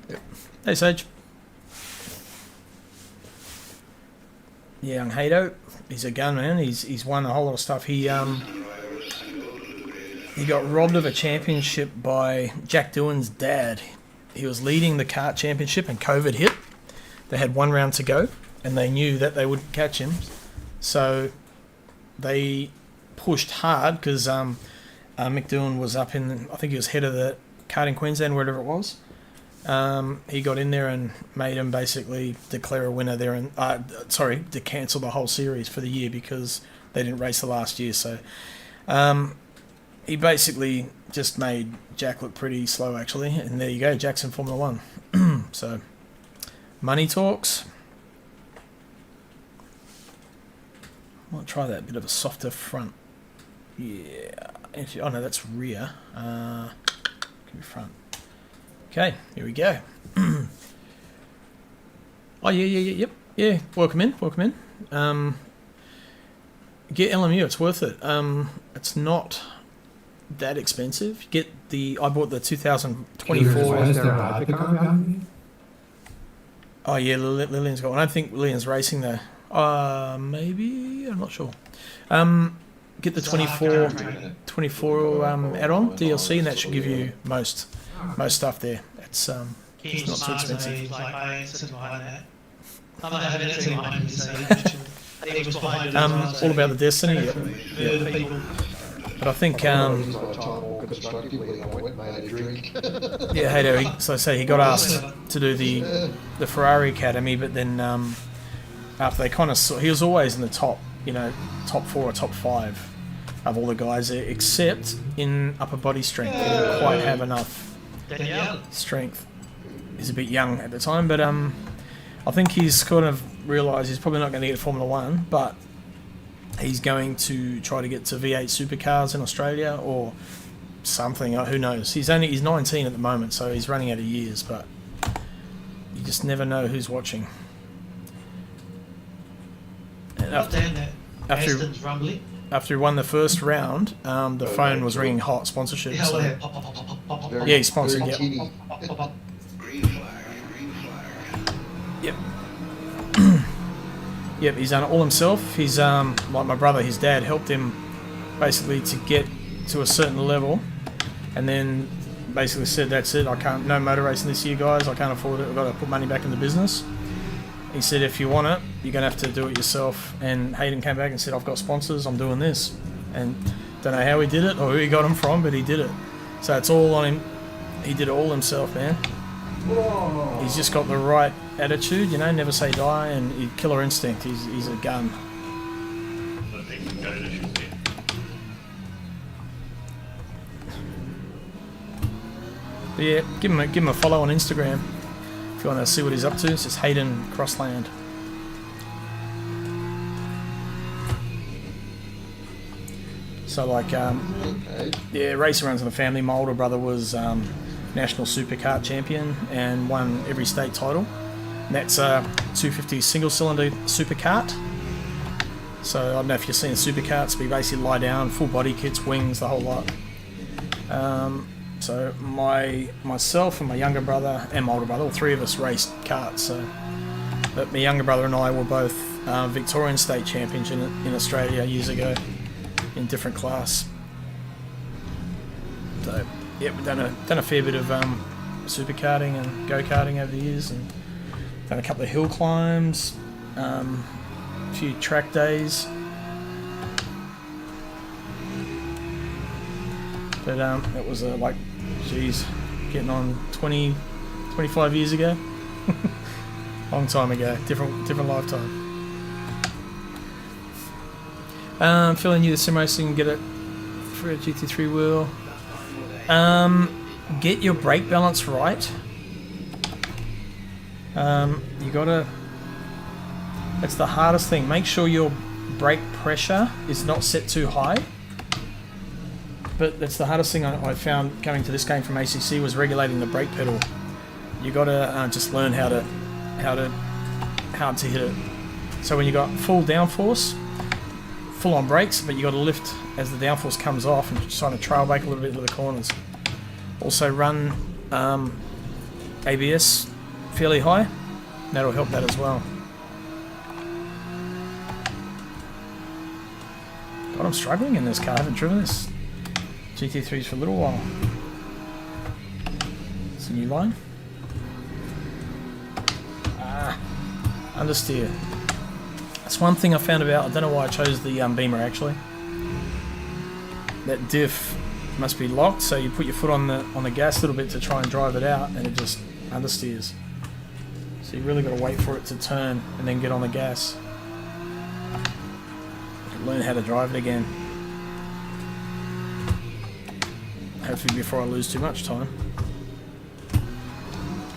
Yep. Hey Sage. Yeah, young Hato, he's a gunman. He's won a whole lot of stuff. He got robbed of a championship by Jack Doohan's dad. He was leading the kart championship and COVID hit. They had one round to go and they knew that they wouldn't catch him. So they pushed hard because Mick Doohan was up in, I think he was head of the Karting Queensland, wherever it was. He got in there and made him basically declare a winner there and to cancel the whole series for the year because they didn't race the last year. So he basically just made Jack look pretty slow actually, and there you go, Jack's in Formula 1. So money talks. I'll try that bit of a softer front. Yeah, oh no, that's rear. Can be front. Okay, here we go. Oh yeah. Welcome in. Get LMU. It's worth it. It's not that expensive. I bought the 2024. Oh yeah, Lillian's got one. I don't think Lillian's racing though. Maybe, I'm not sure. Get the 24 add-on DLC, and that should give you most stuff there. It's not too expensive. All about the Destiny. Yep. But I think yeah, Hato. So I say he got asked to do the Ferrari Academy, but then after they kind of saw, he was always in the top 4 or top 5 of all the guys there, except in upper body strength. He didn't quite have enough strength. He's a bit young at the time, but I think he's kind of realised he's probably not going to get Formula 1, but he's going to try to get to V8 supercars in Australia or something. Who knows? He's 19 at the moment, so he's running out of years. But you just never know who's watching. And Aston's rumbling. after he won the first round, the phone was ringing hot sponsorship. So. Yeah, he's sponsored. Yep. Yep. Yep, he's done it all himself. He's like my brother, his dad helped him basically to get to a certain level, and then basically said, "That's it. I can't. No motor racing this year, guys. I can't afford it. I've got to put money back in the business." He said, "If you want it, you're gonna have to do it yourself." And Hayden came back and said, "I've got sponsors. I'm doing this." And don't know how he did it or who he got them from, but he did it. So it's all on him. He did it all himself, man. Whoa. He's just got the right attitude, you know, never say die, and killer instinct. He's a gun. But yeah, give him a follow on Instagram if you want to see what he's up to. It's just Hayden Crossland. So like, yeah, race runs in the family. My older brother was national supercar champion and won every state title. And that's a 250 single cylinder supercart. So I don't know if you've seen supercarts, but you basically lie down, full body kits, wings, the whole lot. So myself and my younger brother and my older brother, all three of us raced karts. So, but my younger brother and I were both Victorian state champions in Australia years ago in different class. So yeah, we've done a fair bit of superkarting and go-karting over the years, and done a couple of hill climbs, a few track days. But it was like, geez, getting on 20, 25 years ago. Long time ago, different lifetime. Feeling you the sim racing, get it for a GT3 wheel. Get your brake balance right. You gotta. That's the hardest thing. Make sure your brake pressure is not set too high. But that's the hardest thing I found coming to this game from ACC was regulating the brake pedal. You gotta just learn how to hit it. So when you got full downforce, full on brakes, but you got to lift as the downforce comes off and trying to trail back a little bit into the corners. Also run ABS fairly high. That'll help that as well. God, I'm struggling in this car. I haven't driven this GT3s for a little while. It's a new line. Understeer. That's one thing I found about. I don't know why I chose the Beamer actually. That diff must be locked, so you put your foot on the gas a little bit to try and drive it out, and it just understeers. So you really got to wait for it to turn and then get on the gas. Learn how to drive it again. Hopefully before I lose too much time.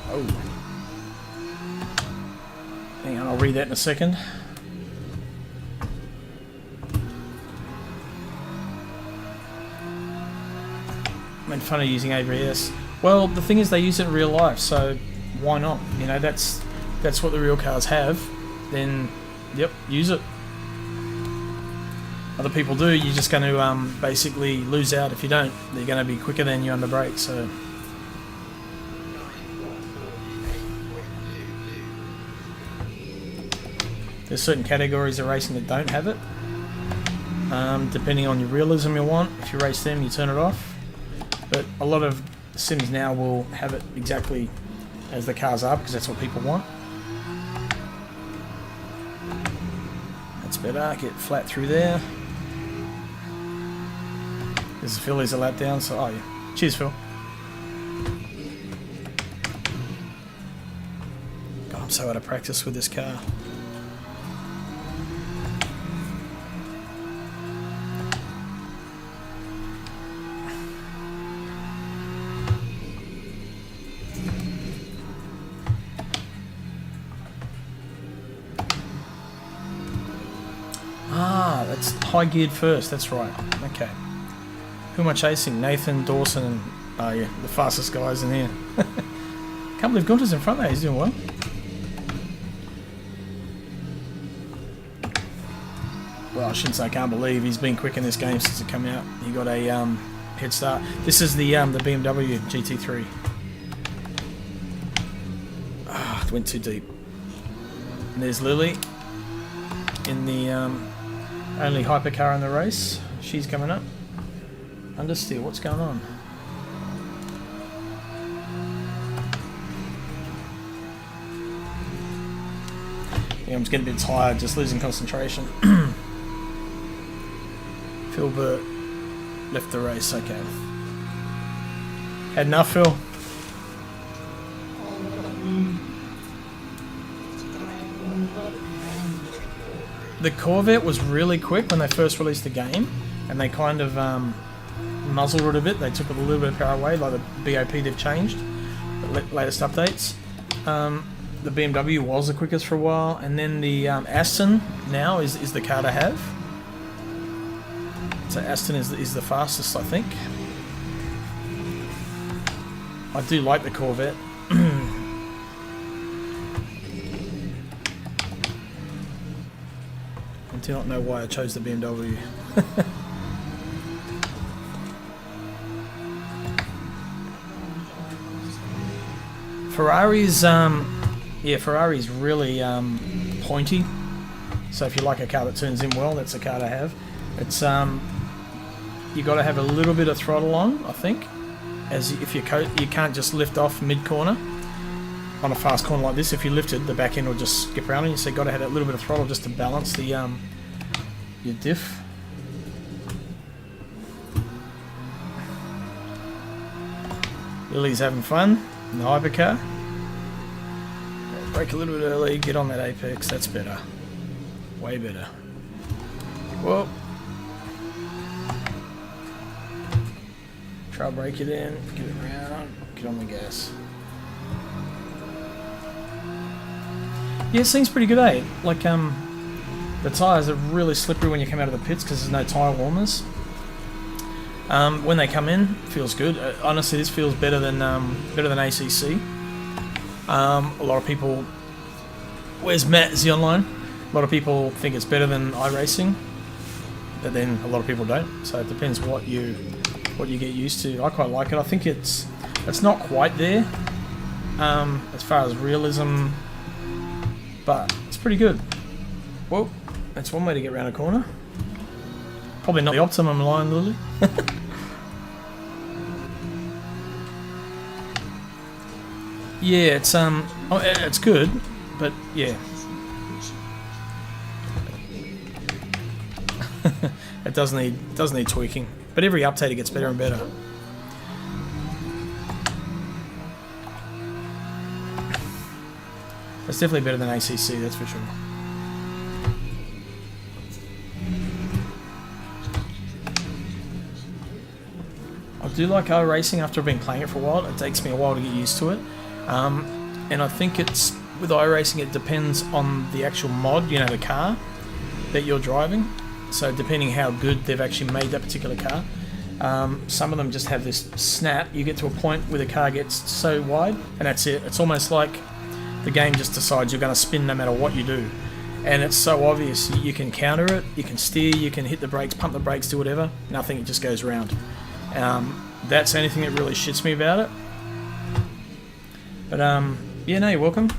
Oh. Hang on, I'll read that in a second. Made fun of using ABS. Well, the thing is they use it in real life, so why not? You know, that's what the real cars have. Then, yep, use it. Other people do. You're just going to basically lose out if you don't. They're going to be quicker than you under brake. So. There's certain categories of racing that don't have it. Depending on your realism you want. If you race them, you turn it off. But a lot of sims now will have it exactly as the cars are because that's what people want. That's better. Get flat through there. There's Phil, he's a lap down, so oh yeah. Cheers, Phil. God, I'm so out of practice with this car. Ah, that's high geared first, that's right. Okay. Who am I chasing? Nathan, Dawson, and oh yeah, the fastest guys in here. Can't believe Gunter's in front there. He's doing well. Well, I shouldn't say I can't believe. He's been quick in this game since it came out. He got a head start. This is the BMW GT3. Ah, it went too deep. And there's Lily in the only hypercar in the race. She's coming up. Understeer, what's going on? Yeah, I'm just getting a bit tired, just losing concentration. Philbert left the race, okay. Had enough, Phil? The Corvette was really quick when they first released the game, and they kind of muzzled it a bit. They took a little bit of power away, like the BOP they've changed, the latest updates. The BMW was the quickest for a while, and then the Aston now is the car to have. So Aston is the fastest, I think. I do like the Corvette. I do not know why I chose the BMW. Ferrari's Ferrari's really pointy. So if you like a car that turns in well, that's a car to have. It's you got to have a little bit of throttle on, I think, as if you can't just lift off mid corner on a fast corner like this. If you lifted, the back end will just skip around, and so you got to have that little bit of throttle just to balance the your diff. Lily's having fun in the hypercar. Brake a little bit early, get on that apex. That's better, way better. Whoa. Try to brake it in, get it around, get on the gas. Yeah, it seems pretty good, eh? Like, the tyres are really slippery when you come out of the pits because there's no tyre warmers. When they come in, feels good. Honestly, this feels better than ACC. A lot of people... Where's Matt? Is he online? A lot of people think it's better than iRacing, but then a lot of people don't. So it depends what you get used to. I quite like it. I think it's not quite there as far as realism, but it's pretty good. Whoa, that's one way to get around a corner. Probably not the optimum line, Lily. Yeah, it's good, but yeah. It does need tweaking, but every update it gets better and better. It's definitely better than ACC, that's for sure. I do like iRacing after I've been playing it for a while. It takes me a while to get used to it. And I think it's with iRacing, it depends on the actual mod, you know, the car that you're driving. So depending how good they've actually made that particular car, some of them just have this snap. You get to a point where the car gets so wide, and that's it. It's almost like the game just decides you're going to spin no matter what you do. And it's so obvious. You can counter it, you can steer, you can hit the brakes, pump the brakes, do whatever. Nothing, it just goes around. That's the only thing that really shits me about it. But yeah, no, you're welcome.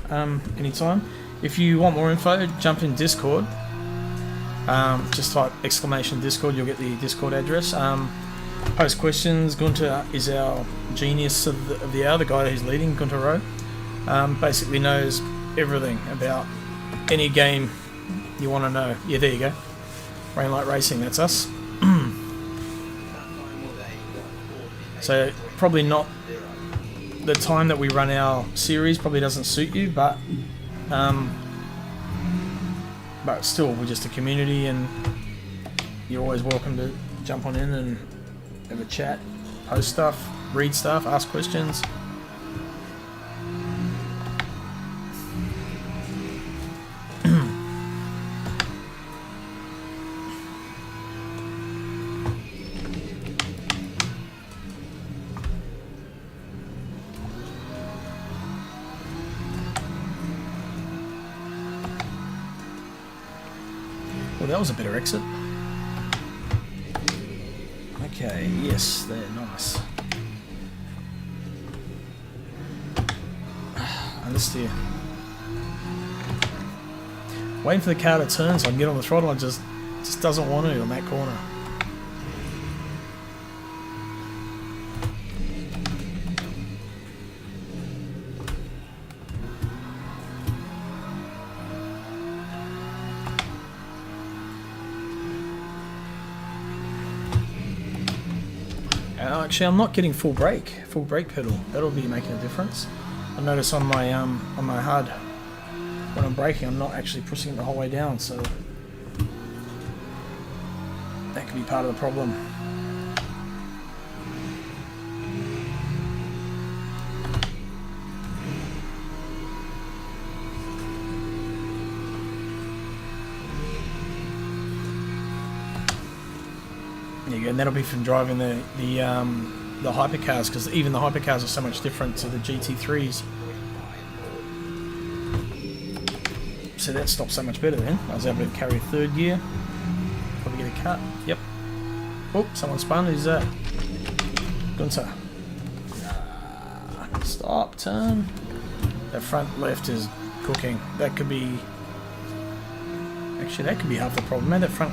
Anytime. If you want more info, jump in Discord. Just type !Discord, you'll get the Discord address. Post questions. Gunter is our genius of the hour, the guy who's leading, Gunter Rowe. Basically knows everything about any game you want to know. Yeah, there you go. Rainlight Racing, that's us. So probably not the time that we run our series probably doesn't suit you, but still, we're just a community, and you're always welcome to jump on in and have a chat, post stuff, read stuff, ask questions. that was a better exit. Okay, yes, they're nice. Understeer. Waiting for the car to turn so I can get on the throttle. It just doesn't want to on that corner. Actually, I'm not getting full brake pedal. That'll be making a difference. I notice on my HUD when I'm braking, I'm not actually pushing it the whole way down, so that could be part of the problem. There you go, and that'll be from driving the hypercars, because even the hypercars are so much different to the GT3s. So that stopped so much better then. I was able to carry third gear. Probably get a cut. Yep. Oh, someone spun. Who's that? Gunther. Stop, turn. That front left is cooking. That could be... Actually, that could be half the problem. Man, that front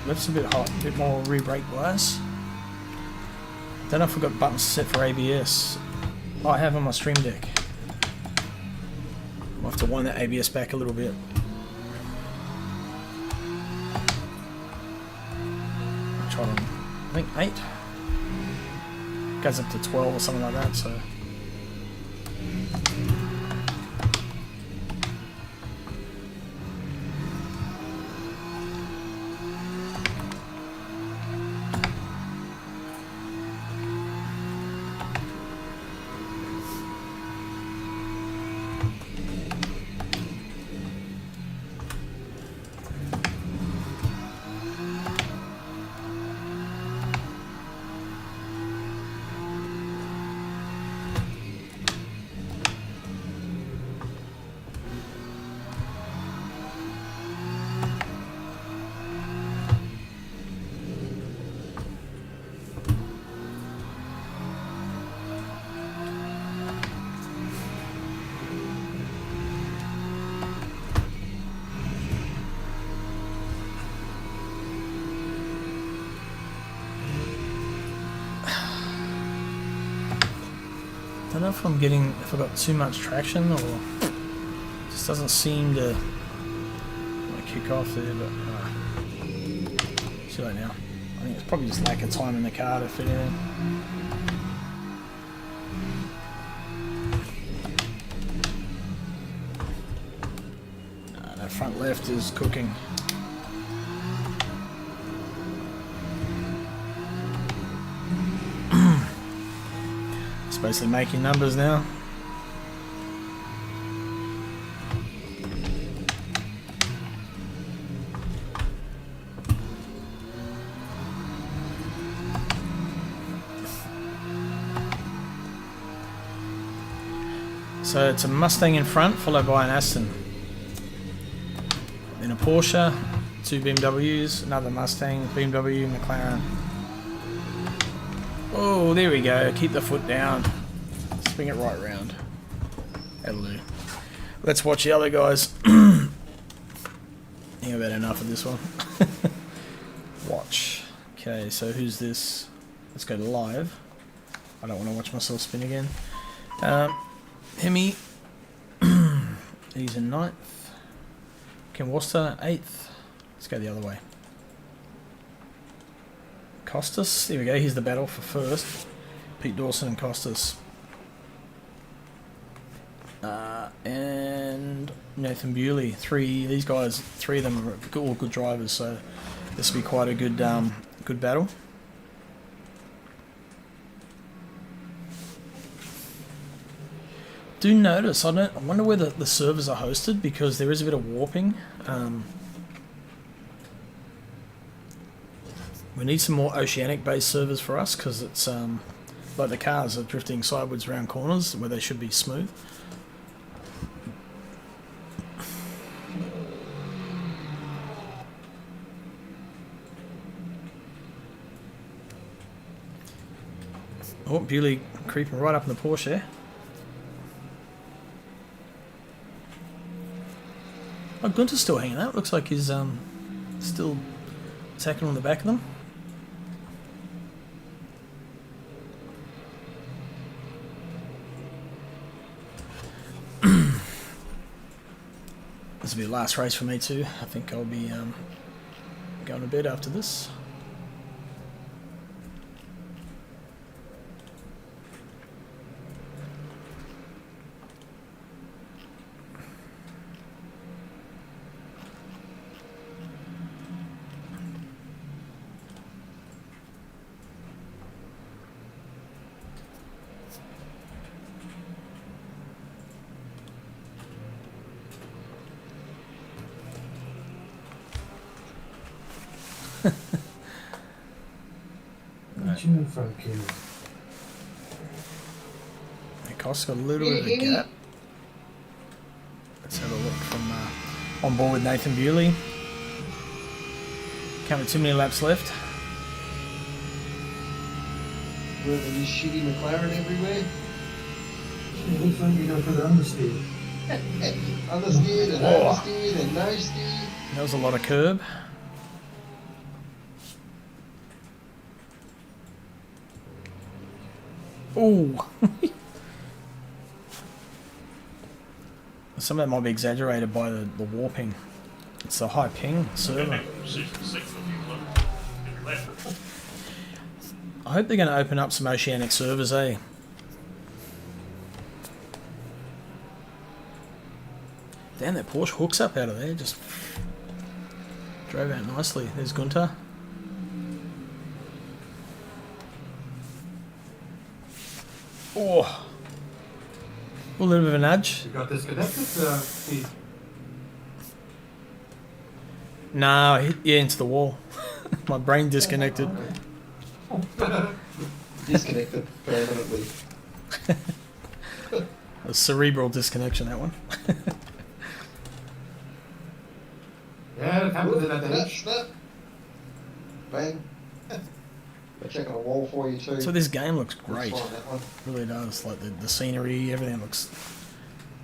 left's a bit hot. A bit more re-brake wise. Don't know if I've got buttons set for ABS. Oh, I have on my Stream Deck. I'll have to wind that ABS back a little bit. I tried on, I think 8. Goes up to 12 or something like that, so. I don't know if if I've got too much traction or just doesn't seem to kick off there, but too late now. I think it's probably just lack of time in the car to fit in. That front left is cooking. It's basically making numbers now. So it's a Mustang in front, followed by an Aston. Then a Porsche, 2 BMWs, another Mustang, BMW, McLaren. Oh, there we go. Keep the foot down. Swing it right round. That'll do. Let's watch the other guys. I think I've had enough of this one. Watch. Okay, so who's this? Let's go to live. I don't want to watch myself spin again. Hemi. He's in 9th. Ken Worcester, 8th. Let's go the other way. Costas, there we go, here's the battle for first. Pete Dawson and Costas. And Nathan Bewley. These guys, 3 of them are all good drivers, so this will be quite a good good battle. Do notice, I wonder where the servers are hosted, because there is a bit of warping. We need some more oceanic-based servers for us, because it's like the cars are drifting sideways around corners where they should be smooth. Oh, Bewley creeping right up in the Porsche there. Oh, Gunter's still hanging out. Looks like he's still attacking on the back of them. This will be the last race for me too. I think I'll be going to bed after this. It costs a little bit of a gap. Let's have a look from on board with Nathan Bewley. Can't be too many laps left. With this shitty McLaren everywhere. It looks like you don't put understeer. Understeered and oversteered and no steer. That was a lot of curb. Oh. Some of that might be exaggerated by the warping. It's a high ping server. I hope they're going to open up some oceanic servers, eh? Damn, that Porsche hooks up out of there. Just drove out nicely. There's Gunter. Oh. A little bit of a nudge. You got disconnected, Steve? No, I hit into the wall. My brain disconnected. Disconnected permanently. A cerebral disconnection, that one. Yeah, it happens at that age. Snap. Bang. They're checking a wall for you too. So this game looks great. Let's find that one. Really does. Like the scenery, everything looks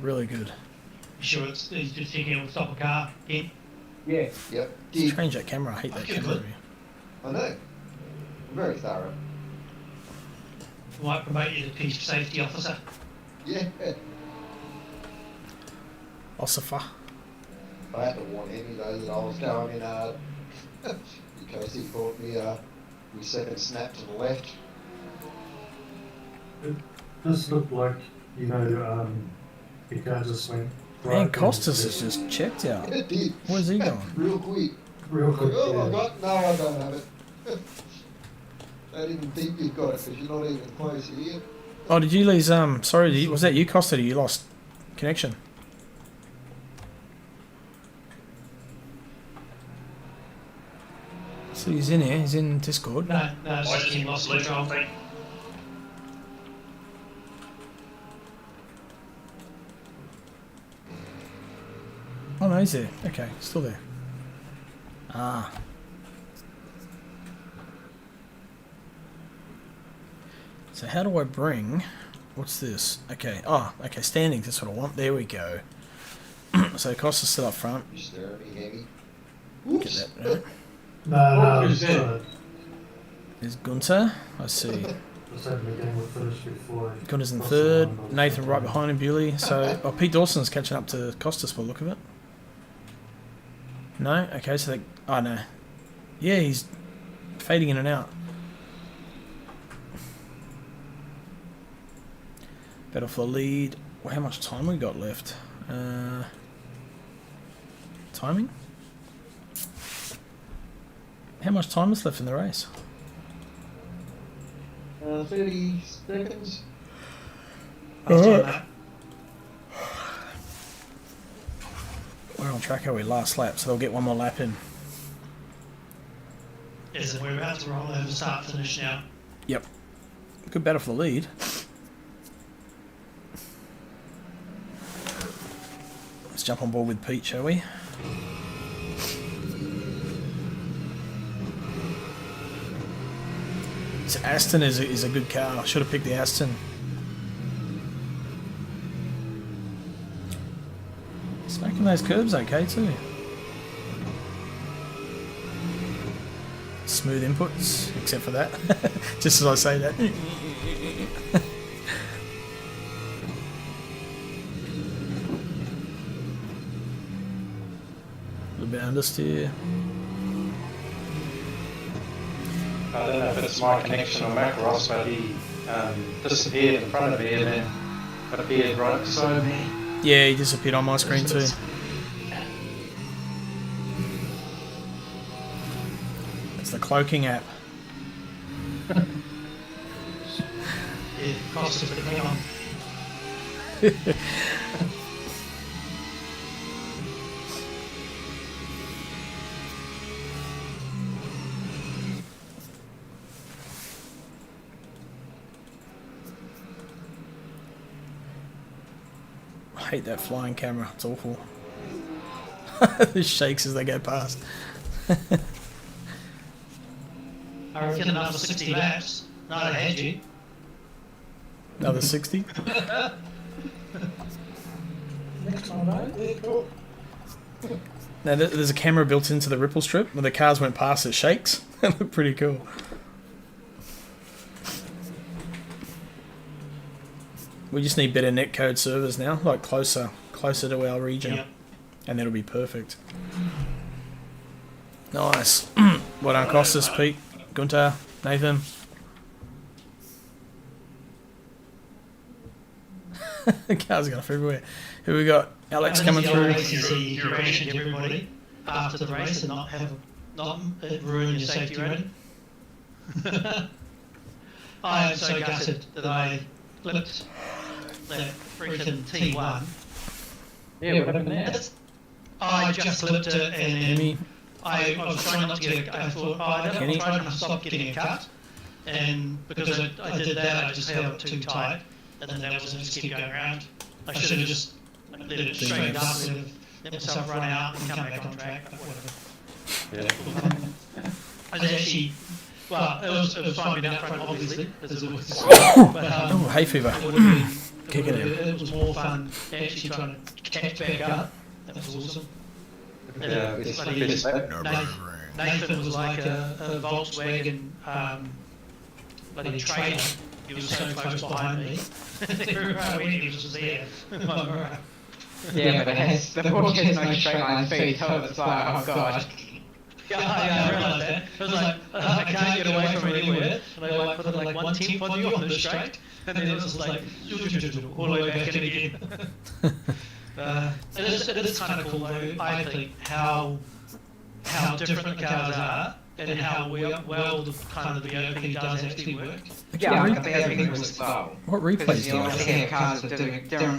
really good. You sure he's just thinking he'll stop a car again? Yeah. Yep. Just change that camera. I hate that camera. Good. I know. Very thorough. Might promote you to chief safety officer. Yeah. Ossifer. I had to warn Henry though that I was going in hard. In case he thought we second snap to the left. It does look like, you know, the car just went. Man, Costas has just checked out. It did. Where's he going? Real quick. Real quick. Oh, Yeah. I got? No, I don't have it. I didn't think you've got it because you're not even close here. Oh, did you lose? Sorry, was that you, Costa? You lost connection. So he's in here. He's in Discord. No, it's just him lost control. Oh no, he's there. Okay, still there. Ah. So how do I bring? What's this? Okay. Oh, okay. Standing. That's what I want. There we go. So Costa's still up front. You stir me, Henry. Get that right. No, who's it's, that? There's Gunter. I see. just having the game will finish before. Gunter's in third. Nathan right behind him. Bewley. So Pete Dawson's catching up to Costas by the look of it. No. Okay. So they. Oh no. Yeah, he's fading in and out. Battle for the lead. Well, how much time we got left? Timing? How much time is left in the race? 30 seconds. Alright. We're on track, are we? Last lap, so they'll get one more lap in. Yes, and we're about to roll over start finish now. Yep. Good battle for the lead. Let's jump on board with Pete, shall we? Aston is a good car. I should have picked the Aston. Smacking those curbs okay too. Smooth inputs, except for that. Just as I say that. A little bit understeer. I don't know if it's my connection or Macross, but he disappeared in front of me and then appeared right beside me. Yeah, he disappeared on my screen too. It's the cloaking app. Yeah, cost us a bit on. I hate that flying camera. It's awful. It shakes as they go past. I reckon another 60 laps. No, I had you. Another 60? Next time, eh? Yeah, cool. Now, there's a camera built into the ripple strip. When the cars went past, it shakes. That looked pretty cool. We just need better netcode servers now, like closer to our region, Yep. and that'll be perfect. Nice. Well done, Costas, Pete, Gunter, Nathan. Cars going off everywhere. Who we got? Alex coming through. ACC crashing everybody after the race and not ruin your safety rating. I am so gutted that I flipped that freaking T1. Yeah, what happened there? I just flipped it and Kenny. I was trying not to get I thought, I don't try to stop getting a cut. And because I did that, I just held it too tight. And then that was just keep going around. I should have just let it straighten up, let myself run out and come back on track, but whatever. I was actually, well, it was fine being out front, obviously, as it was. But, Oh, hay fever. Kicking in. It was more fun actually trying to catch back up. That was awesome. Yeah, it's Bloody Nathan was like a Volkswagen bloody trailer. He was so close behind me. Everywhere I went, he was just there. Yeah, but the Porsche has no straight line speed, so it's like, oh god. Yeah, I realised that. I was like, I can't get away from anywhere. And I like put like 1/10 on you on the straight, and then it was like all the way back in again. It is kind of cool though, I think, how different the cars are and how well the kind of the opening does actually work. Yeah, I think the opening was well. What replays do you You're have? seeing cars with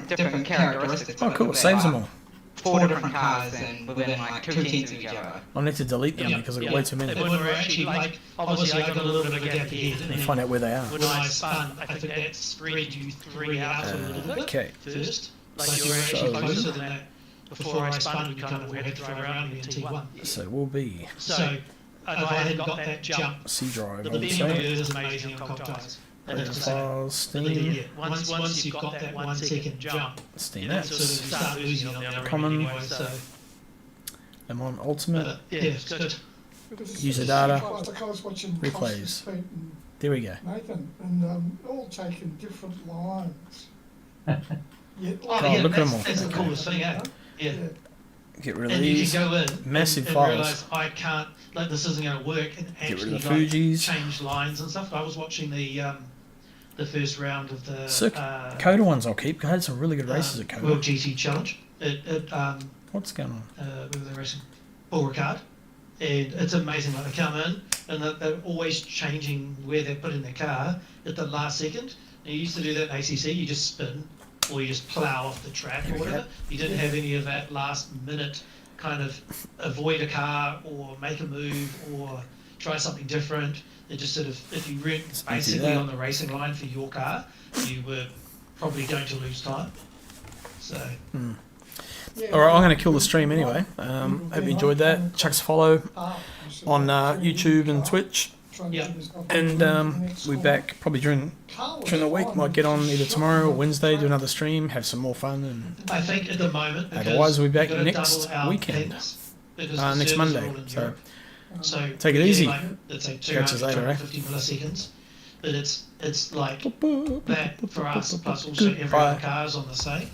different characteristics. Oh, cool. It saves them all. 4 different cars and within like 2 tenths of each other. I need to delete them because I've got way too many. When we're actually like, obviously I got a little bit of a gap ahead. You find out where they are. When I spun, I think that spread you 3 out a little bit Okay. first. Like you're actually closer than that. Before I spun, we kind of had to drive around me in T1. So we'll be So if I had got that jump, C drive. the I would BMW say. is amazing on cold tyres. And Open it's files, Steam. once you've got that 1 second jump, Steam you know, sort of apps. start losing on the other Common. end anyway. So I'm on Ultimate. yeah, it's good. User data. I was watching Replays. Costas, Pete and There we go. Nathan, and all taking different lines. Yet, Oh, Oh, yeah, look at them all. that's the coolest thing, yeah. Yeah. Get rid of And you these. can go in Massive and files. realise I can't, like this isn't going to work, and Get rid actually of the like, Fujis. change lines and stuff. I was watching the first round of the Coda ones I'll keep. I had some really good races at Coda. World GT Challenge. What's going on? Where were they racing? Paul Ricard. And it's amazing, like they come in and they're always changing where they're putting their car at the last second. And you used to do that in ACC, you just spin or you just plough off the track or whatever. You didn't have any of that last minute kind of avoid a car or make a move or try something different. It just sort of, if you weren't basically on the racing line for your car, you were probably going to lose time. So. Alright, I'm going to kill the stream anyway. Hope you enjoyed that. Chuck us a follow on YouTube and Twitch. trying to Yeah. get this up And running next we're squad. back probably during the week. Might get on either tomorrow or Wednesday, do another stream, have some more fun, and I think at the moment, because otherwise we'll be back we've got to next double our weekend. pings, because the Next servers Monday. are all in So Europe. So take it we're easy. getting, like, let's say Catch us 200, later, eh? 250 milliseconds, but it's like that for us plus also every other car's on the same.